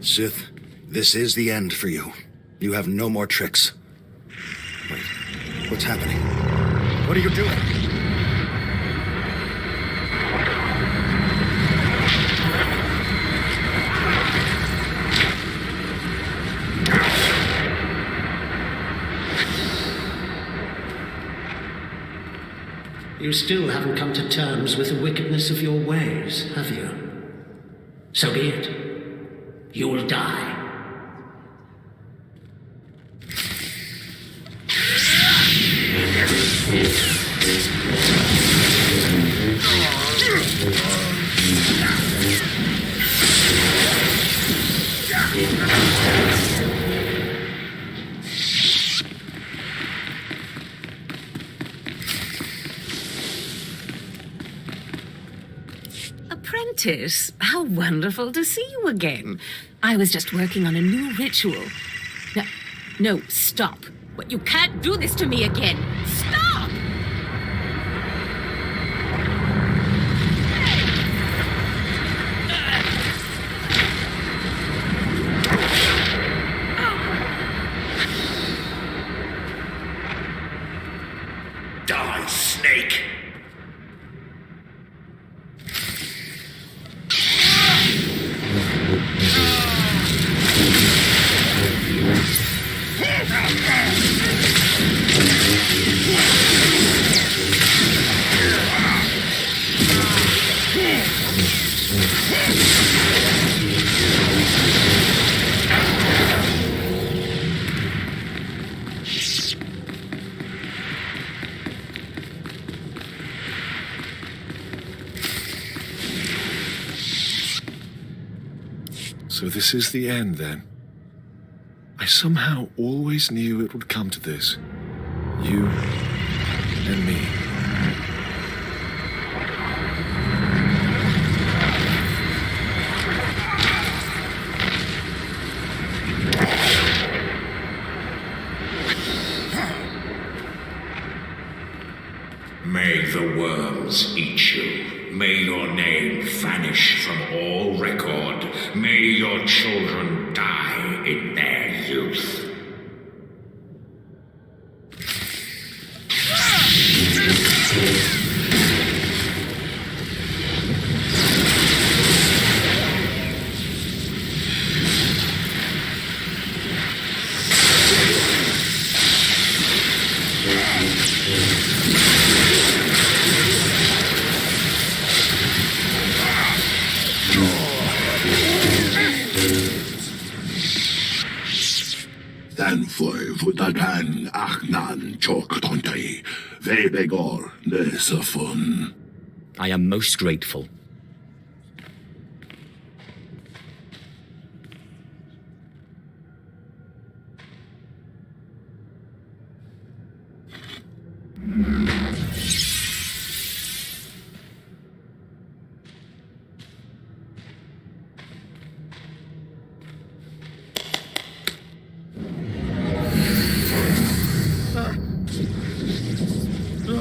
Sith, this is the end for you. You have no more tricks. Wait, what's happening? What are you doing? You still haven't come to terms with the wickedness of your ways, have you? So be it. You will die. A Apprentice, how wonderful to see you again. I was just working on a new ritual. No, stop. You can't do this to me again. Stop! Die, snake! So this is the end, then? I somehow always knew it would come to this. You and me. May the worms eat you. May your name vanish from all record. May your children die in their youth. Danfoy Vudagan Achnan Choktontai Vebegor Nesafun. I am most grateful.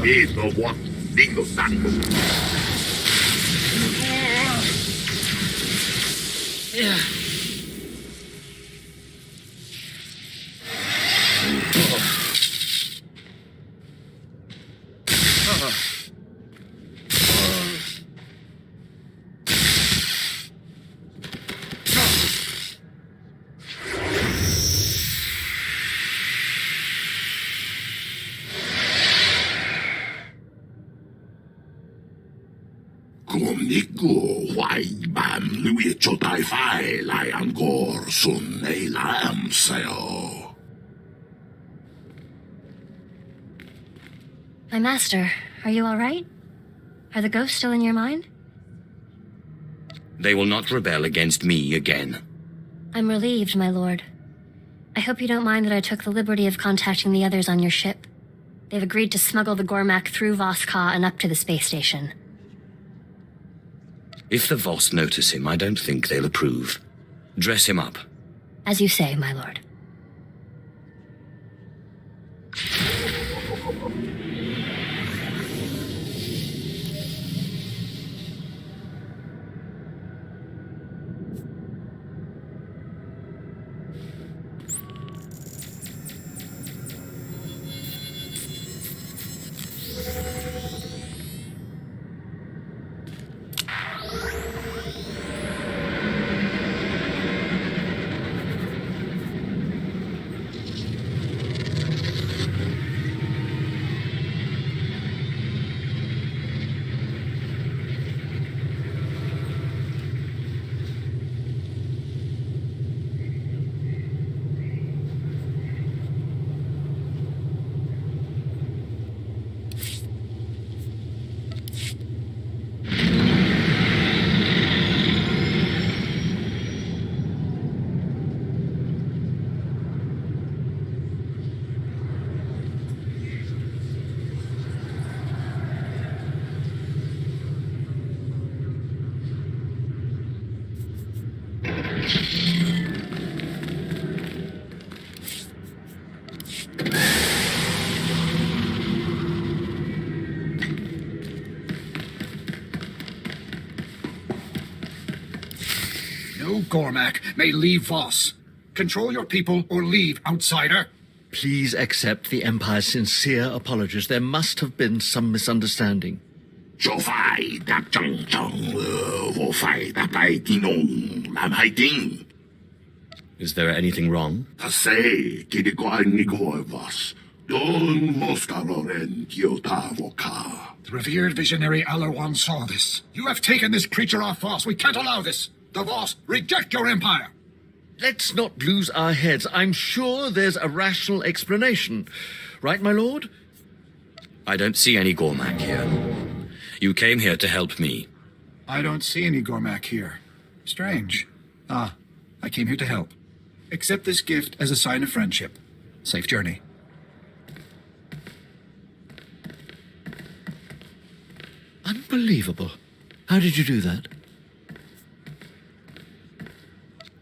Ito what dingo tango. Yeah. Nico, why bam Louis Chotai Fai, Lion Gor, Sun A Lam Seo. My master, are you all right? Are the ghosts still in your mind? They will not rebel against me again. I'm relieved, my lord. I hope you don't mind that I took the liberty of contacting the others on your ship. They've agreed to smuggle the Gormak through Voska and up to the space station. If the Voss notice him, I don't think they'll approve. Dress him up. As you say, my lord. No Gormak may leave Voss. Control your people or leave, outsider. Please accept the Empire's sincere apologies. There must have been some misunderstanding. Is there anything wrong? The revered visionary Alarwan saw this. You have taken this creature off Voss. We can't allow this. The Voss reject your empire. Let's not lose our heads. I'm sure there's a rational explanation. Right, my lord? I don't see any Gormak here. You came here to help me. I don't see any Gormak here. Strange. I came here to help. Accept this gift as a sign of friendship. Safe journey. Unbelievable. How did you do that?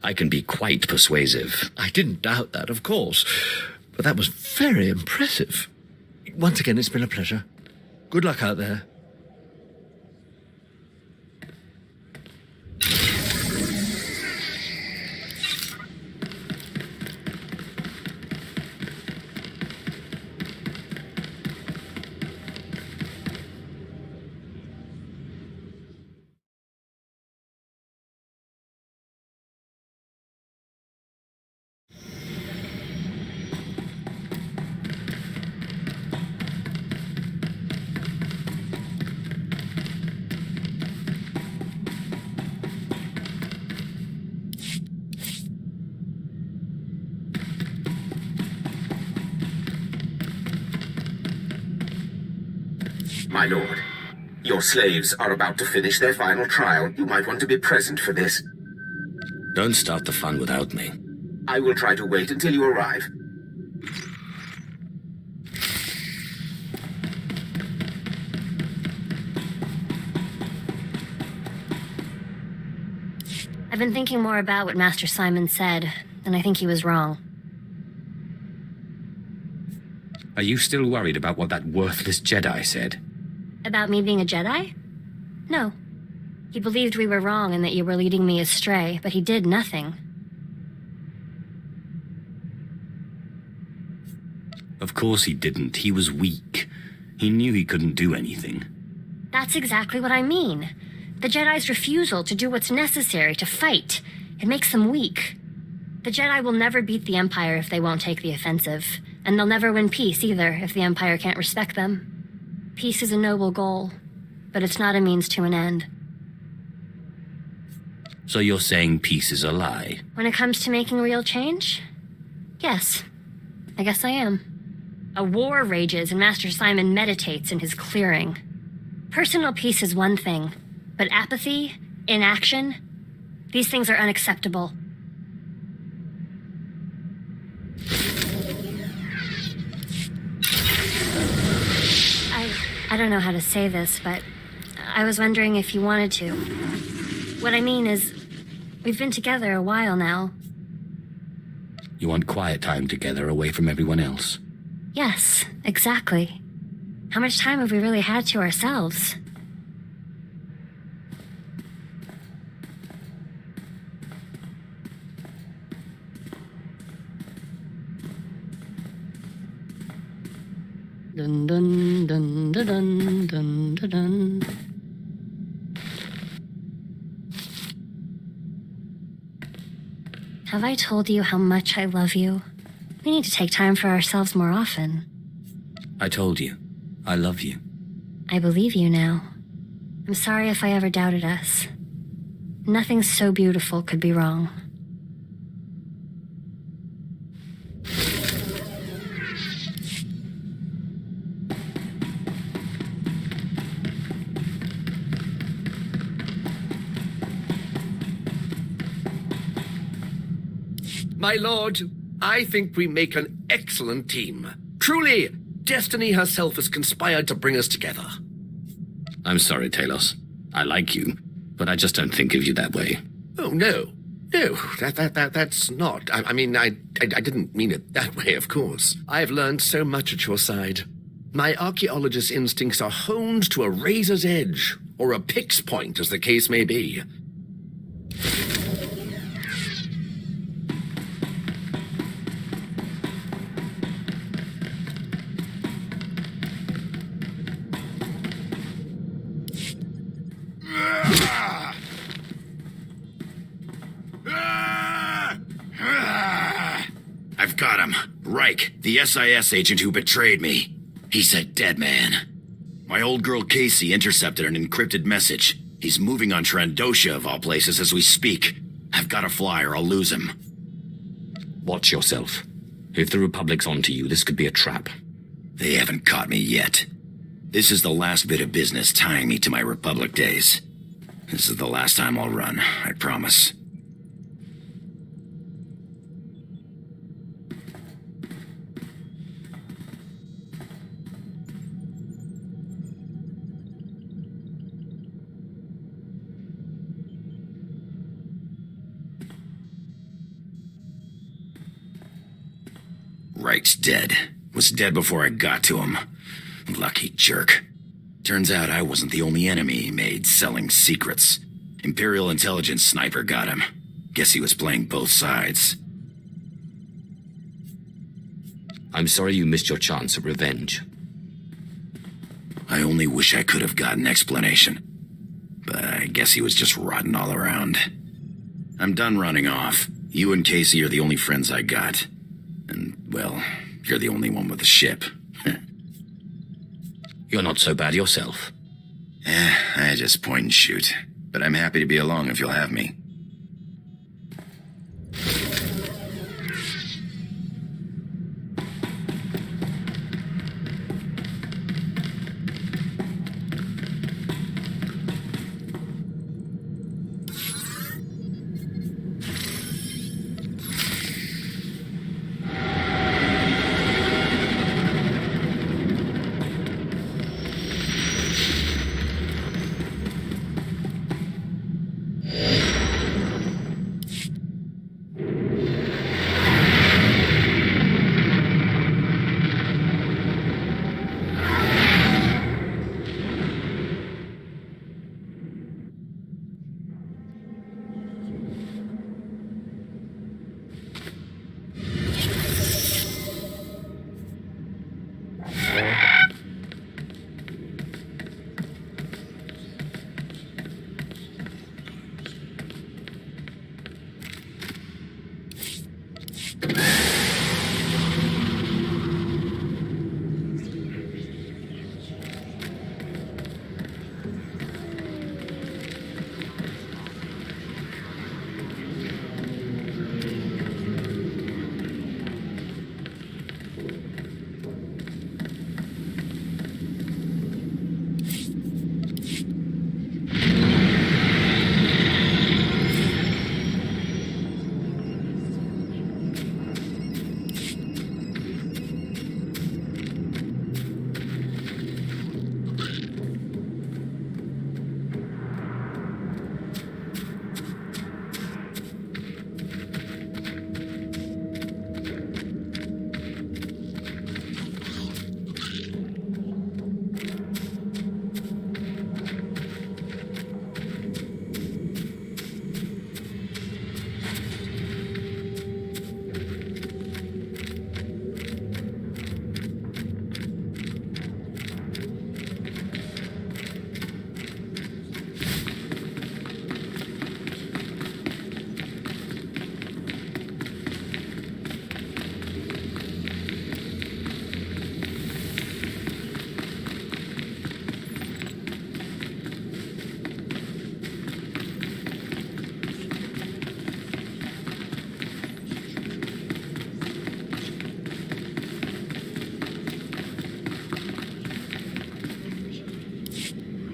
I can be quite persuasive. I didn't doubt that, of course. But that was very impressive. Once again, it's been a pleasure. Good luck out there. My lord, your slaves are about to finish their final trial. You might want to be present for this. Don't start the fun without me. I will try to wait until you arrive. I've been thinking more about what Master Simon said, and I think he was wrong. Are you still worried about what that worthless Jedi said? About me being a Jedi? No. He believed we were wrong and that you were leading me astray, but he did nothing. Of course he didn't. He was weak. He knew he couldn't do anything. That's exactly what I mean. The Jedi's refusal to do what's necessary to fight, it makes them weak. The Jedi will never beat the Empire if they won't take the offensive, and they'll never win peace either if the Empire can't respect them. Peace is a noble goal, but it's not a means to an end. So you're saying peace is a lie? When it comes to making real change? Yes, I guess I am. A war rages and Master Simon meditates in his clearing. Personal peace is one thing, but apathy, inaction, these things are unacceptable. I don't know how to say this, but I was wondering if you wanted to. What I mean is, we've been together a while now. You want quiet time together away from everyone else? Yes, exactly. How much time have we really had to ourselves? Dun dun dun dun dun dun dun dun. Have I told you how much I love you? We need to take time for ourselves more often. I told you. I love you. I believe you now. I'm sorry if I ever doubted us. Nothing so beautiful could be wrong. My lord, I think we make an excellent team. Truly, destiny herself has conspired to bring us together. I'm sorry, Talos. I like you, but I just don't think of you that way. Oh, no. No, that's not. I mean, I didn't mean it that way, of course. I've learned so much at your side. My archaeologist's instincts are honed to a razor's edge, or a pick's point, as the case may be. I've got him. Reich, the SIS agent who betrayed me. He's a dead man. My old girl Casey intercepted an encrypted message. He's moving on Trandosha, of all places, as we speak. I've got to fly or I'll lose him. Watch yourself. If the Republic's onto you, this could be a trap. They haven't caught me yet. This is the last bit of business tying me to my Republic days. This is the last time I'll run, I promise. Reich's dead. Was dead before I got to him. Lucky jerk. Turns out I wasn't the only enemy he made selling secrets. Imperial intelligence sniper got him. Guess he was playing both sides. I'm sorry you missed your chance of revenge. I only wish I could have gotten explanation. But I guess he was just rotten all around. I'm done running off. You and Casey are the only friends I got. And, well, you're the only one with a ship. You're not so bad yourself. I just point and shoot. But I'm happy to be along if you'll have me.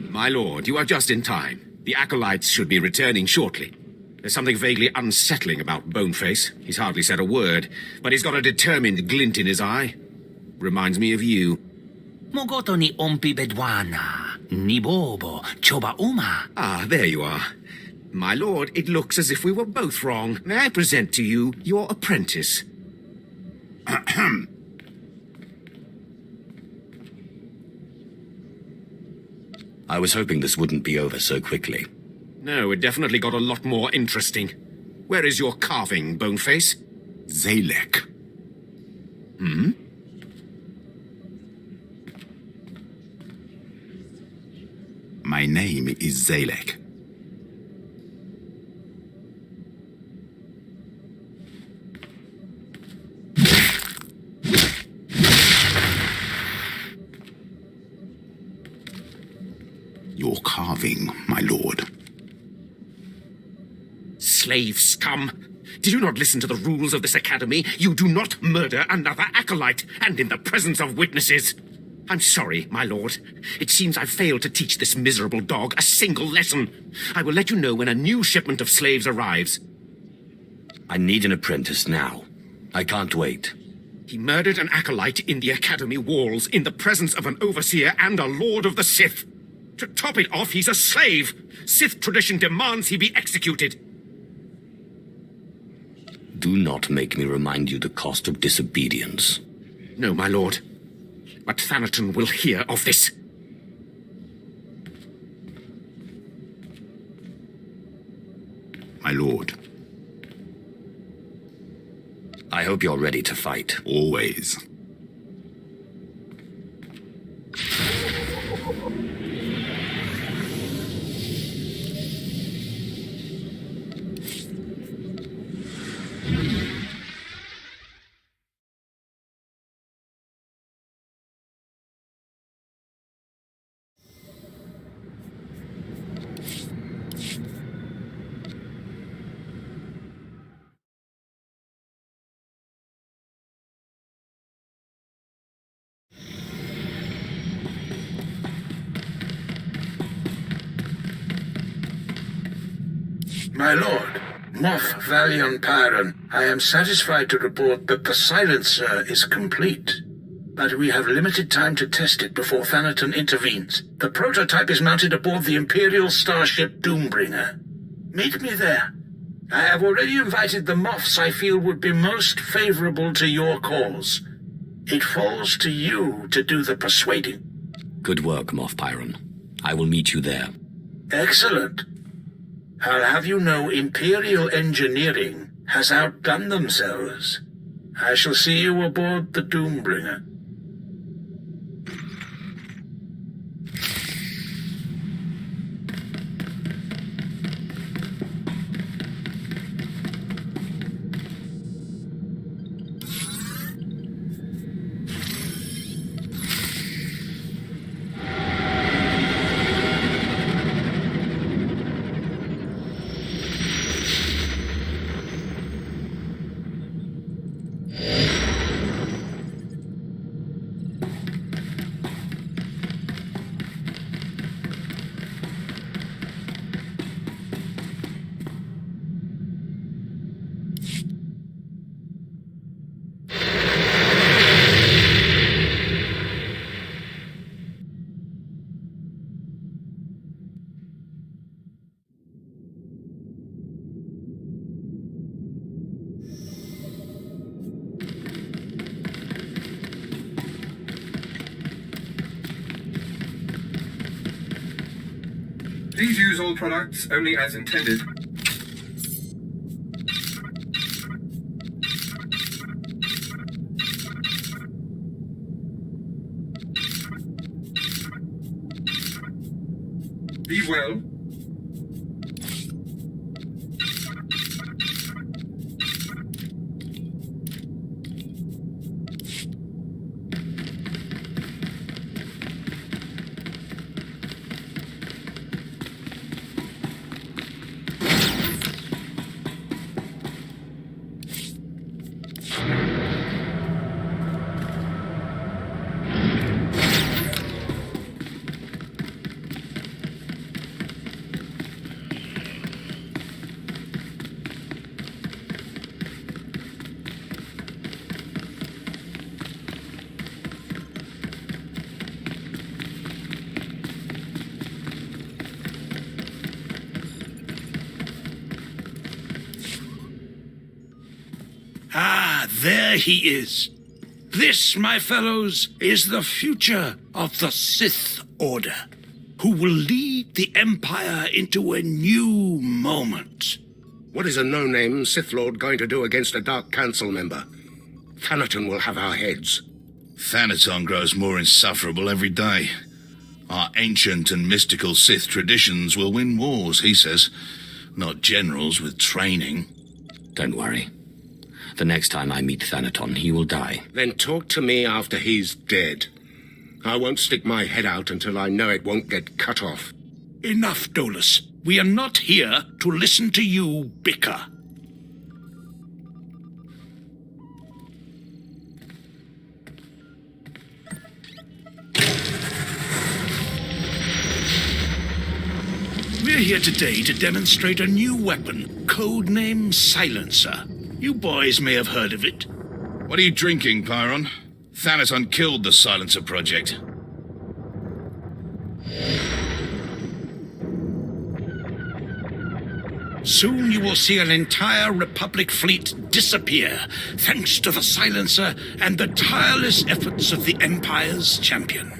My lord, you are just in time. The acolytes should be returning shortly. There's something vaguely unsettling about Boneface. He's hardly said a word, but he's got a determined glint in his eye. Reminds me of you. Mogoto ni ompi bedwana, ni bobo, choba uma. Ah, there you are. My lord, it looks as if we were both wrong. May I present to you your apprentice? I was hoping this wouldn't be over so quickly. No, it definitely got a lot more interesting. Where is your carving, Boneface? Zalek. Hmm? My name is Zalek. Your carving, my lord. Slave scum! Did you not listen to the rules of this academy? You do not murder another acolyte, and in the presence of witnesses. I'm sorry, my lord. It seems I've failed to teach this miserable dog a single lesson. I will let you know when a new shipment of slaves arrives. I need an apprentice now. I can't wait. He murdered an acolyte in the academy walls, in the presence of an overseer and a lord of the Sith. To top it off, he's a slave. Sith tradition demands he be executed. Do not make me remind you the cost of disobedience. No, my lord. But Thanaton will hear of this. My lord. I hope you're ready to fight. Always. My lord, Moff Valion Pyron, I am satisfied to report that the silencer is complete. But we have limited time to test it before Thanaton intervenes. The prototype is mounted aboard the Imperial starship Doombringer. Meet me there. I have already invited the Moffs I feel would be most favorable to your cause. It falls to you to do the persuading. Good work, Moff Pyron. I will meet you there. Excellent. I'll have you know Imperial engineering has outdone themselves. I shall see you aboard the Doombringer. Please use all products only as intended. Be well. there he is. This, my fellows, is the future of the Sith Order, who will lead the Empire into a new moment. What is a no-name Sith Lord going to do against a Dark Council member? Thanaton will have our heads. Thanaton grows more insufferable every day. Our ancient and mystical Sith traditions will win wars, he says. Not generals with training. Don't worry. The next time I meet Thanaton, he will die. Then talk to me after he's dead. I won't stick my head out until I know it won't get cut off. Enough, Dolus. We are not here to listen to you bicker. We're here today to demonstrate a new weapon, codenamed Silencer. You boys may have heard of it. What are you drinking, Pyron? Thanaton killed the Silencer project. Soon you will see an entire Republic fleet disappear, thanks to the Silencer and the tireless efforts of the Empire's champion.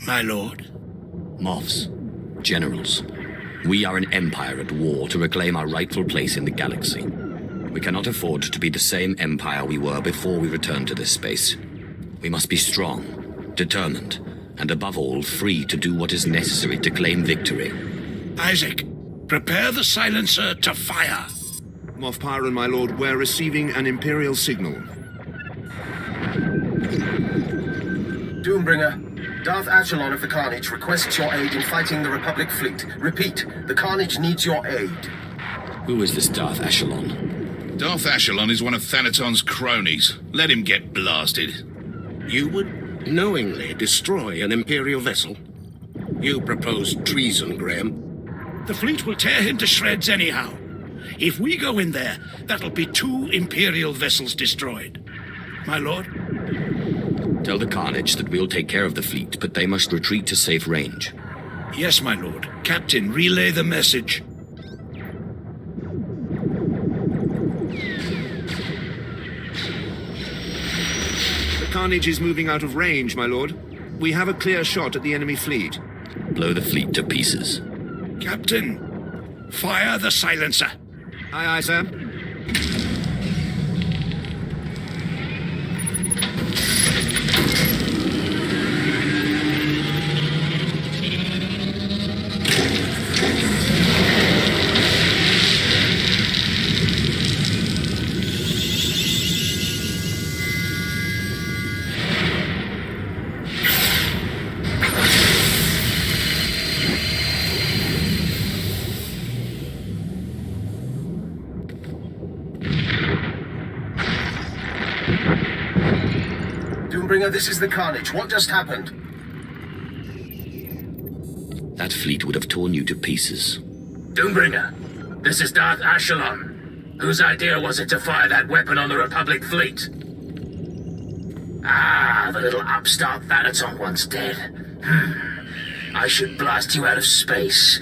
My lord? Moffs. Generals. We are an empire at war to reclaim our rightful place in the galaxy. We cannot afford to be the same empire we were before we returned to this space. We must be strong, determined, and above all, free to do what is necessary to claim victory. Isaac, prepare the Silencer to fire. Moff Pyron, my lord, we're receiving an Imperial signal. Doombringer, Darth Ashelon of the Carnage requests your aid in fighting the Republic fleet. Repeat, the Carnage needs your aid. Who is this Darth Ashelon? Darth Ashelon is one of Thanaton's cronies. Let him get blasted. You would knowingly destroy an Imperial vessel? You propose treason, Graham. The fleet will tear him to shreds anyhow. If we go in there, that'll be 2 Imperial vessels destroyed. My lord? Tell the Carnage that we'll take care of the fleet, but they must retreat to safe range. Yes, my lord. Captain, relay the message. The Carnage is moving out of range, my lord. We have a clear shot at the enemy fleet. Blow the fleet to pieces. Captain, fire the Silencer. Aye, aye, sir. Doombringer, this is the Carnage. What just happened? That fleet would have torn you to pieces. Doombringer, this is Darth Ashelon. Whose idea was it to fire that weapon on the Republic fleet? Ah, the little upstart Thanaton once dead. I should blast you out of space,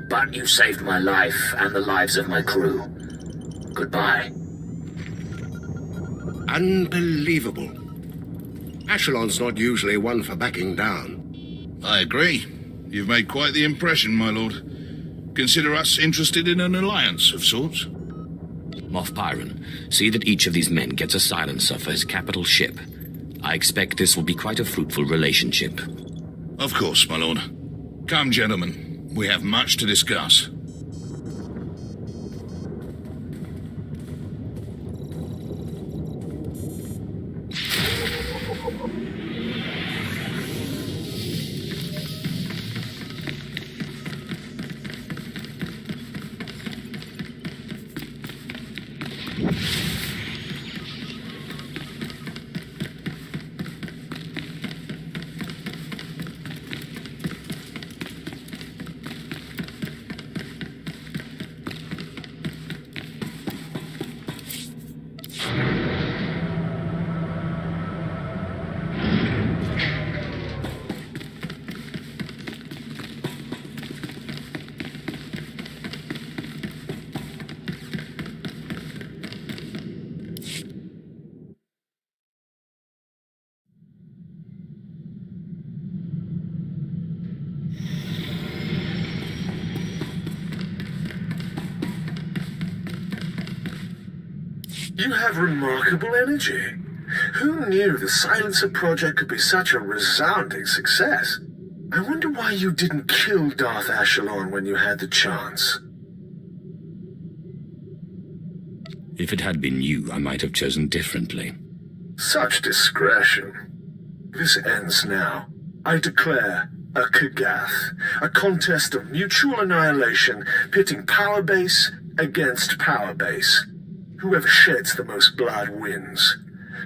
but you saved my life and the lives of my crew. Goodbye. Unbelievable. Ashelon's not usually one for backing down. I agree. You've made quite the impression, my lord. Consider us interested in an alliance of sorts. Moff Pyron, see that each of these men gets a Silencer for his capital ship. I expect this will be quite a fruitful relationship. Of course, my lord. Come, gentlemen. We have much to discuss. You have remarkable energy. Who knew the Silencer project could be such a resounding success? I wonder why you didn't kill Darth Ashelon when you had the chance. If it had been you, I might have chosen differently. Such discretion. This ends now. I declare a Kagath, a contest of mutual annihilation, pitting power base against power base. Whoever sheds the most blood wins.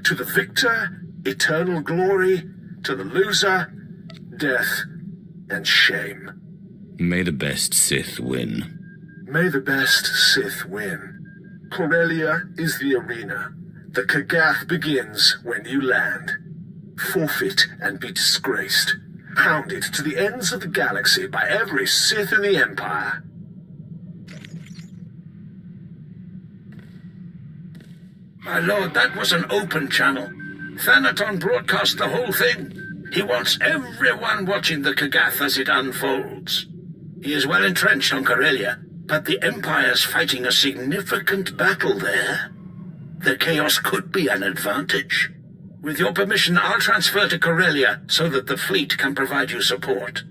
To the victor, eternal glory. To the loser, death and shame. May the best Sith win. May the best Sith win. Corellia is the arena. The Kagath begins when you land. Forfeit and be disgraced. Hounded to the ends of the galaxy by every Sith in the Empire. My lord, that was an open channel. Thanaton broadcast the whole thing. He wants everyone watching the Kagath as it unfolds. He is well entrenched on Corellia, but the Empire's fighting a significant battle there. The chaos could be an advantage. With your permission, I'll transfer to Corellia so that the fleet can provide you support.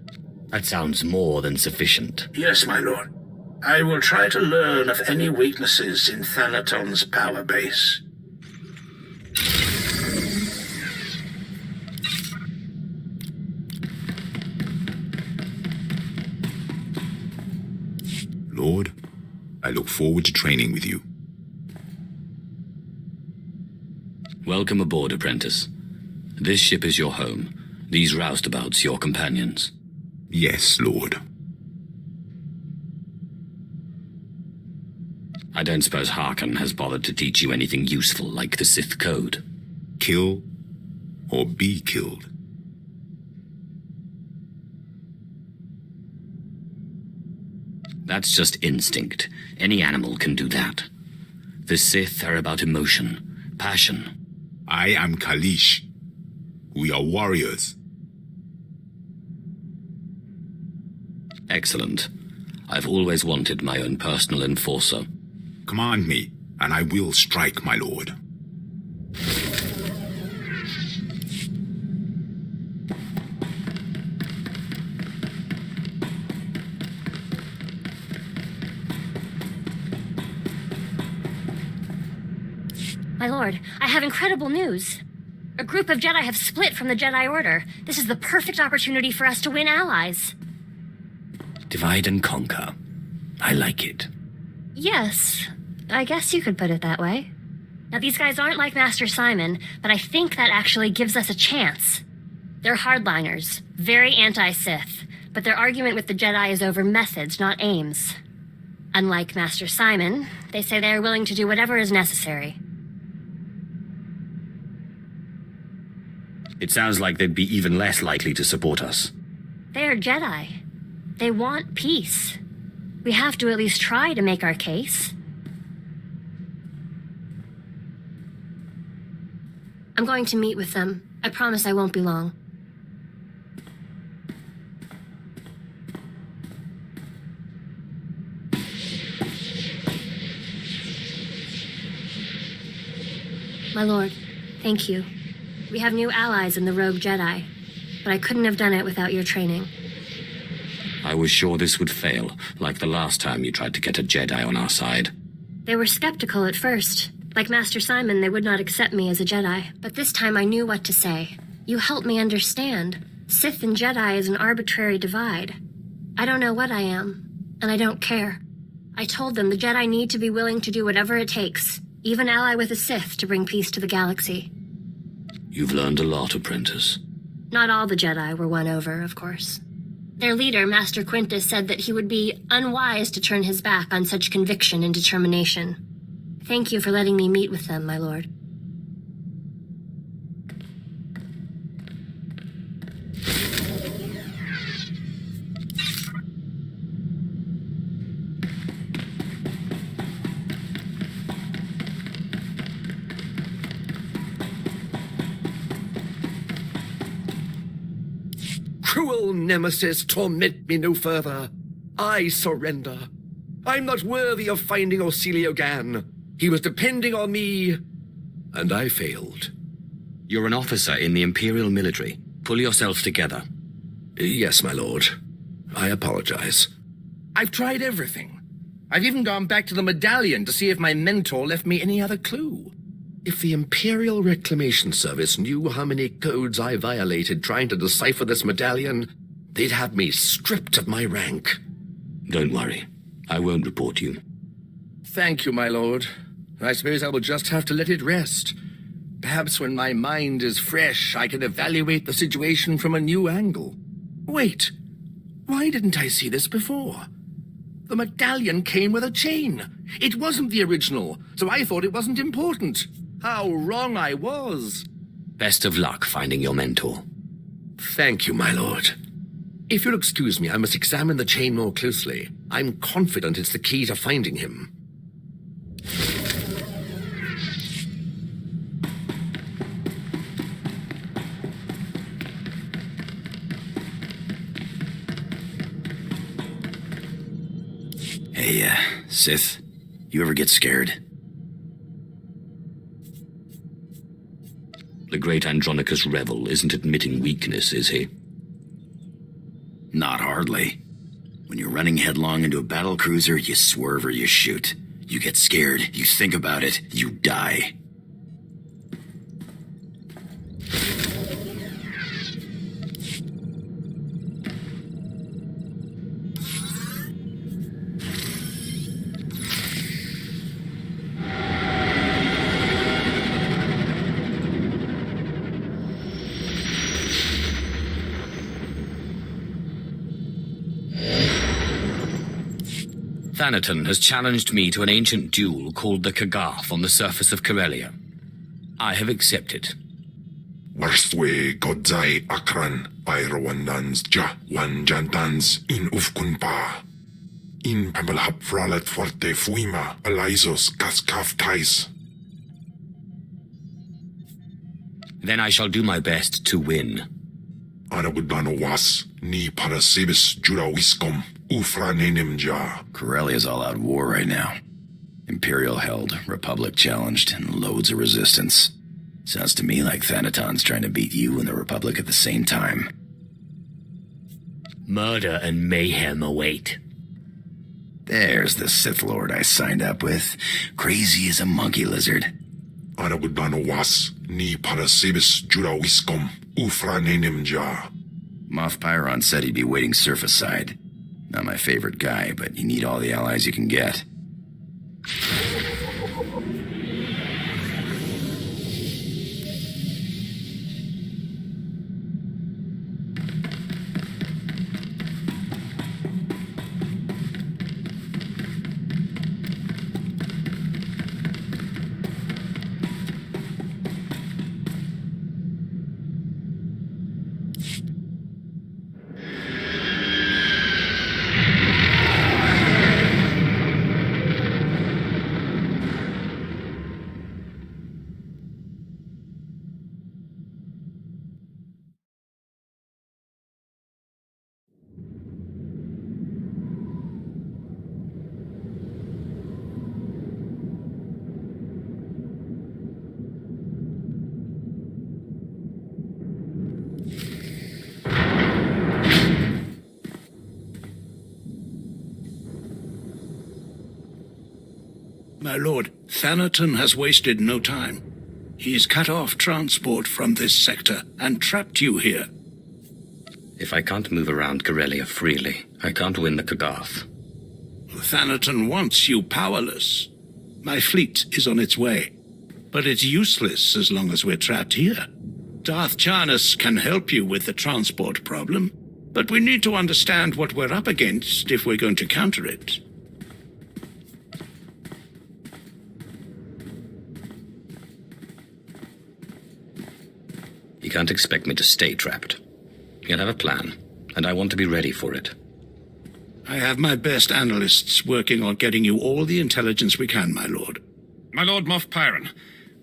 That sounds more than sufficient. Yes, my lord. I will try to learn of any weaknesses in Thanaton's power base. Lord, I look forward to training with you. Welcome aboard, apprentice. This ship is your home. These roustabouts your companions. Yes, Lord. I don't suppose Harkon has bothered to teach you anything useful like the Sith Code. Kill or be killed. That's just instinct. Any animal can do that. The Sith are about emotion, passion. I am Kalish. We are warriors. Excellent. I've always wanted my own personal enforcer. Command me, and I will strike, my lord. My lord, I have incredible news. A group of Jedi have split from the Jedi Order. This is the perfect opportunity for us to win allies. Divide and conquer. I like it. Yes, I guess you could put it that way. Now, these guys aren't like Master Simon, but I think that actually gives us a chance. They're hardliners, very anti-Sith, but their argument with the Jedi is over methods, not aims. Unlike Master Simon, they say they are willing to do whatever is necessary. It sounds like they'd be even less likely to support us. They are Jedi. They want peace. We have to at least try to make our case. I'm going to meet with them. I promise I won't be long. My lord, thank you. We have new allies in the Rogue Jedi, but I couldn't have done it without your training. I was sure this would fail, like the last time you tried to get a Jedi on our side. They were skeptical at first. Like Master Simon, they would not accept me as a Jedi. But this time I knew what to say. You helped me understand. Sith and Jedi is an arbitrary divide. I don't know what I am, and I don't care. I told them the Jedi need to be willing to do whatever it takes, even ally with a Sith to bring peace to the galaxy. You've learned a lot, apprentice. Not all the Jedi were won over, of course. Their leader, Master Quintus, said that he would be unwise to turn his back on such conviction and determination. Thank you for letting me meet with them, my lord. Cruel nemesis, torment me no further. I surrender. I'm not worthy of finding Orsilio Gan. He was depending on me, and I failed. You're an officer in the Imperial military. Pull yourself together. Yes, my lord. I apologize. I've tried everything. I've even gone back to the medallion to see if my mentor left me any other clue. If the Imperial Reclamation Service knew how many codes I violated trying to decipher this medallion, they'd have me stripped of my rank. Don't worry. I won't report you. Thank you, my lord. I suppose I will just have to let it rest. Perhaps when my mind is fresh, I can evaluate the situation from a new angle. Wait, why didn't I see this before? The medallion came with a chain. It wasn't the original, so I thought it wasn't important. How wrong I was. Best of luck finding your mentor. Thank you, my lord. If you'll excuse me, I must examine the chain more closely. I'm confident it's the key to finding him. Hey, Sith, you ever get scared? The great Andronicus Revel isn't admitting weakness, is he? Not hardly. When you're running headlong into a battle cruiser, you swerve or you shoot. You get scared, you think about it, you die. Thanaton has challenged me to an ancient duel called the Kagath on the surface of Corellia. I have accepted. Warstwe godzai akran pairowandans ja wanjantans in ufkunpa. In pamalhap fralet forte fuima alaisos kaskaf tais. Then I shall do my best to win. Anabudbano was ni parasibis jurawiskom. Corellia's all out war right now. Imperial held, Republic challenged, and loads of resistance. Sounds to me like Thanaton's trying to beat you and the Republic at the same time. Murder and mayhem await. There's the Sith Lord I signed up with. Crazy as a monkey lizard. Anabudbano was ni parasibis jurawiskom ufranenimja. Moff Pyron said he'd be waiting surface side. Not my favorite guy, but you need all the allies you can get. My lord, Thanaton has wasted no time. He's cut off transport from this sector and trapped you here. If I can't move around Corellia freely, I can't win the Kagath. Thanaton wants you powerless. My fleet is on its way, but it's useless as long as we're trapped here. Darth Charnas can help you with the transport problem, but we need to understand what we're up against if we're going to counter it. You can't expect me to stay trapped. You'll have a plan, and I want to be ready for it. I have my best analysts working on getting you all the intelligence we can, my lord. My lord Moff Pyron,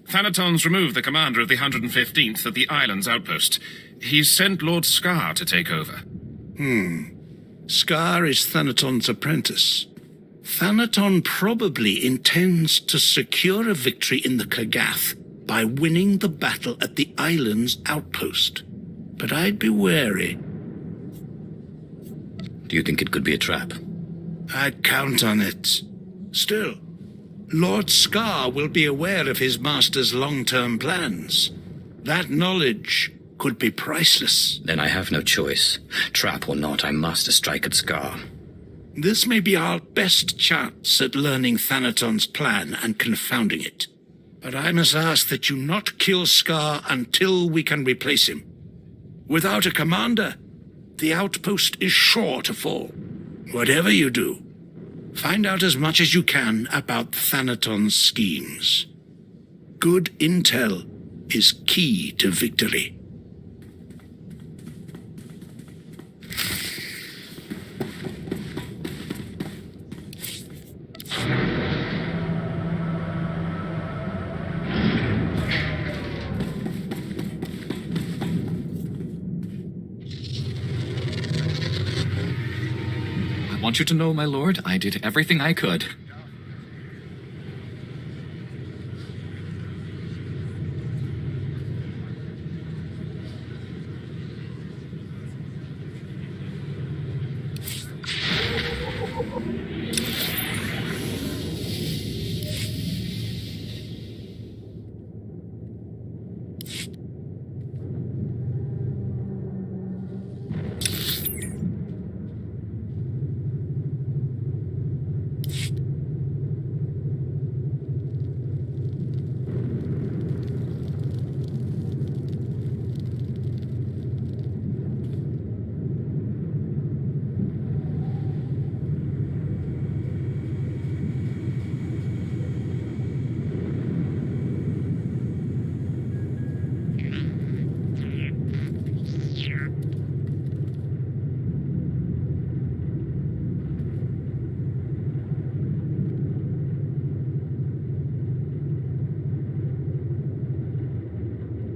Thanaton's removed the commander of the 115th at the island's outpost. He's sent Lord Scar to take over. Scar is Thanaton's apprentice. Thanaton probably intends to secure a victory in the Kagath by winning the battle at the island's outpost. But I'd be wary. Do you think it could be a trap? I'd count on it. Still, Lord Scar will be aware of his master's long-term plans. That knowledge could be priceless. Then I have no choice. Trap or not, I must strike at Scar. This may be our best chance at learning Thanaton's plan and confounding it. But I must ask that you not kill Scar until we can replace him. Without a commander, the outpost is sure to fall. Whatever you do, find out as much as you can about Thanaton's schemes. Good intel is key to victory. I want you to know, my lord, I did everything I could.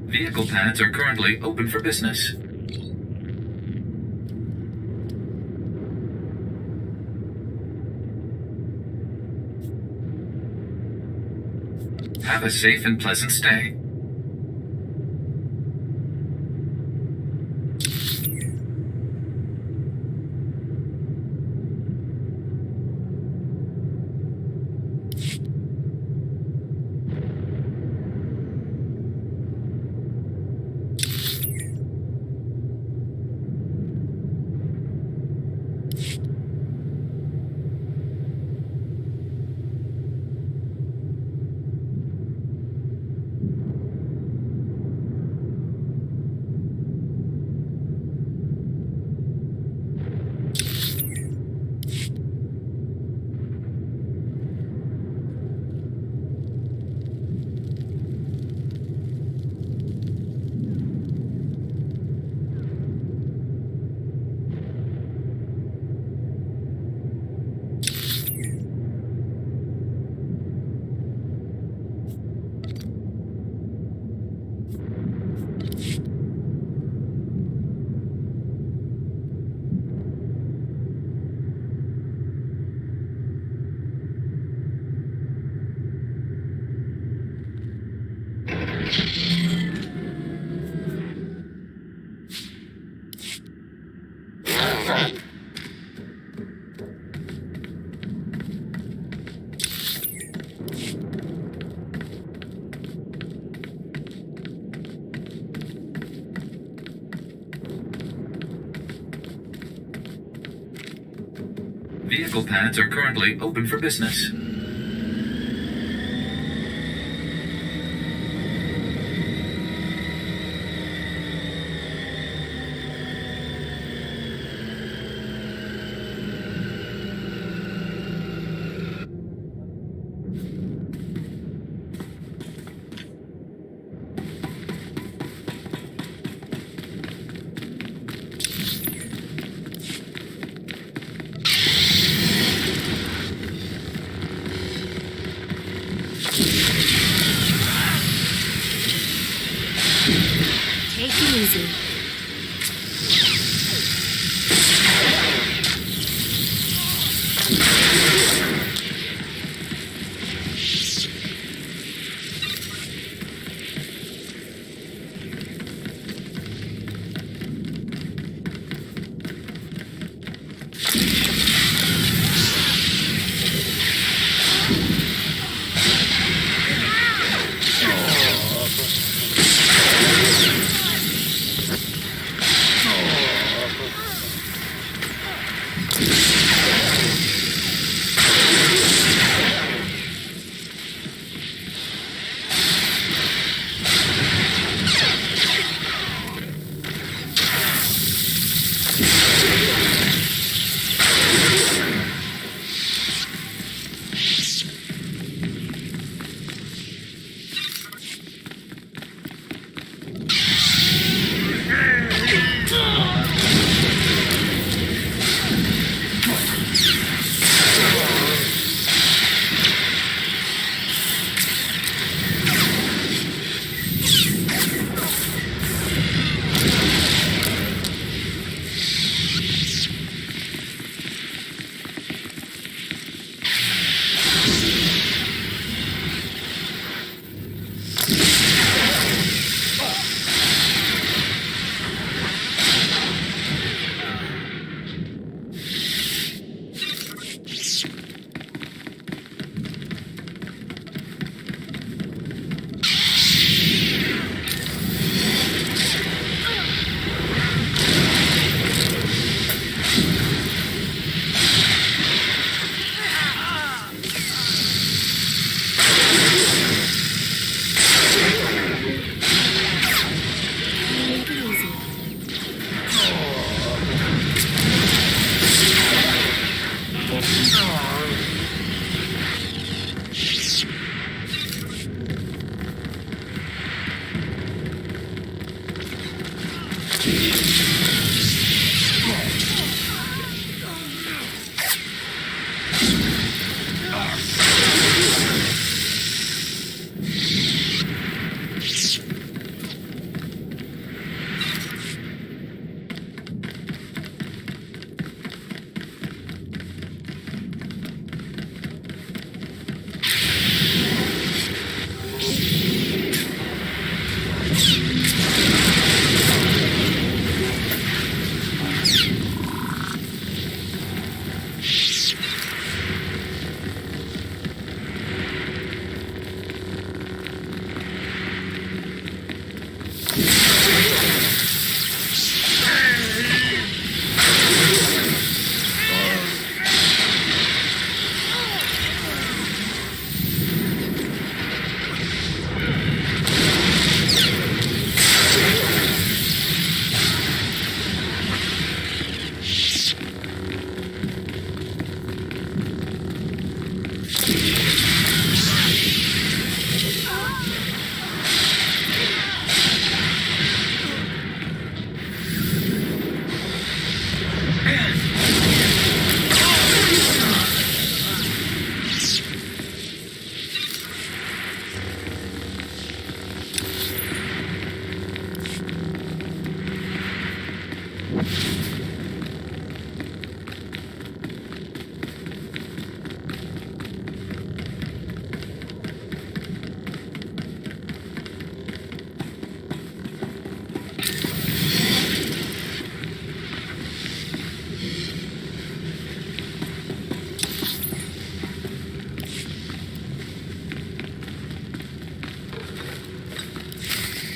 Vehicle pads are currently open for business. Have a safe and pleasant stay. Vehicle pads are currently open for business. Take it easy.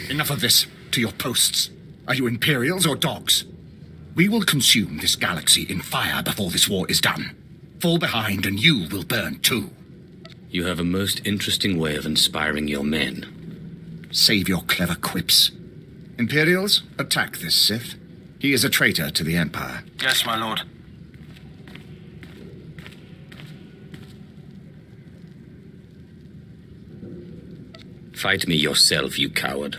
Enough of this. To your posts. Are you Imperials or dogs? We will consume this galaxy in fire before this war is done. Fall behind and you will burn too. You have a most interesting way of inspiring your men. Save your clever quips. Imperials, attack this Sith. He is a traitor to the Empire. Yes, my lord. Fight me yourself, you coward.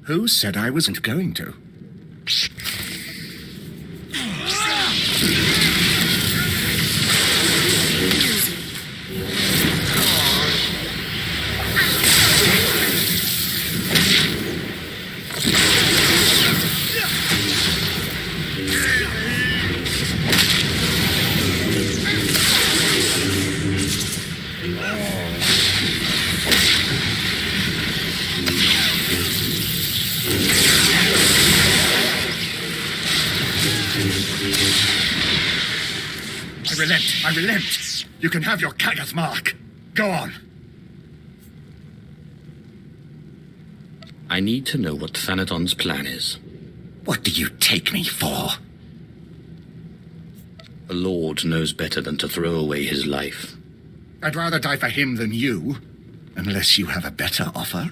Who said I wasn't going to? I relent. You can have your Kagath mark. Go on. I need to know what Thanaton's plan is. What do you take me for? A lord knows better than to throw away his life. I'd rather die for him than you, unless you have a better offer.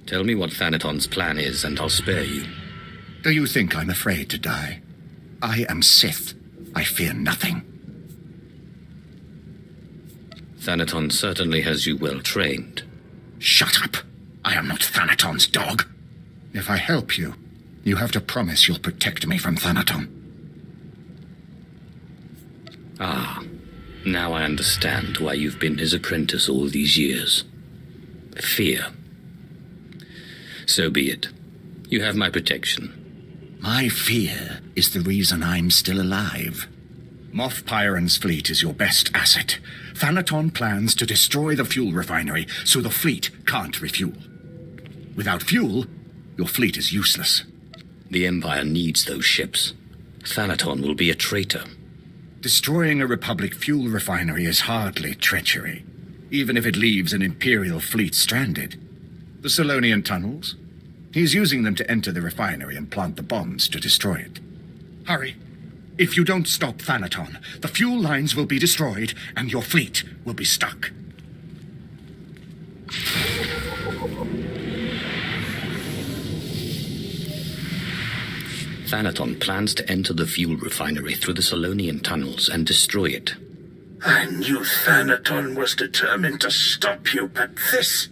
Tell me what Thanaton's plan is, and I'll spare you. Do you think I'm afraid to die? I am Sith. I fear nothing. Thanaton certainly has you well trained. Shut up! I am not Thanaton's dog. If I help you, you have to promise you'll protect me from Thanaton. Ah, now I understand why you've been his apprentice all these years. Fear. So be it. You have my protection. My fear is the reason I'm still alive. Moff Pyron's fleet is your best asset. Thanaton plans to destroy the fuel refinery so the fleet can't refuel. Without fuel, your fleet is useless. The Empire needs those ships. Thanaton will be a traitor. Destroying a Republic fuel refinery is hardly treachery, even if it leaves an Imperial fleet stranded. The Solonian tunnels? He's using them to enter the refinery and plant the bombs to destroy it. Hurry. If you don't stop Thanaton, the fuel lines will be destroyed and your fleet will be stuck. Thanaton plans to enter the fuel refinery through the Solonian tunnels and destroy it. I knew Thanaton was determined to stop you, but this...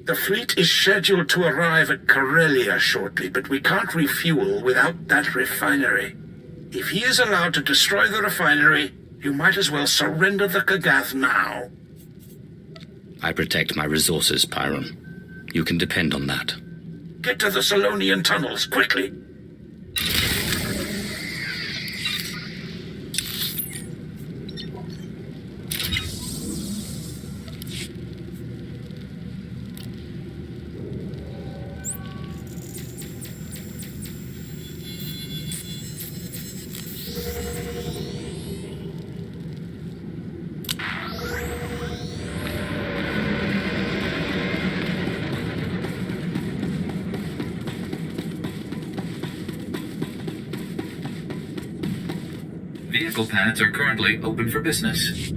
The fleet is scheduled to arrive at Corellia shortly, but we can't refuel without that refinery. If he is allowed to destroy the refinery, you might as well surrender the Kagath now. I protect my resources, Pyron. You can depend on that. Get to the Solonian tunnels, quickly! Vehicle pads are currently open for business.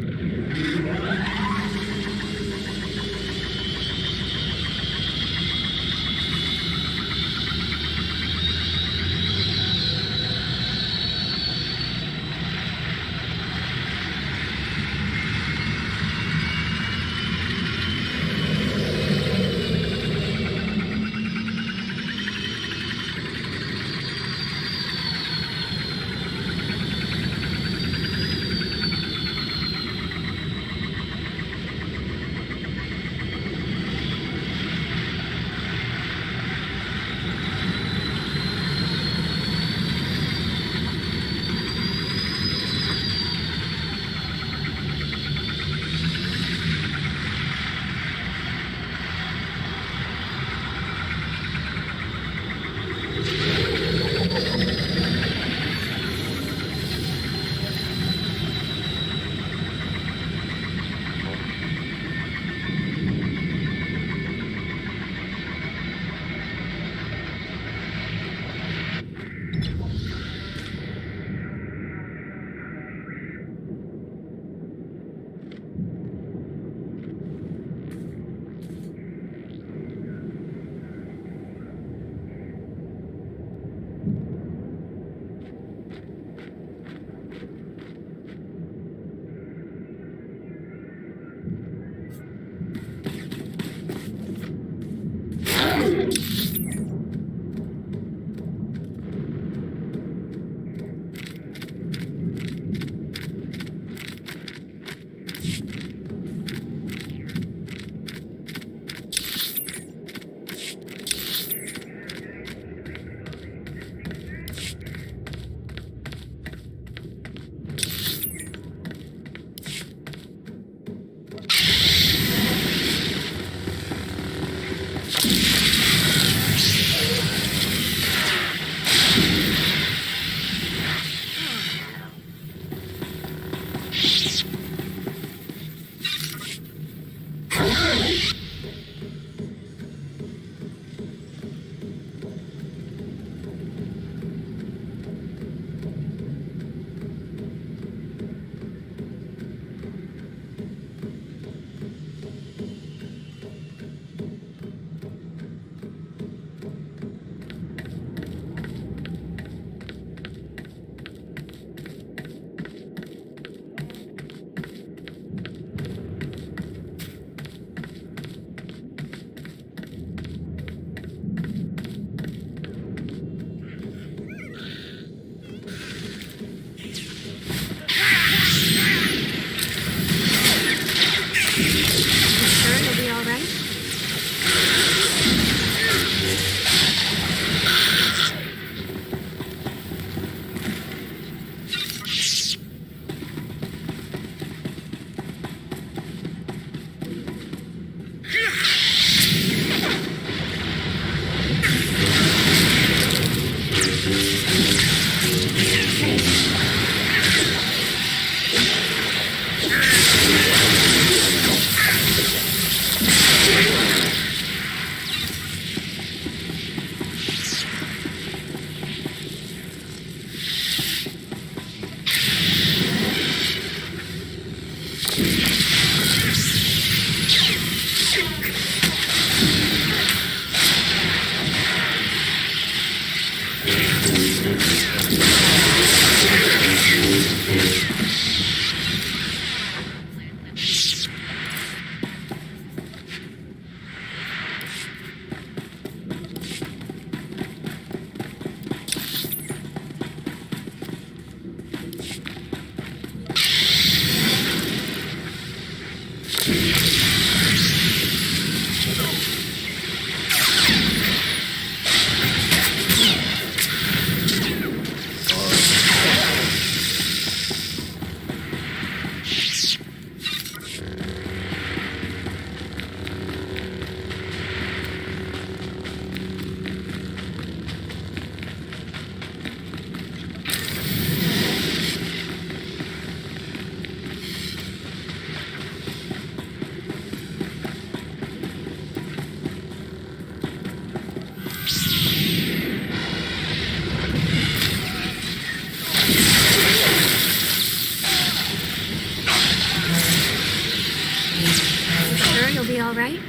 we all right?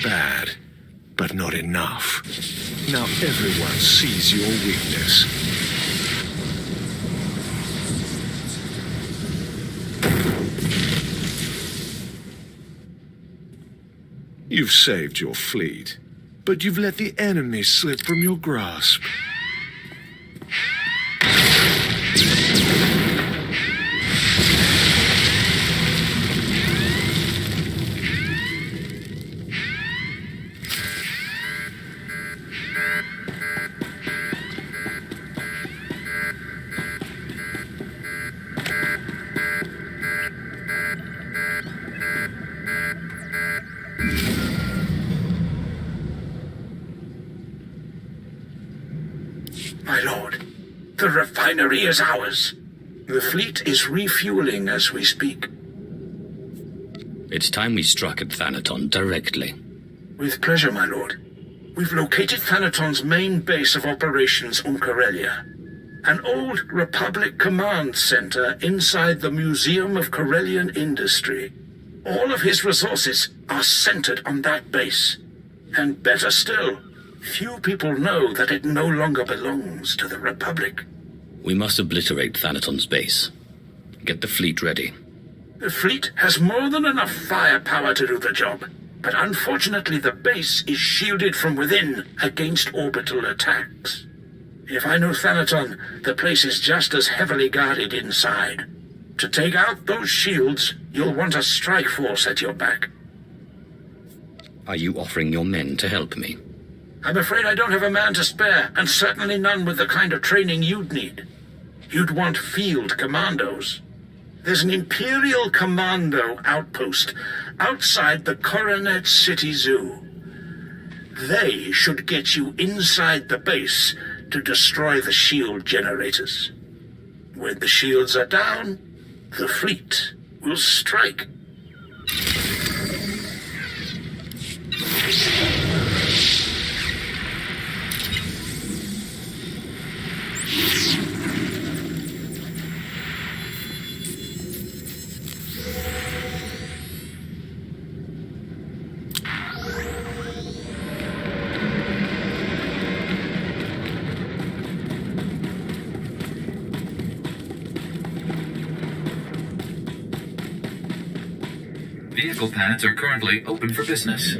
bad, but not enough. Now everyone sees your weakness. You've saved your fleet, but you've let the enemy slip from your grasp. My lord, the refinery is ours. The fleet is refueling as we speak. It's time we struck at Thanaton directly. With pleasure, my lord. We've located Thanaton's main base of operations on Corellia. An old Republic command center inside the Museum of Corellian Industry. All of his resources are centered on that base. And better still, few people know that it no longer belongs to the Republic. We must obliterate Thanaton's base. Get the fleet ready. The fleet has more than enough firepower to do the job, but unfortunately the base is shielded from within against orbital attacks. If I know Thanaton, the place is just as heavily guarded inside. To take out those shields, you'll want a strike force at your back. Are you offering your men to help me? I'm afraid I don't have a man to spare, and certainly none with the kind of training you'd need. You'd want field commandos. There's an Imperial Commando outpost outside the Coronet City Zoo. They should get you inside the base to destroy the shield generators. When the shields are down, the fleet will strike. Vehicle pads are currently open for business.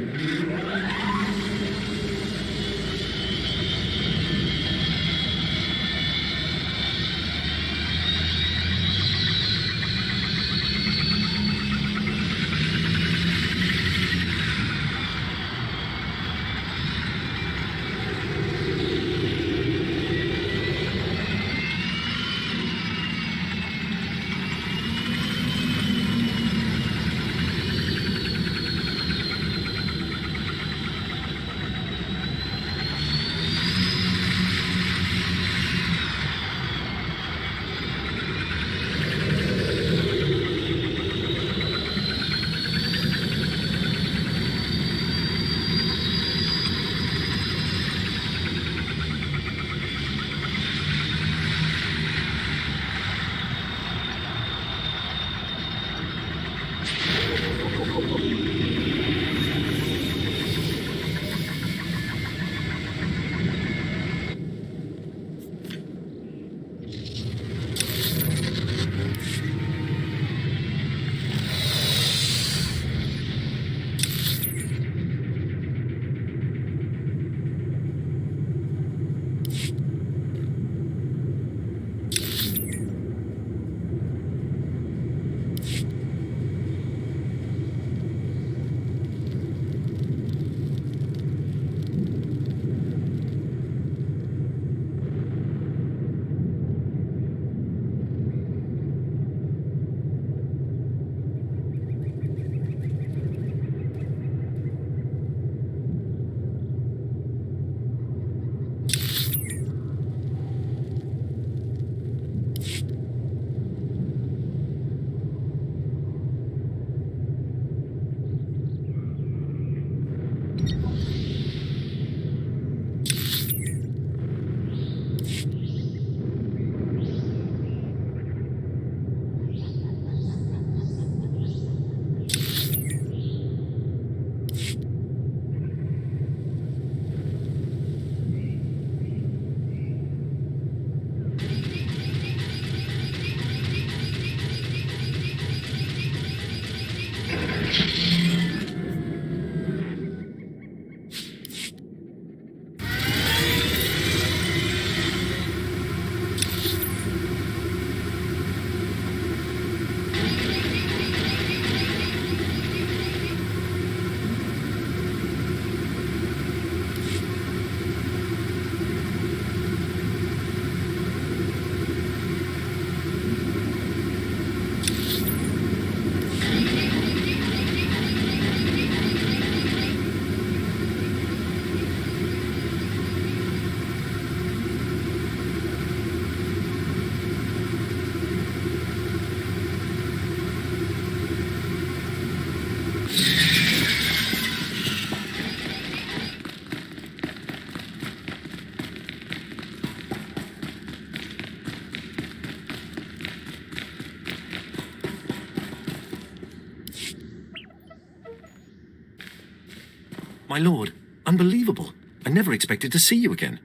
My lord, unbelievable. I never expected to see you again.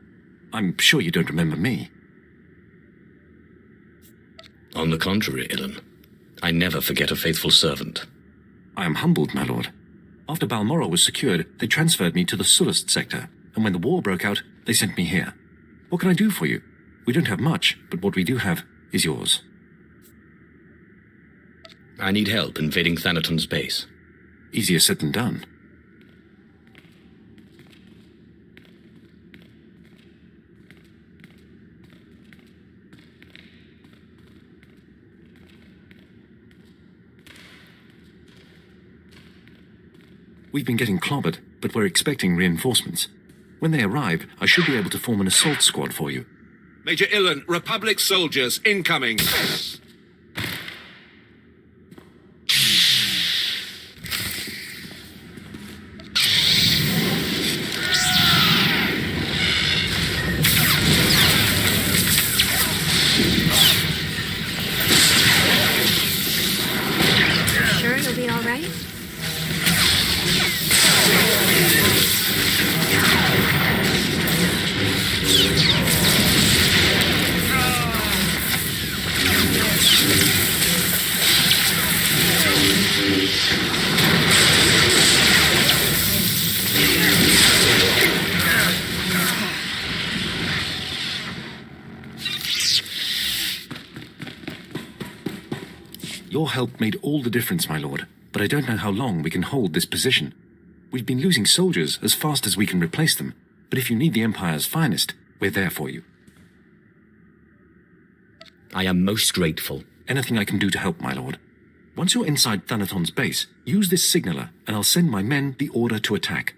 I'm sure you don't remember me. On the contrary, Ilan. I never forget a faithful servant. I am humbled, my lord. After Balmoral was secured, they transferred me to the Sullust sector, and when the war broke out, they sent me here. What can I do for you? We don't have much, but what we do have is yours. I need help invading Thanaton's base. Easier said than done. We've been getting clobbered, but we're expecting reinforcements. When they arrive, I should be able to form an assault squad for you. Major Ilan, Republic soldiers incoming. Sure you'll be all right? Your help made all the difference, my lord, but I don't know how long we can hold this position. We've been losing soldiers as fast as we can replace them, but if you need the Empire's finest, we're there for you. I am most grateful. Anything I can do to help, my lord. Once you're inside Thanaton's base, use this signaler, and I'll send my men the order to attack.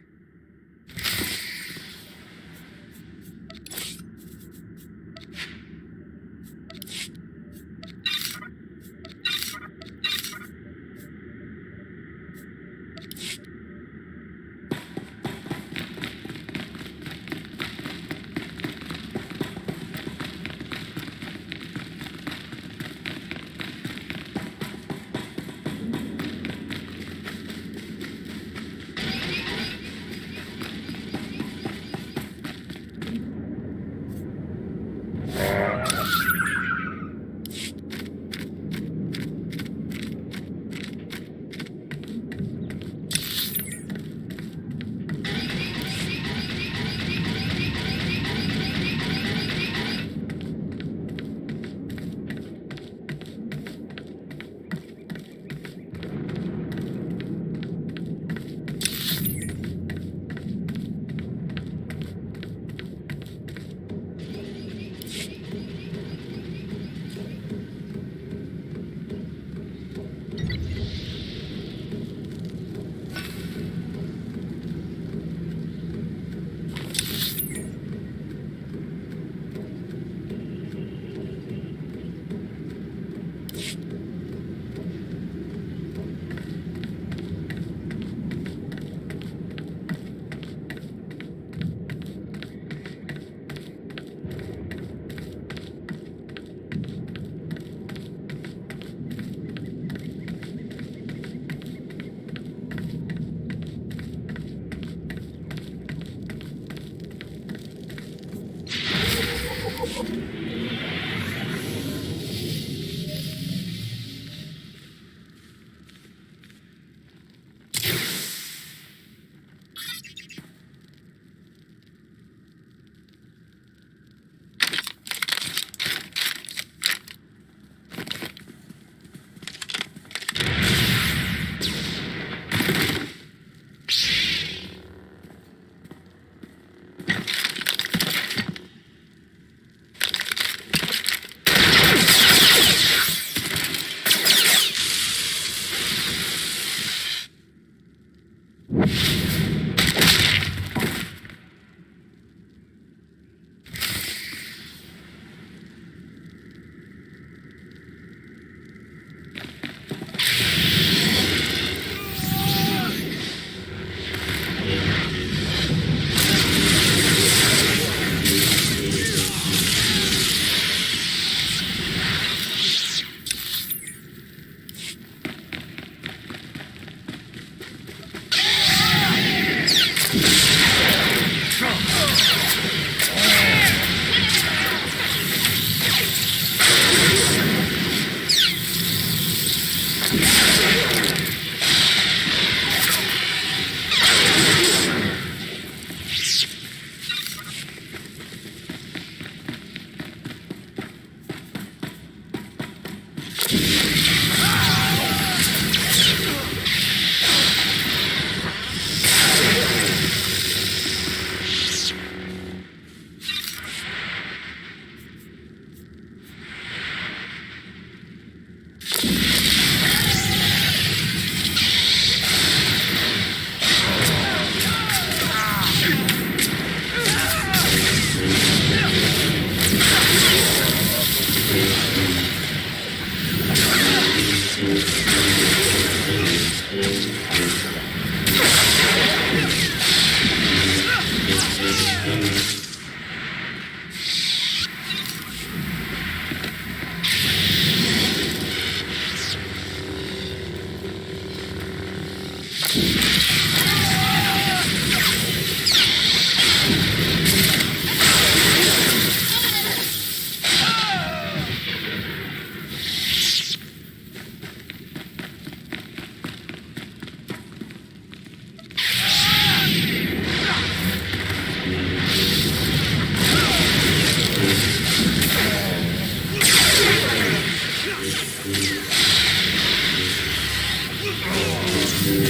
Best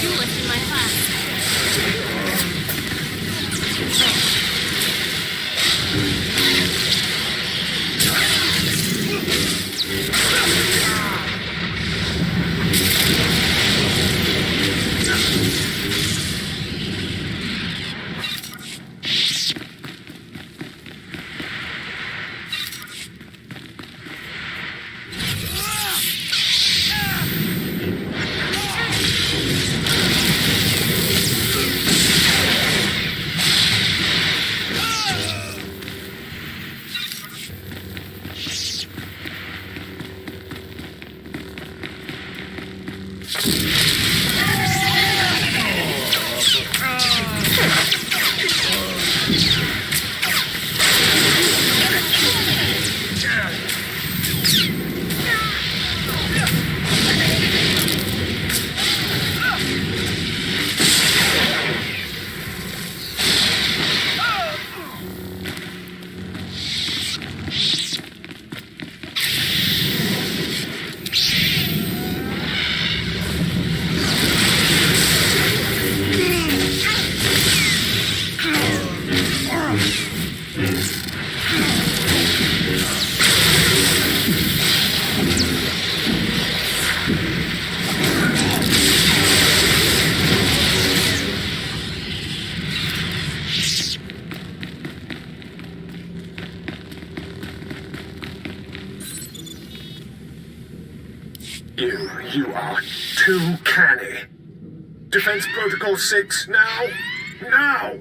duelist in my class. You are too canny. Defense Protocol 6, now! Now!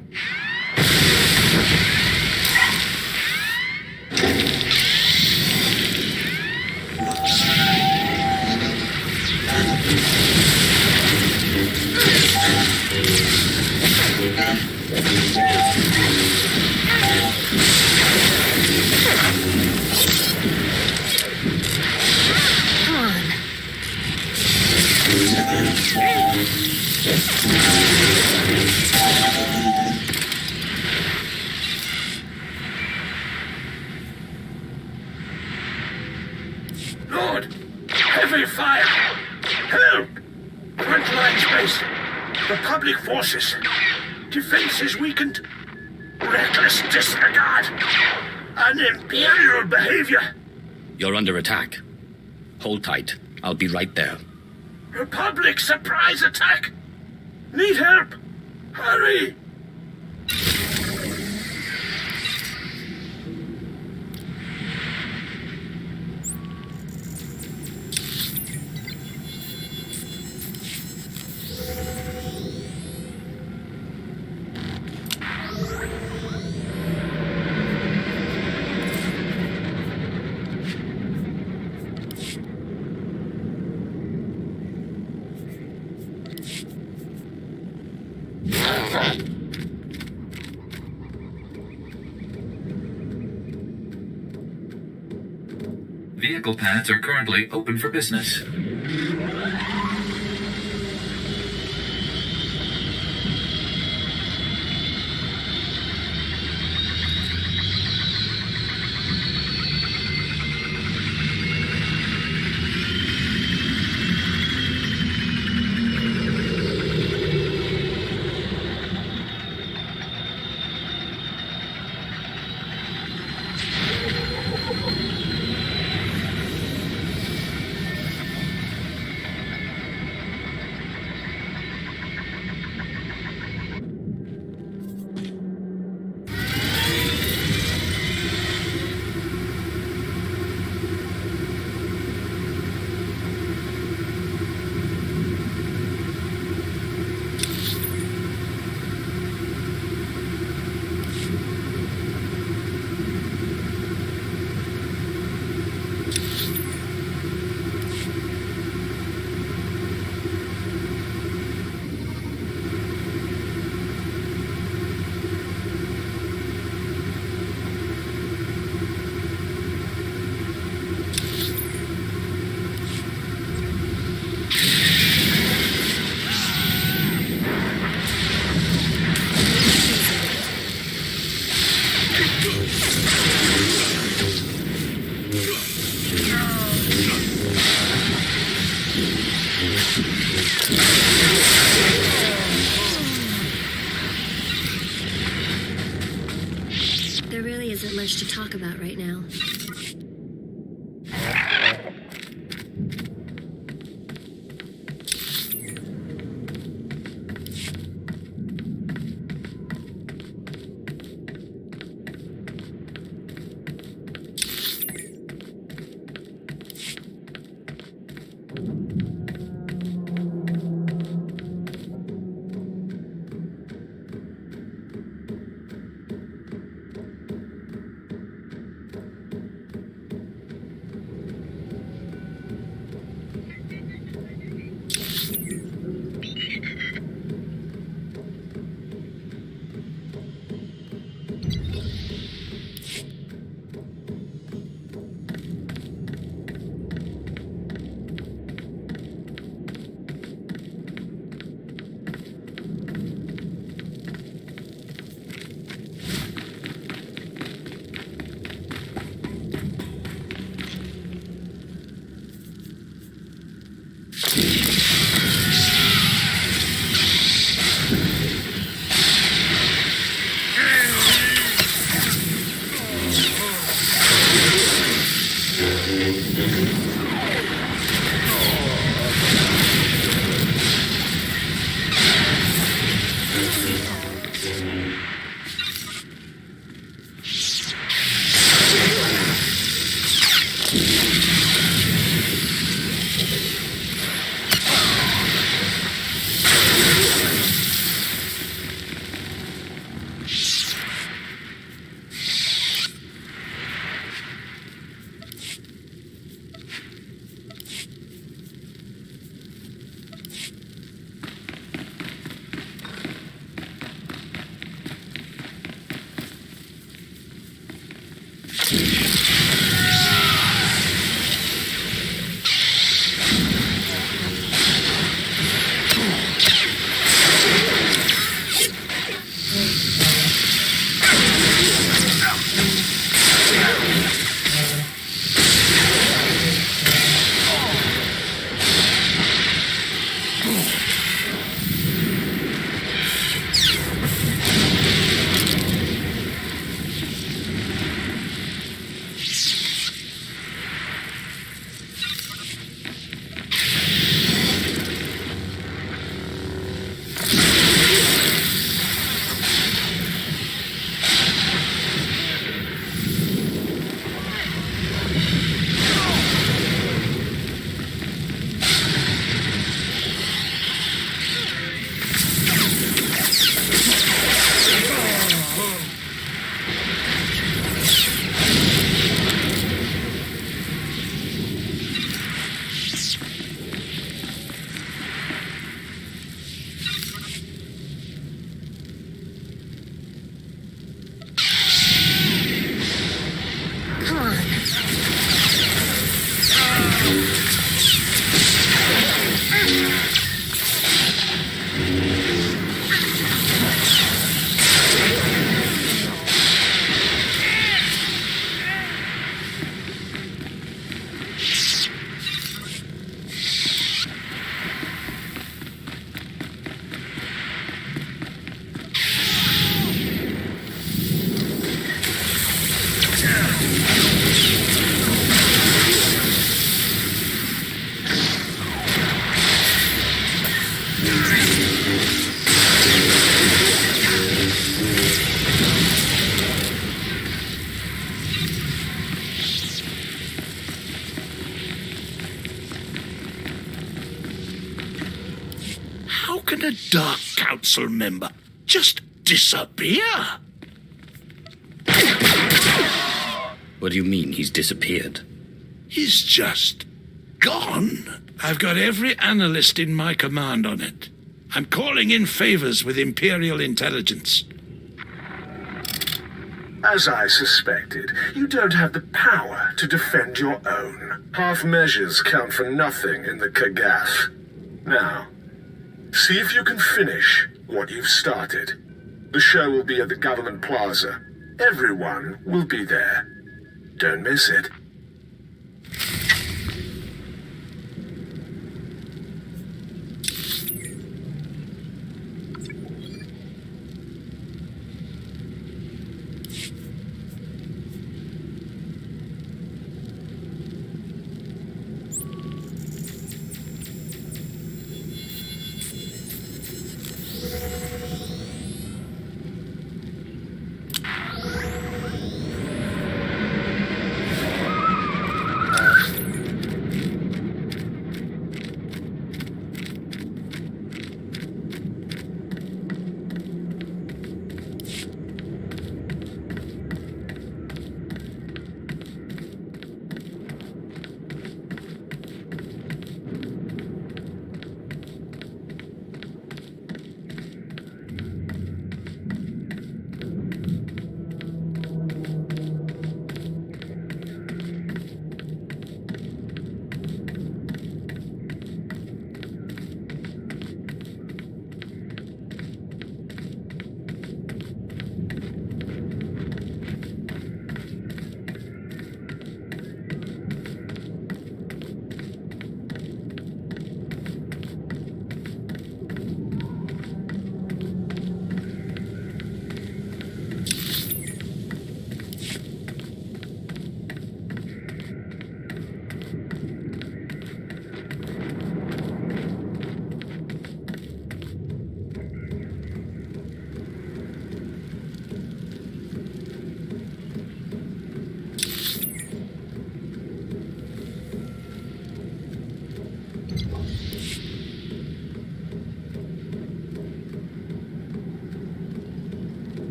Lord! Heavy fire! Help! Frontline space! Republic forces! Defense is weakened! Reckless disregard! An imperial behavior! You're under attack. Hold tight. I'll be right there. Republic surprise attack! Need help! Hurry! Vehicle paths are currently open for business. talk about right now. can a Dark Council member just disappear? What do you mean he's disappeared? He's just gone. I've got every analyst in my command on it. I'm calling in favors with Imperial intelligence. As I suspected, you don't have the power to defend your own. Half measures count for nothing in the Kagath. Now, see if you can finish what you've started. The show will be at the Government Plaza. Everyone will be there. Don't miss it.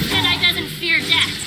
Jedi doesn't fear death.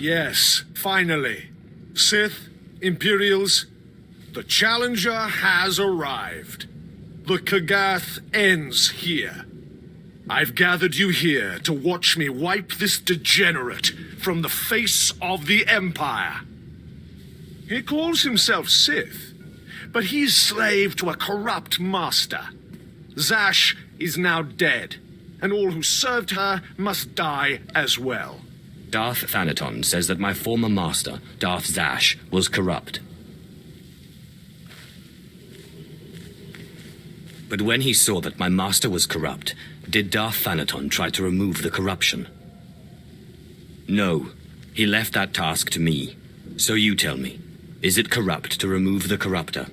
Yes, finally. Sith, Imperials, the Challenger has arrived. The Kagath ends here. I've gathered you here to watch me wipe this degenerate from the face of the Empire. He calls himself Sith, but he's slave to a corrupt master. Zash is now dead, and all who served her must die as well. Darth Thanaton says that my former master, Darth Zash, was corrupt. But when he saw that my master was corrupt, did Darth Thanaton try to remove the corruption? No. He left that task to me. So you tell me, is it corrupt to remove the corruptor?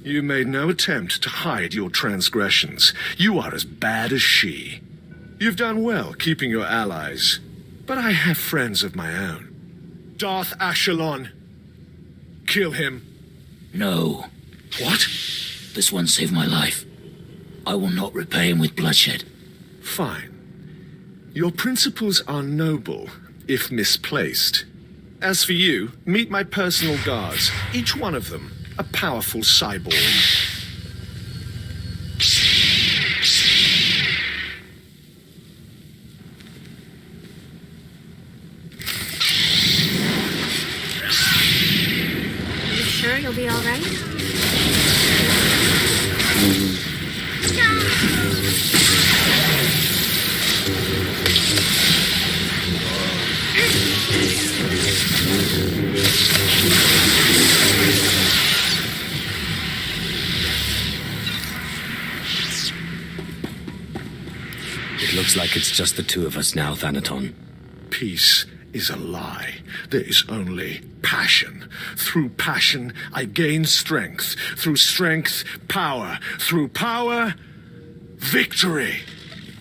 You made no attempt to hide your transgressions. You are as bad as she. You've done well keeping your allies, but I have friends of my own. Darth Ashalon. Kill him. No. What? This one saved my life. I will not repay him with bloodshed. Fine. Your principles are noble, if misplaced. As for you, meet my personal guards, each one of them a powerful cyborg. You sure you'll be all right? It looks like it's just the two of us now, Thanaton. Peace is a lie. There is only passion. Through passion, I gain strength. Through strength, power. Through power, victory.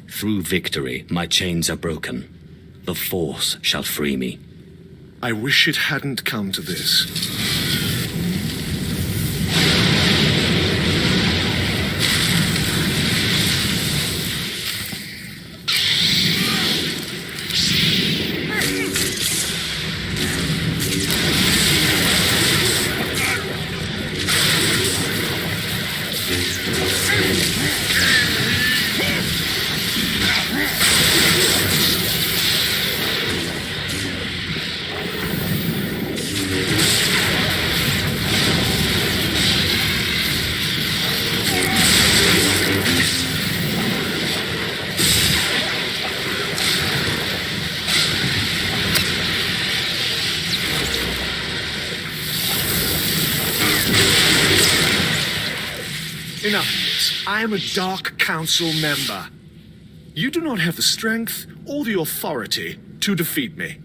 Through victory, my chains are broken. The Force shall free me. I wish it hadn't come to this. Enough of this. I am a Dark Council member. You do not have the strength or the authority to defeat me.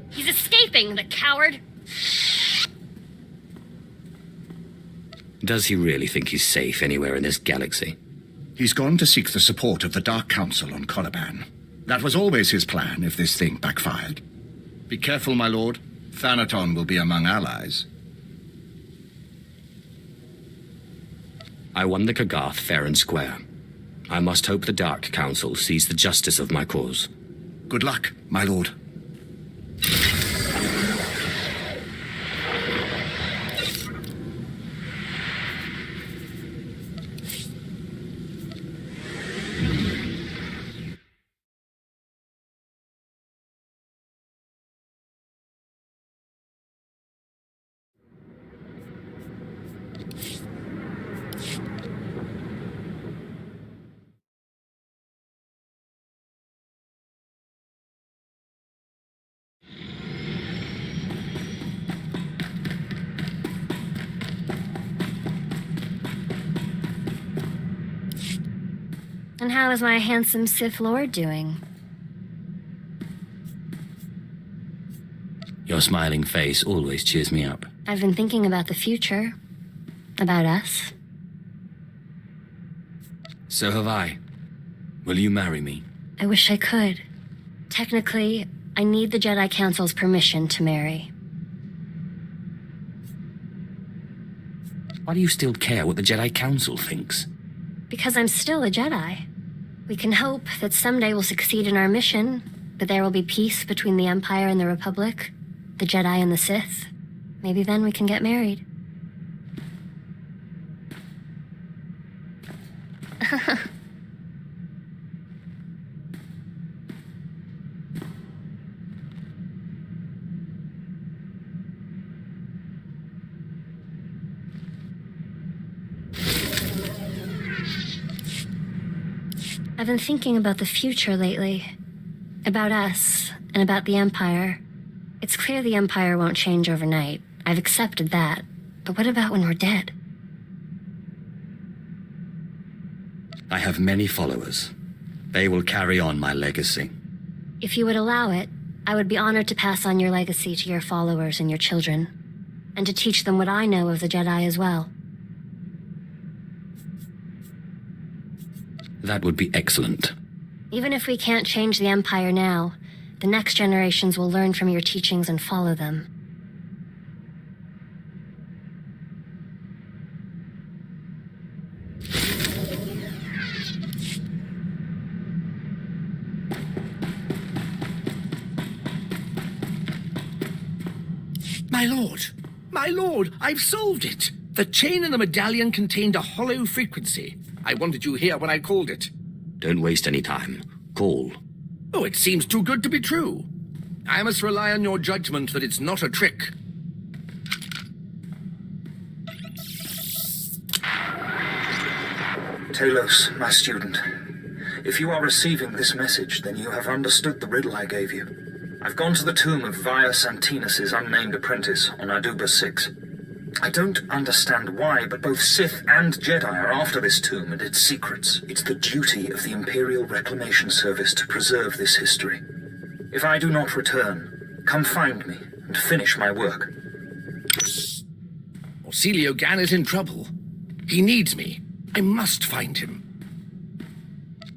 He's escaping, the coward! Does he really think he's safe anywhere in this galaxy? He's gone to seek the support of the Dark Council on Coliban. That was always his plan if this thing backfired. Be careful, my lord. Thanaton will be among allies. I won the Kagath fair and square. I must hope the Dark Council sees the justice of my cause. Good luck, my lord. And how is my handsome Sith Lord doing? Your smiling face always cheers me up. I've been thinking about the future. About us. So have I. Will you marry me? I wish I could. Technically, I need the Jedi Council's permission to marry. Why do you still care what the Jedi Council thinks? Because I'm still a Jedi. We can hope that someday we'll succeed in our mission, that there will be peace between the Empire and the Republic, the Jedi and the Sith. Maybe then we can get married. I've been thinking about the future lately. About us, and about the Empire. It's clear the Empire won't change overnight. I've accepted that. But what about when we're dead? I have many followers. They will carry on my legacy. If you would allow it, I would be honored to pass on your legacy to your followers and your children, and to teach them what I know of the Jedi as well. That would be excellent. Even if we can't change the Empire now, the next generations will learn from your teachings and follow them. My lord, I've solved it! The chain in the medallion contained a hollow frequency. I wanted you here when I called it. Don't waste any time. Call. Oh, it seems too good to be true. I must rely on your judgment that it's not a trick. Talos, my student. If you are receiving this message, then you have understood the riddle I gave you. I've gone to the tomb of Via Santinus' unnamed apprentice on Aduba 6. I don't understand why, but both Sith and Jedi are after this tomb and its secrets. It's the duty of the Imperial Reclamation Service to preserve this history. If I do not return, come find me and finish my work. Orsilio Gan is in trouble. He needs me. I must find him.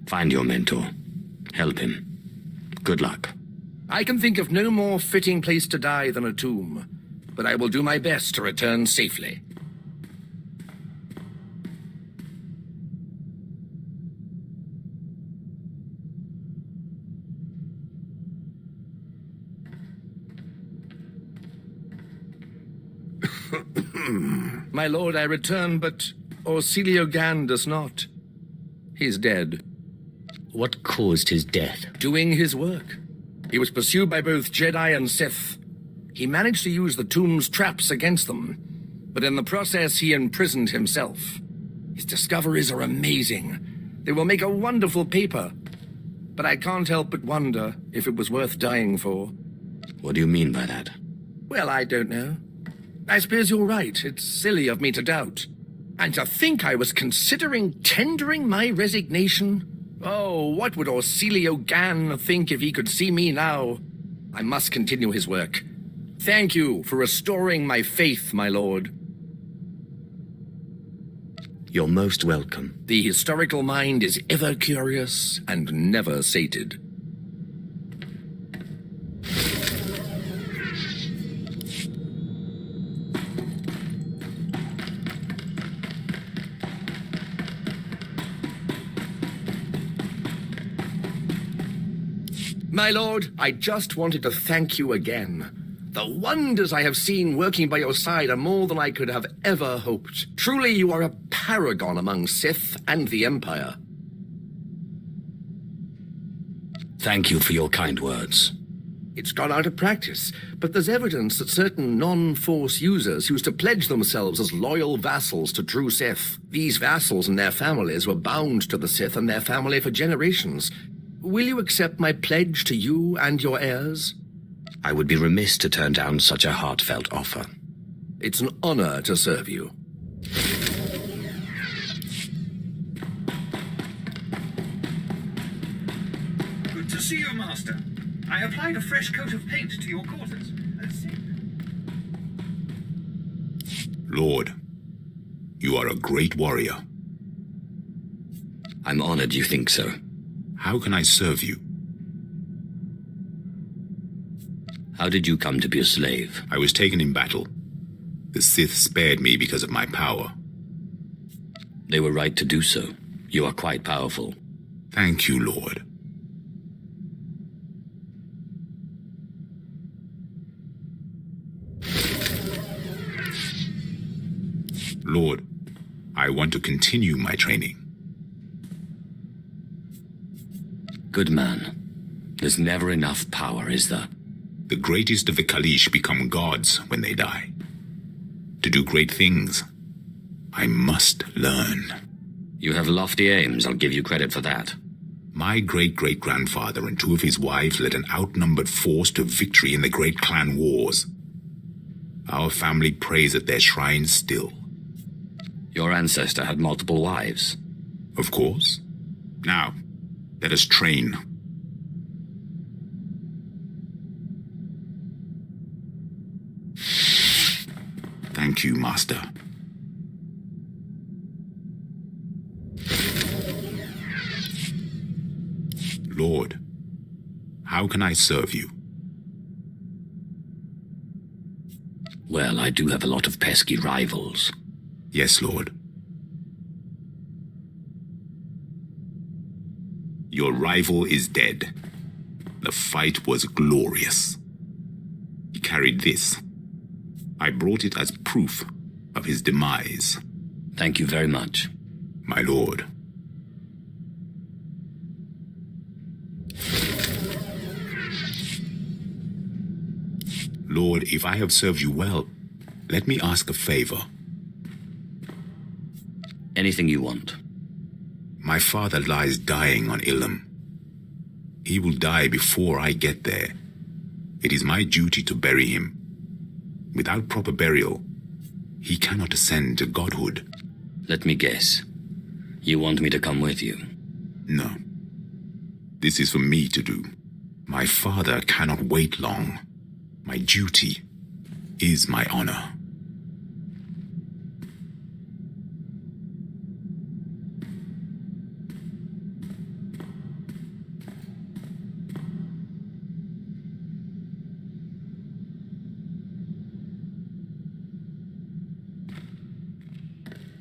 Find your mentor. Help him. Good luck. I can think of no more fitting place to die than a tomb, but I will do my best to return safely. My lord, I return, but Orsilio Gan does not. He's dead. What caused his death? Doing his work. He was pursued by both Jedi and Sith. He managed to use the tomb's traps against them, but in the process he imprisoned himself. His discoveries are amazing. They will make a wonderful paper. But I can't help but wonder if it was worth dying for. What do you mean by that? Well, I don't know. I suppose you're right. It's silly of me to doubt. And to think I was considering tendering my resignation? Oh, what would Orsilio Gan think if he could see me now? I must continue his work. Thank you for restoring my faith, my lord. You're most welcome. The historical mind is ever curious and never sated. My lord, I just wanted to thank you again. The wonders I have seen working by your side are more than I could have ever hoped. Truly, you are a paragon among Sith and the Empire. Thank you for your kind words. It's gone out of practice, but there's evidence that certain non-Force users used to pledge themselves as loyal vassals to true Sith. These vassals and their families were bound to the Sith and their family for generations. Will you accept my pledge to you and your heirs? I would be remiss to turn down such a heartfelt offer. It's an honor to serve you. Good to see you, Master. I applied a fresh coat of paint to your quarters. Lord, you are a great warrior. I'm honored you think so. How can I serve you? How did you come to be a slave? I was taken in battle. The Sith spared me because of my power. They were right to do so. You are quite powerful. Thank you, Lord. Lord, I want to continue my training. Good man. There's never enough power, is there? The greatest of the Kalish become gods when they die. To do great things, I must learn. You have lofty aims, I'll give you credit for that. My great-great-grandfather and two of his wives led an outnumbered force to victory in the great clan wars. Our family prays at their shrines still. Your ancestor had multiple wives? Of course. Now, let us train. Thank you, Master. Lord, how can I serve you? Well, I do have a lot of pesky rivals. Yes, Lord. Your rival is dead. The fight was glorious. He carried this. I brought it as proof of his demise. Thank you very much. My lord. Lord, if I have served you well, let me ask a favor. Anything you want. My father lies dying on Ilum. He will die before I get there. It is my duty to bury him. Without proper burial, he cannot ascend to godhood. Let me guess. You want me to come with you? No. This is for me to do. My father cannot wait long. My duty is my honor.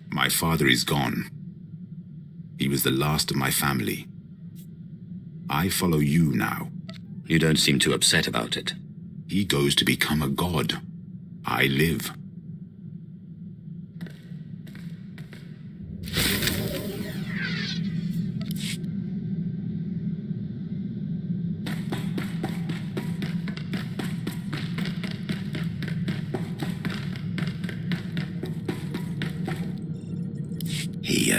My father is gone. He was the last of my family. I follow you now. You don't seem too upset about it. He goes to become a god. I live. Hey,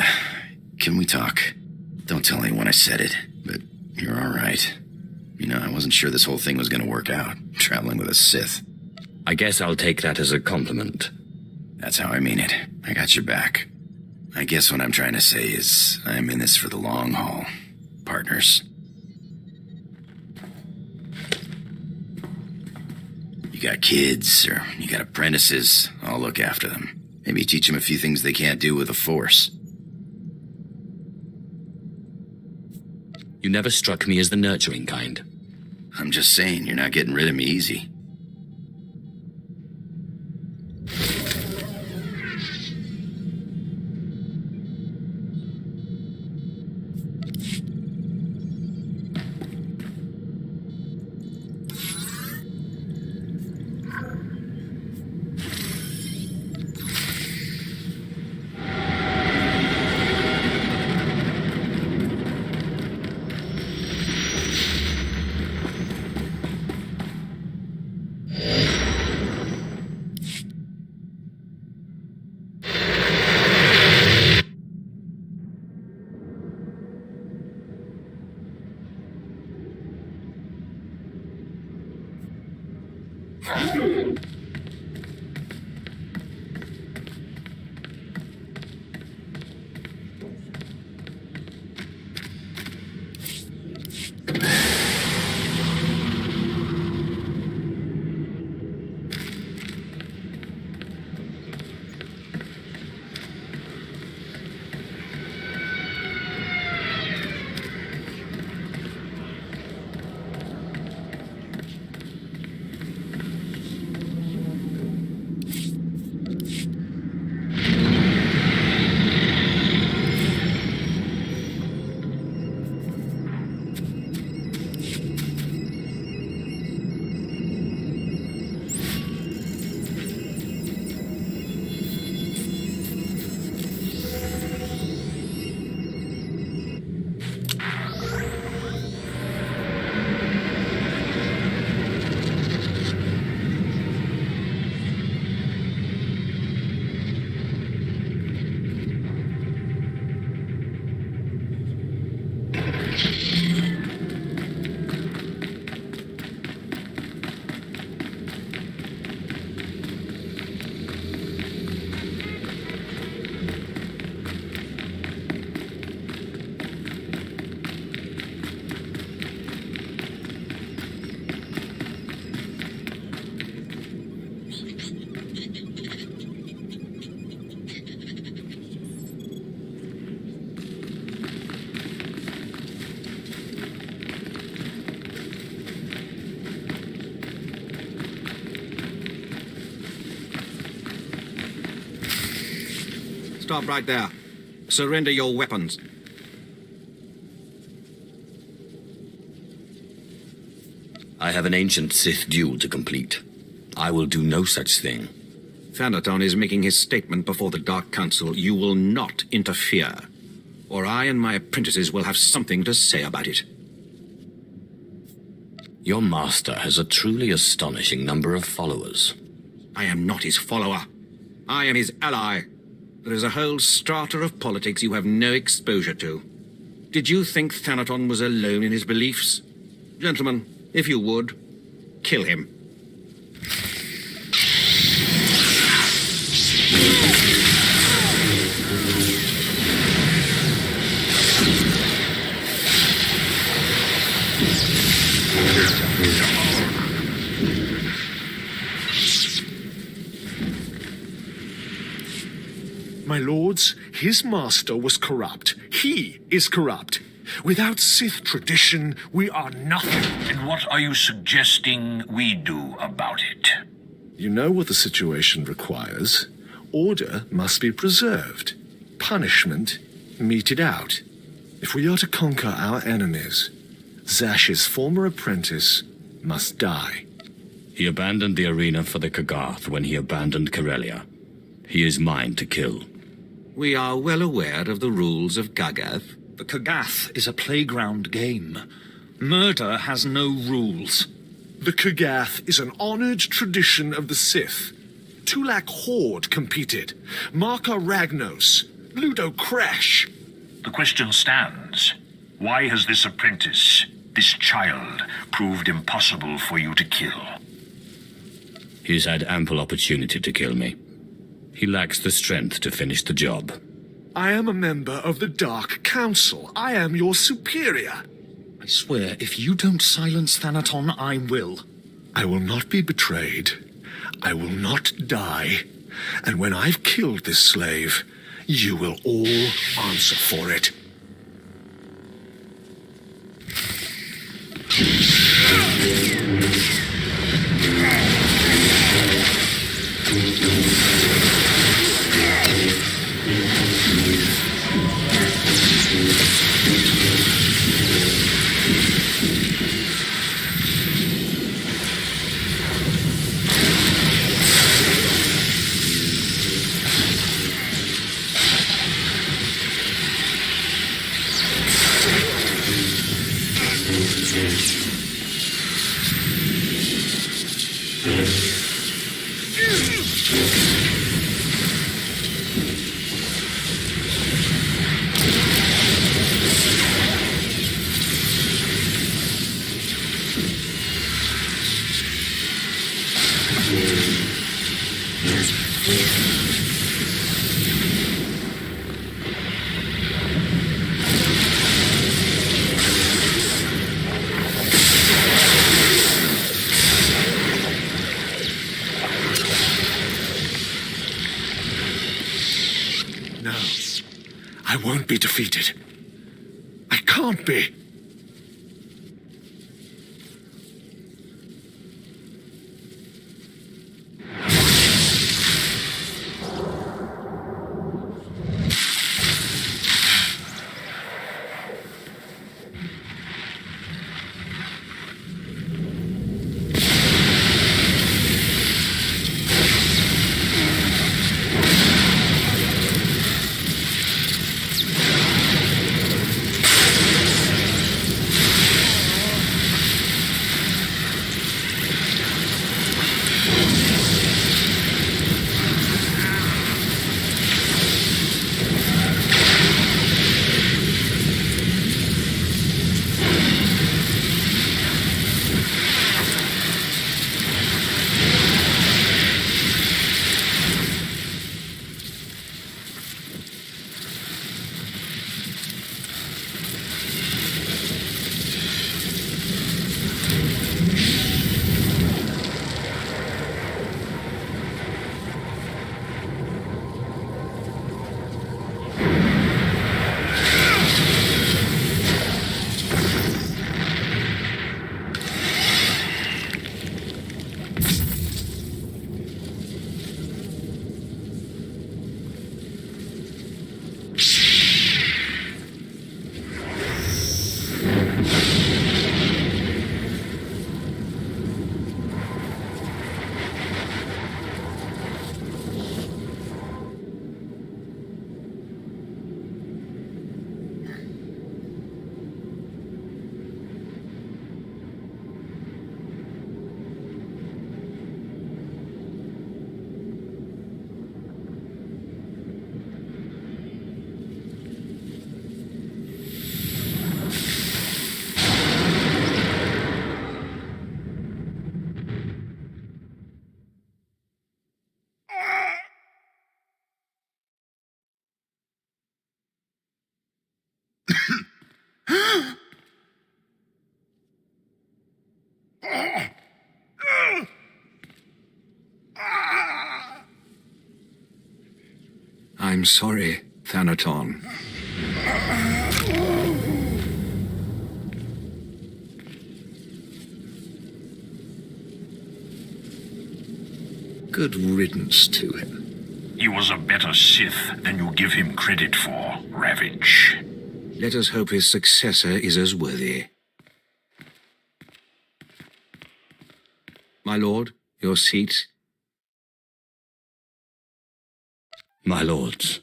can we talk? Don't tell anyone I said it, but you're all right. You know, I wasn't sure this whole thing was gonna work out, traveling with a Sith. I guess I'll take that as a compliment. That's how I mean it. I got your back. I guess what I'm trying to say is, I'm in this for the long haul. Partners. You got kids, or you got apprentices, I'll look after them. Maybe teach them a few things they can't do with the Force. You never struck me as the nurturing kind. I'm just saying, you're not getting rid of me easy. Stop right there. Surrender your weapons. I have an ancient Sith duel to complete. I will do no such thing. Thanaton is making his statement before the Dark Council. You will not interfere, or I and my apprentices will have something to say about it. Your master has a truly astonishing number of followers. I am not his follower. I am his ally. There is a whole strata of politics you have no exposure to. Did you think Thanaton was alone in his beliefs? Gentlemen, if you would, kill him. My lords, his master was corrupt. He is corrupt. Without Sith tradition, we are nothing. And what are you suggesting we do about it? You know what the situation requires. Order must be preserved. Punishment meted out. If we are to conquer our enemies, Zash's former apprentice must die. He abandoned the arena for the Kagath when he abandoned Corellia. He is mine to kill. We are well aware of the rules of Kagath. The Kagath is a playground game. Murder has no rules. The Kagath is an honored tradition of the Sith. Tulak Horde competed. Marka Ragnos. Ludo Crash. The question stands. Why has this apprentice, this child, proved impossible for you to kill? He's had ample opportunity to kill me. He lacks the strength to finish the job. I am a member of the Dark Council. I am your superior. I swear, if you don't silence Thanaton, I will. I will not be betrayed. I will not die. And when I've killed this slave, you will all answer for it. I won't be defeated. I can't be. I'm sorry, Thanaton. Good riddance to him. He was a better Sith than you give him credit for, Ravage. Let us hope his successor is as worthy. My lord, your seat. My lords,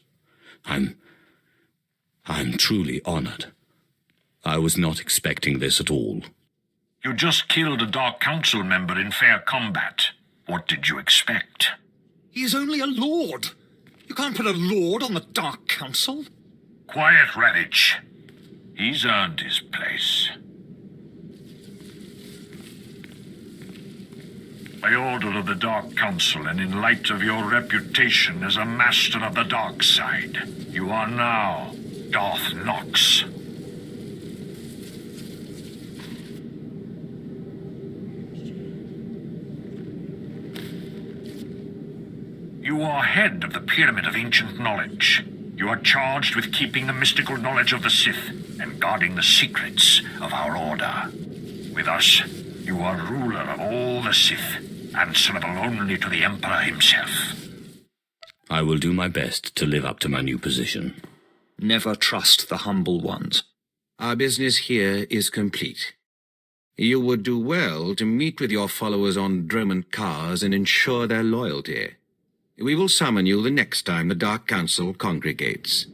I'm truly honored. I was not expecting this at all. You just killed a Dark Council member in fair combat. What did you expect? He is only a lord. You can't put a lord on the Dark Council. Quiet, Ravage. He's earned his place. By order of the Dark Council, and in light of your reputation as a master of the dark side, you are now Darth Nox. You are head of the Pyramid of Ancient Knowledge. You are charged with keeping the mystical knowledge of the Sith and guarding the secrets of our order. With us, you are ruler of all the Sith, answerable only to the Emperor himself. I will do my best to live up to my new position. Never trust the humble ones. Our business here is complete. You would do well to meet with your followers on Dromund Kars and ensure their loyalty. We will summon you the next time the Dark Council congregates.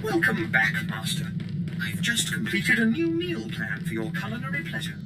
Welcome back, Master. I've just completed a new meal plan for your culinary pleasure.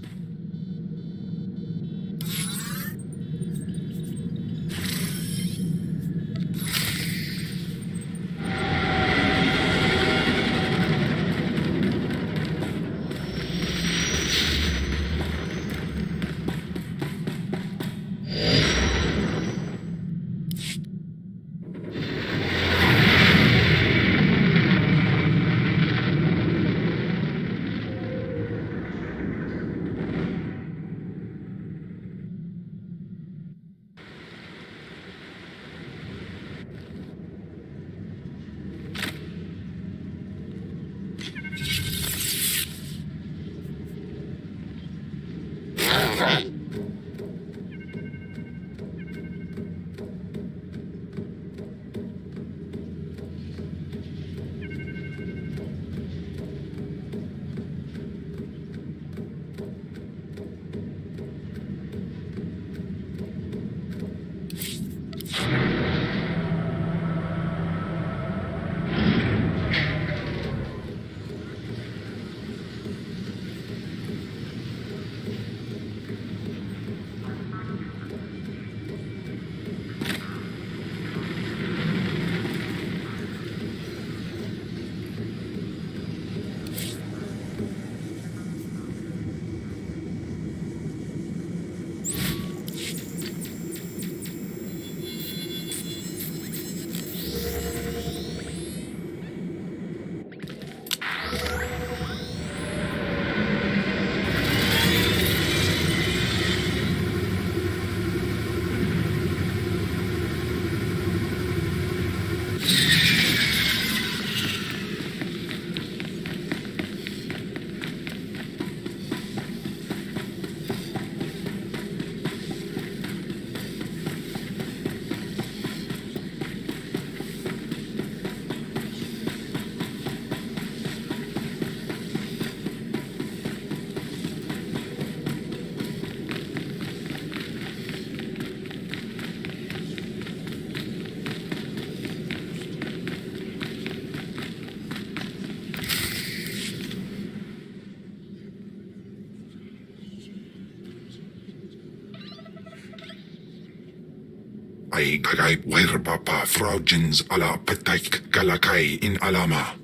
ay gagay werbapa fraujins ala petaik galakay in alama.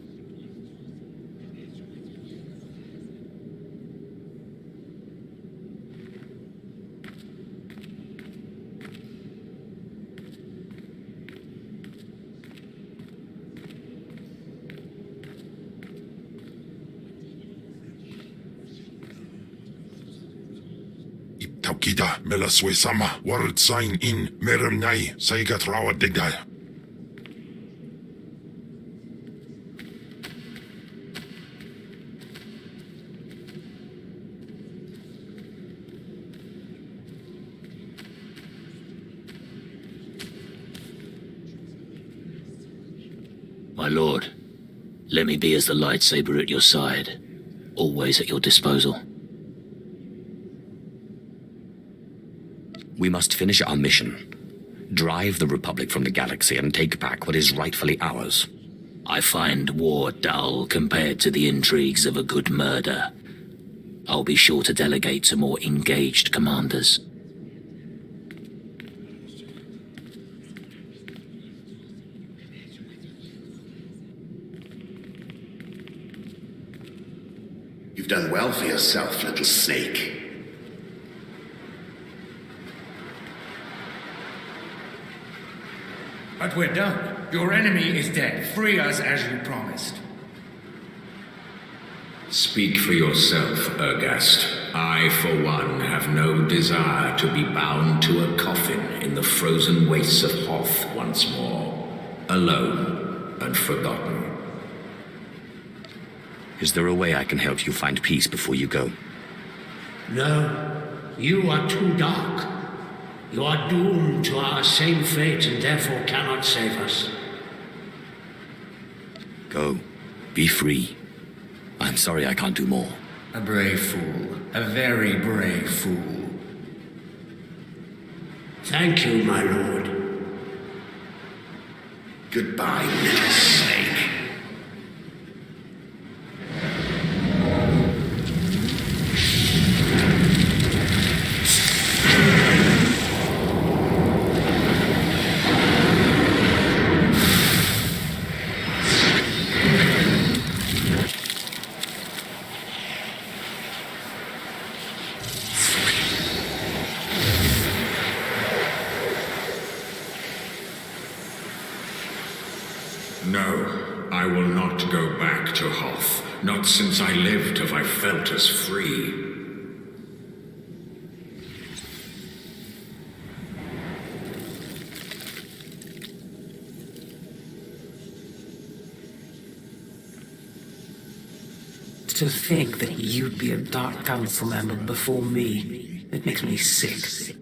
Taukida melaswe sama word sign in meremnai saigatrawa digdai. My lord, let me be as the lightsaber at your side, always at your disposal. We must finish our mission. Drive the Republic from the galaxy and take back what is rightfully ours. I find war dull compared to the intrigues of a good murder. I'll be sure to delegate to more engaged commanders. You've done well for yourself, little snake. But we're done. Your enemy is dead. Free us as you promised. Speak for yourself, Ergast. I, for one, have no desire to be bound to a coffin in the frozen wastes of Hoth once more. Alone and forgotten. Is there a way I can help you find peace before you go? No. You are too dark. You are doomed to our same fate and therefore cannot save us. Go. Be free. I'm sorry I can't do more. A brave fool. A very brave fool. Thank you, my lord. Goodbye, little snake. No, I will not go back to Hoth. Not since I lived have I felt as free. To think that you'd be a Dark Council member before me, it makes me sick.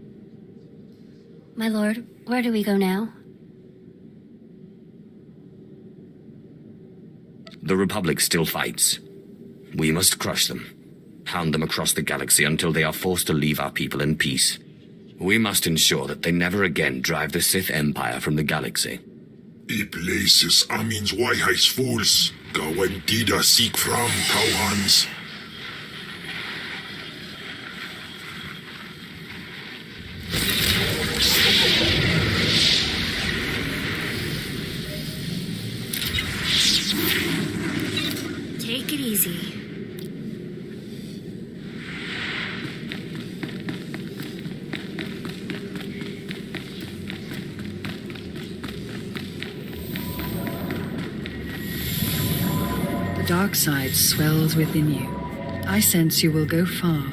My lord, where do we go now? The Republic still fights. We must crush them. Hound them across the galaxy until they are forced to leave our people in peace. We must ensure that they never again drive the Sith Empire from the galaxy. I places Amin's Waiheis fools. Gawen Dida seek from Kauhans. Take it easy. The dark side swells within you. I sense you will go far.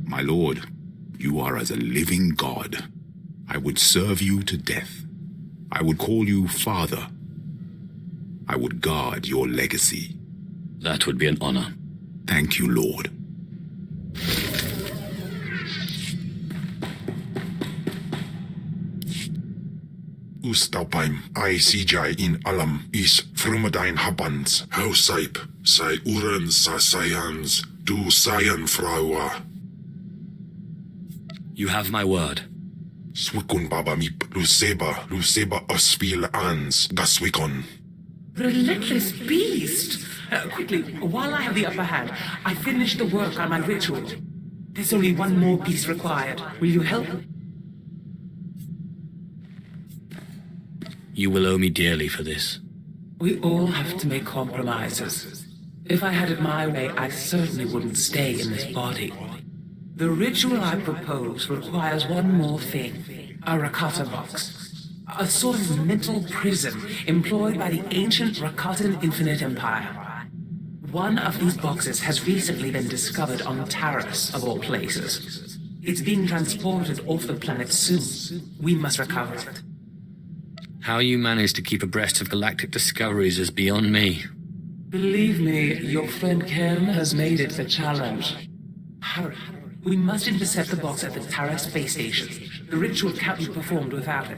My lord, you are as a living god. I would serve you to death. I would call you father. I would guard your legacy. That would be an honor. Thank you, Lord. Ustapaim ai CJ in alam is frumadine habans. Hausaip sai uren sa sayans du sayan fraua. You have my word. Swikun baba mip Luceba ospil ans gaswikon. Relentless beast! Quickly, while I have the upper hand, I finished the work on my ritual. There's only one more piece required. Will you help? You will owe me dearly for this. We all have to make compromises. If I had it my way, I certainly wouldn't stay in this body. The ritual I propose requires one more thing. A Rakata box. A sort of mental prison employed by the ancient Rakatan Infinite Empire. One of these boxes has recently been discovered on Taris, of all places. It's being transported off the planet soon. We must recover it. How you manage to keep abreast of galactic discoveries is beyond me. Believe me, your friend Ken has made it a challenge. Hurry. We must intercept the box at the Taris space station. The ritual can't be performed without it.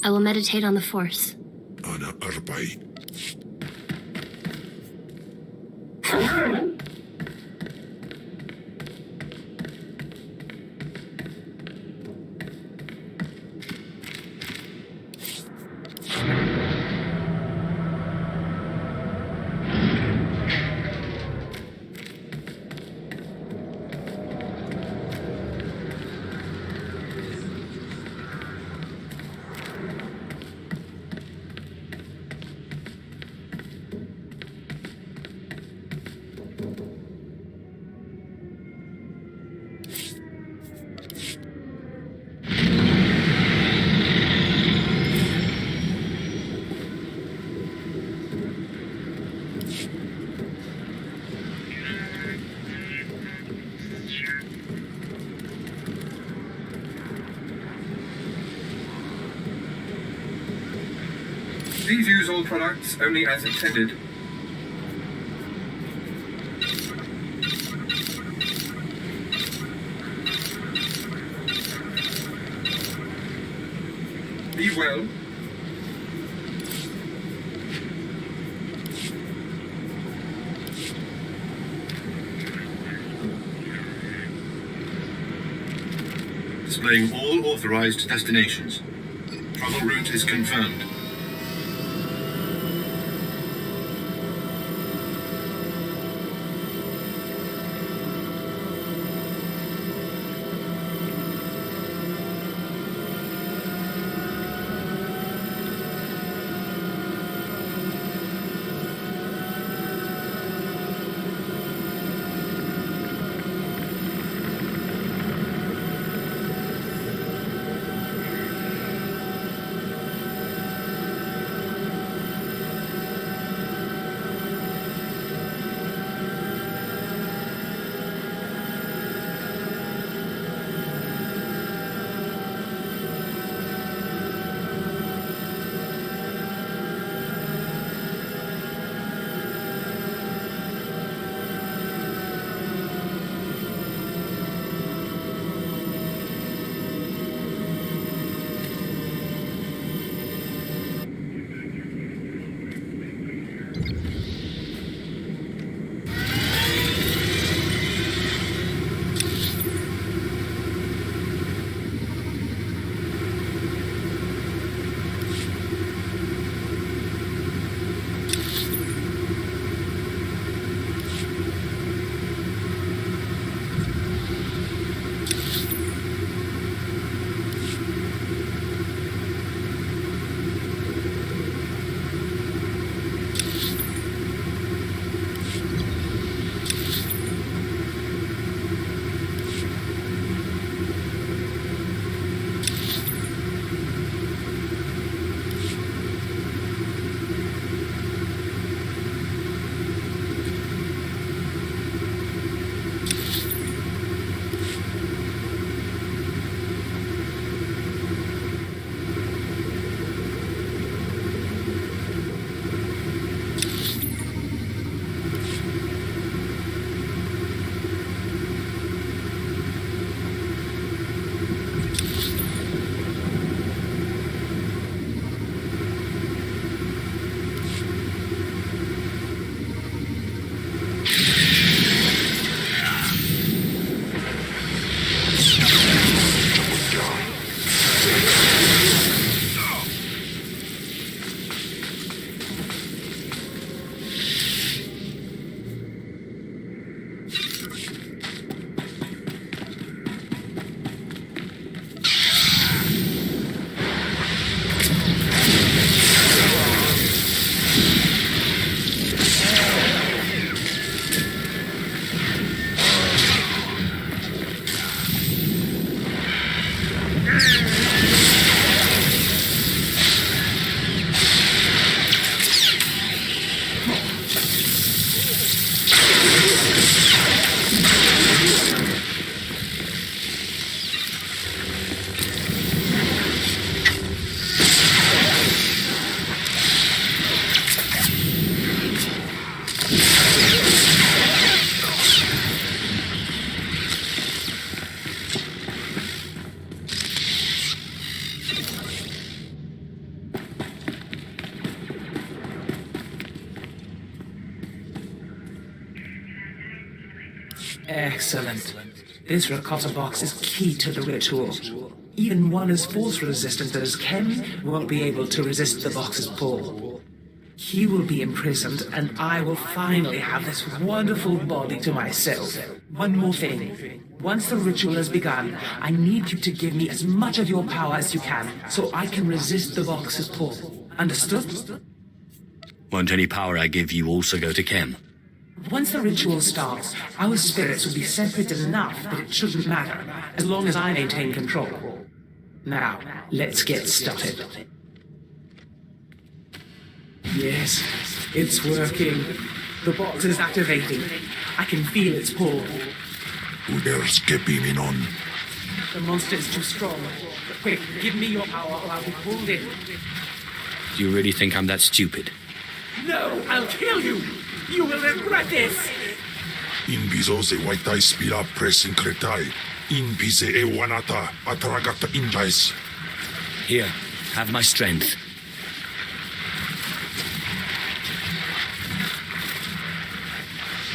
I will meditate on the Force. Ana arbai. Please use all products only as intended. Be well. Displaying all authorized destinations. Travel route is confirmed. Excellent. This ricotta box is key to the ritual. Even one as force-resistant as Ken won't be able to resist the box's pull. He will be imprisoned, and I will finally have this wonderful body to myself. One more thing. Once the ritual has begun, I need you to give me as much of your power as you can, so I can resist the box's pull. Understood? Won't any power I give you also go to Kem? Once the ritual starts, our spirits will be separate enough that it shouldn't matter, as long as I maintain control. Now, let's get started. Yes, it's working. The box is activating. I can feel its pull. The monster is too strong. But quick, give me your power or I'll be pulled in. Do you really think I'm that stupid? No, I'll kill you! You will regret this! In viso se waitai spira presincretai. In pise e wanata atragata injais. Here, have my strength.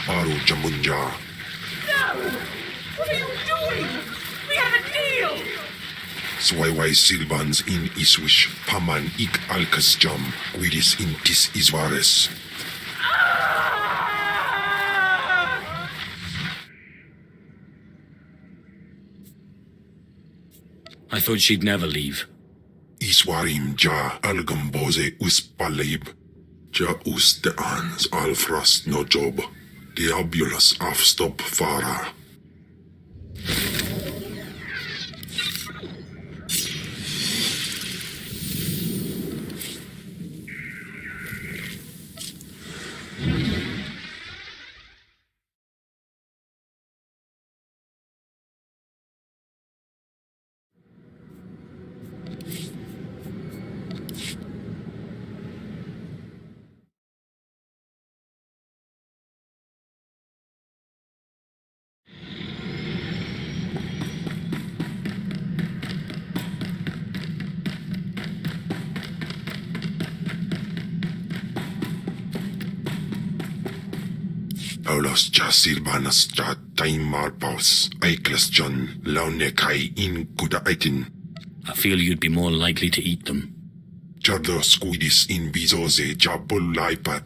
Aru Jamunja. No! What are you doing? We have a deal! Swaiwai Silvans in Iswish Paman ik Alkas Jam Widis in Tis Iswares. I thought she'd never leave. Iswarim ja algamboze uspalib. Ja us de ans alfrast no job. Diabulus afstop fara. Aulos ja silvanas ja taimar paus, aiklas John, laune kai in kuda aitin. I feel you'd be more likely to eat them. Jardo squidis in visoze ja bullaipat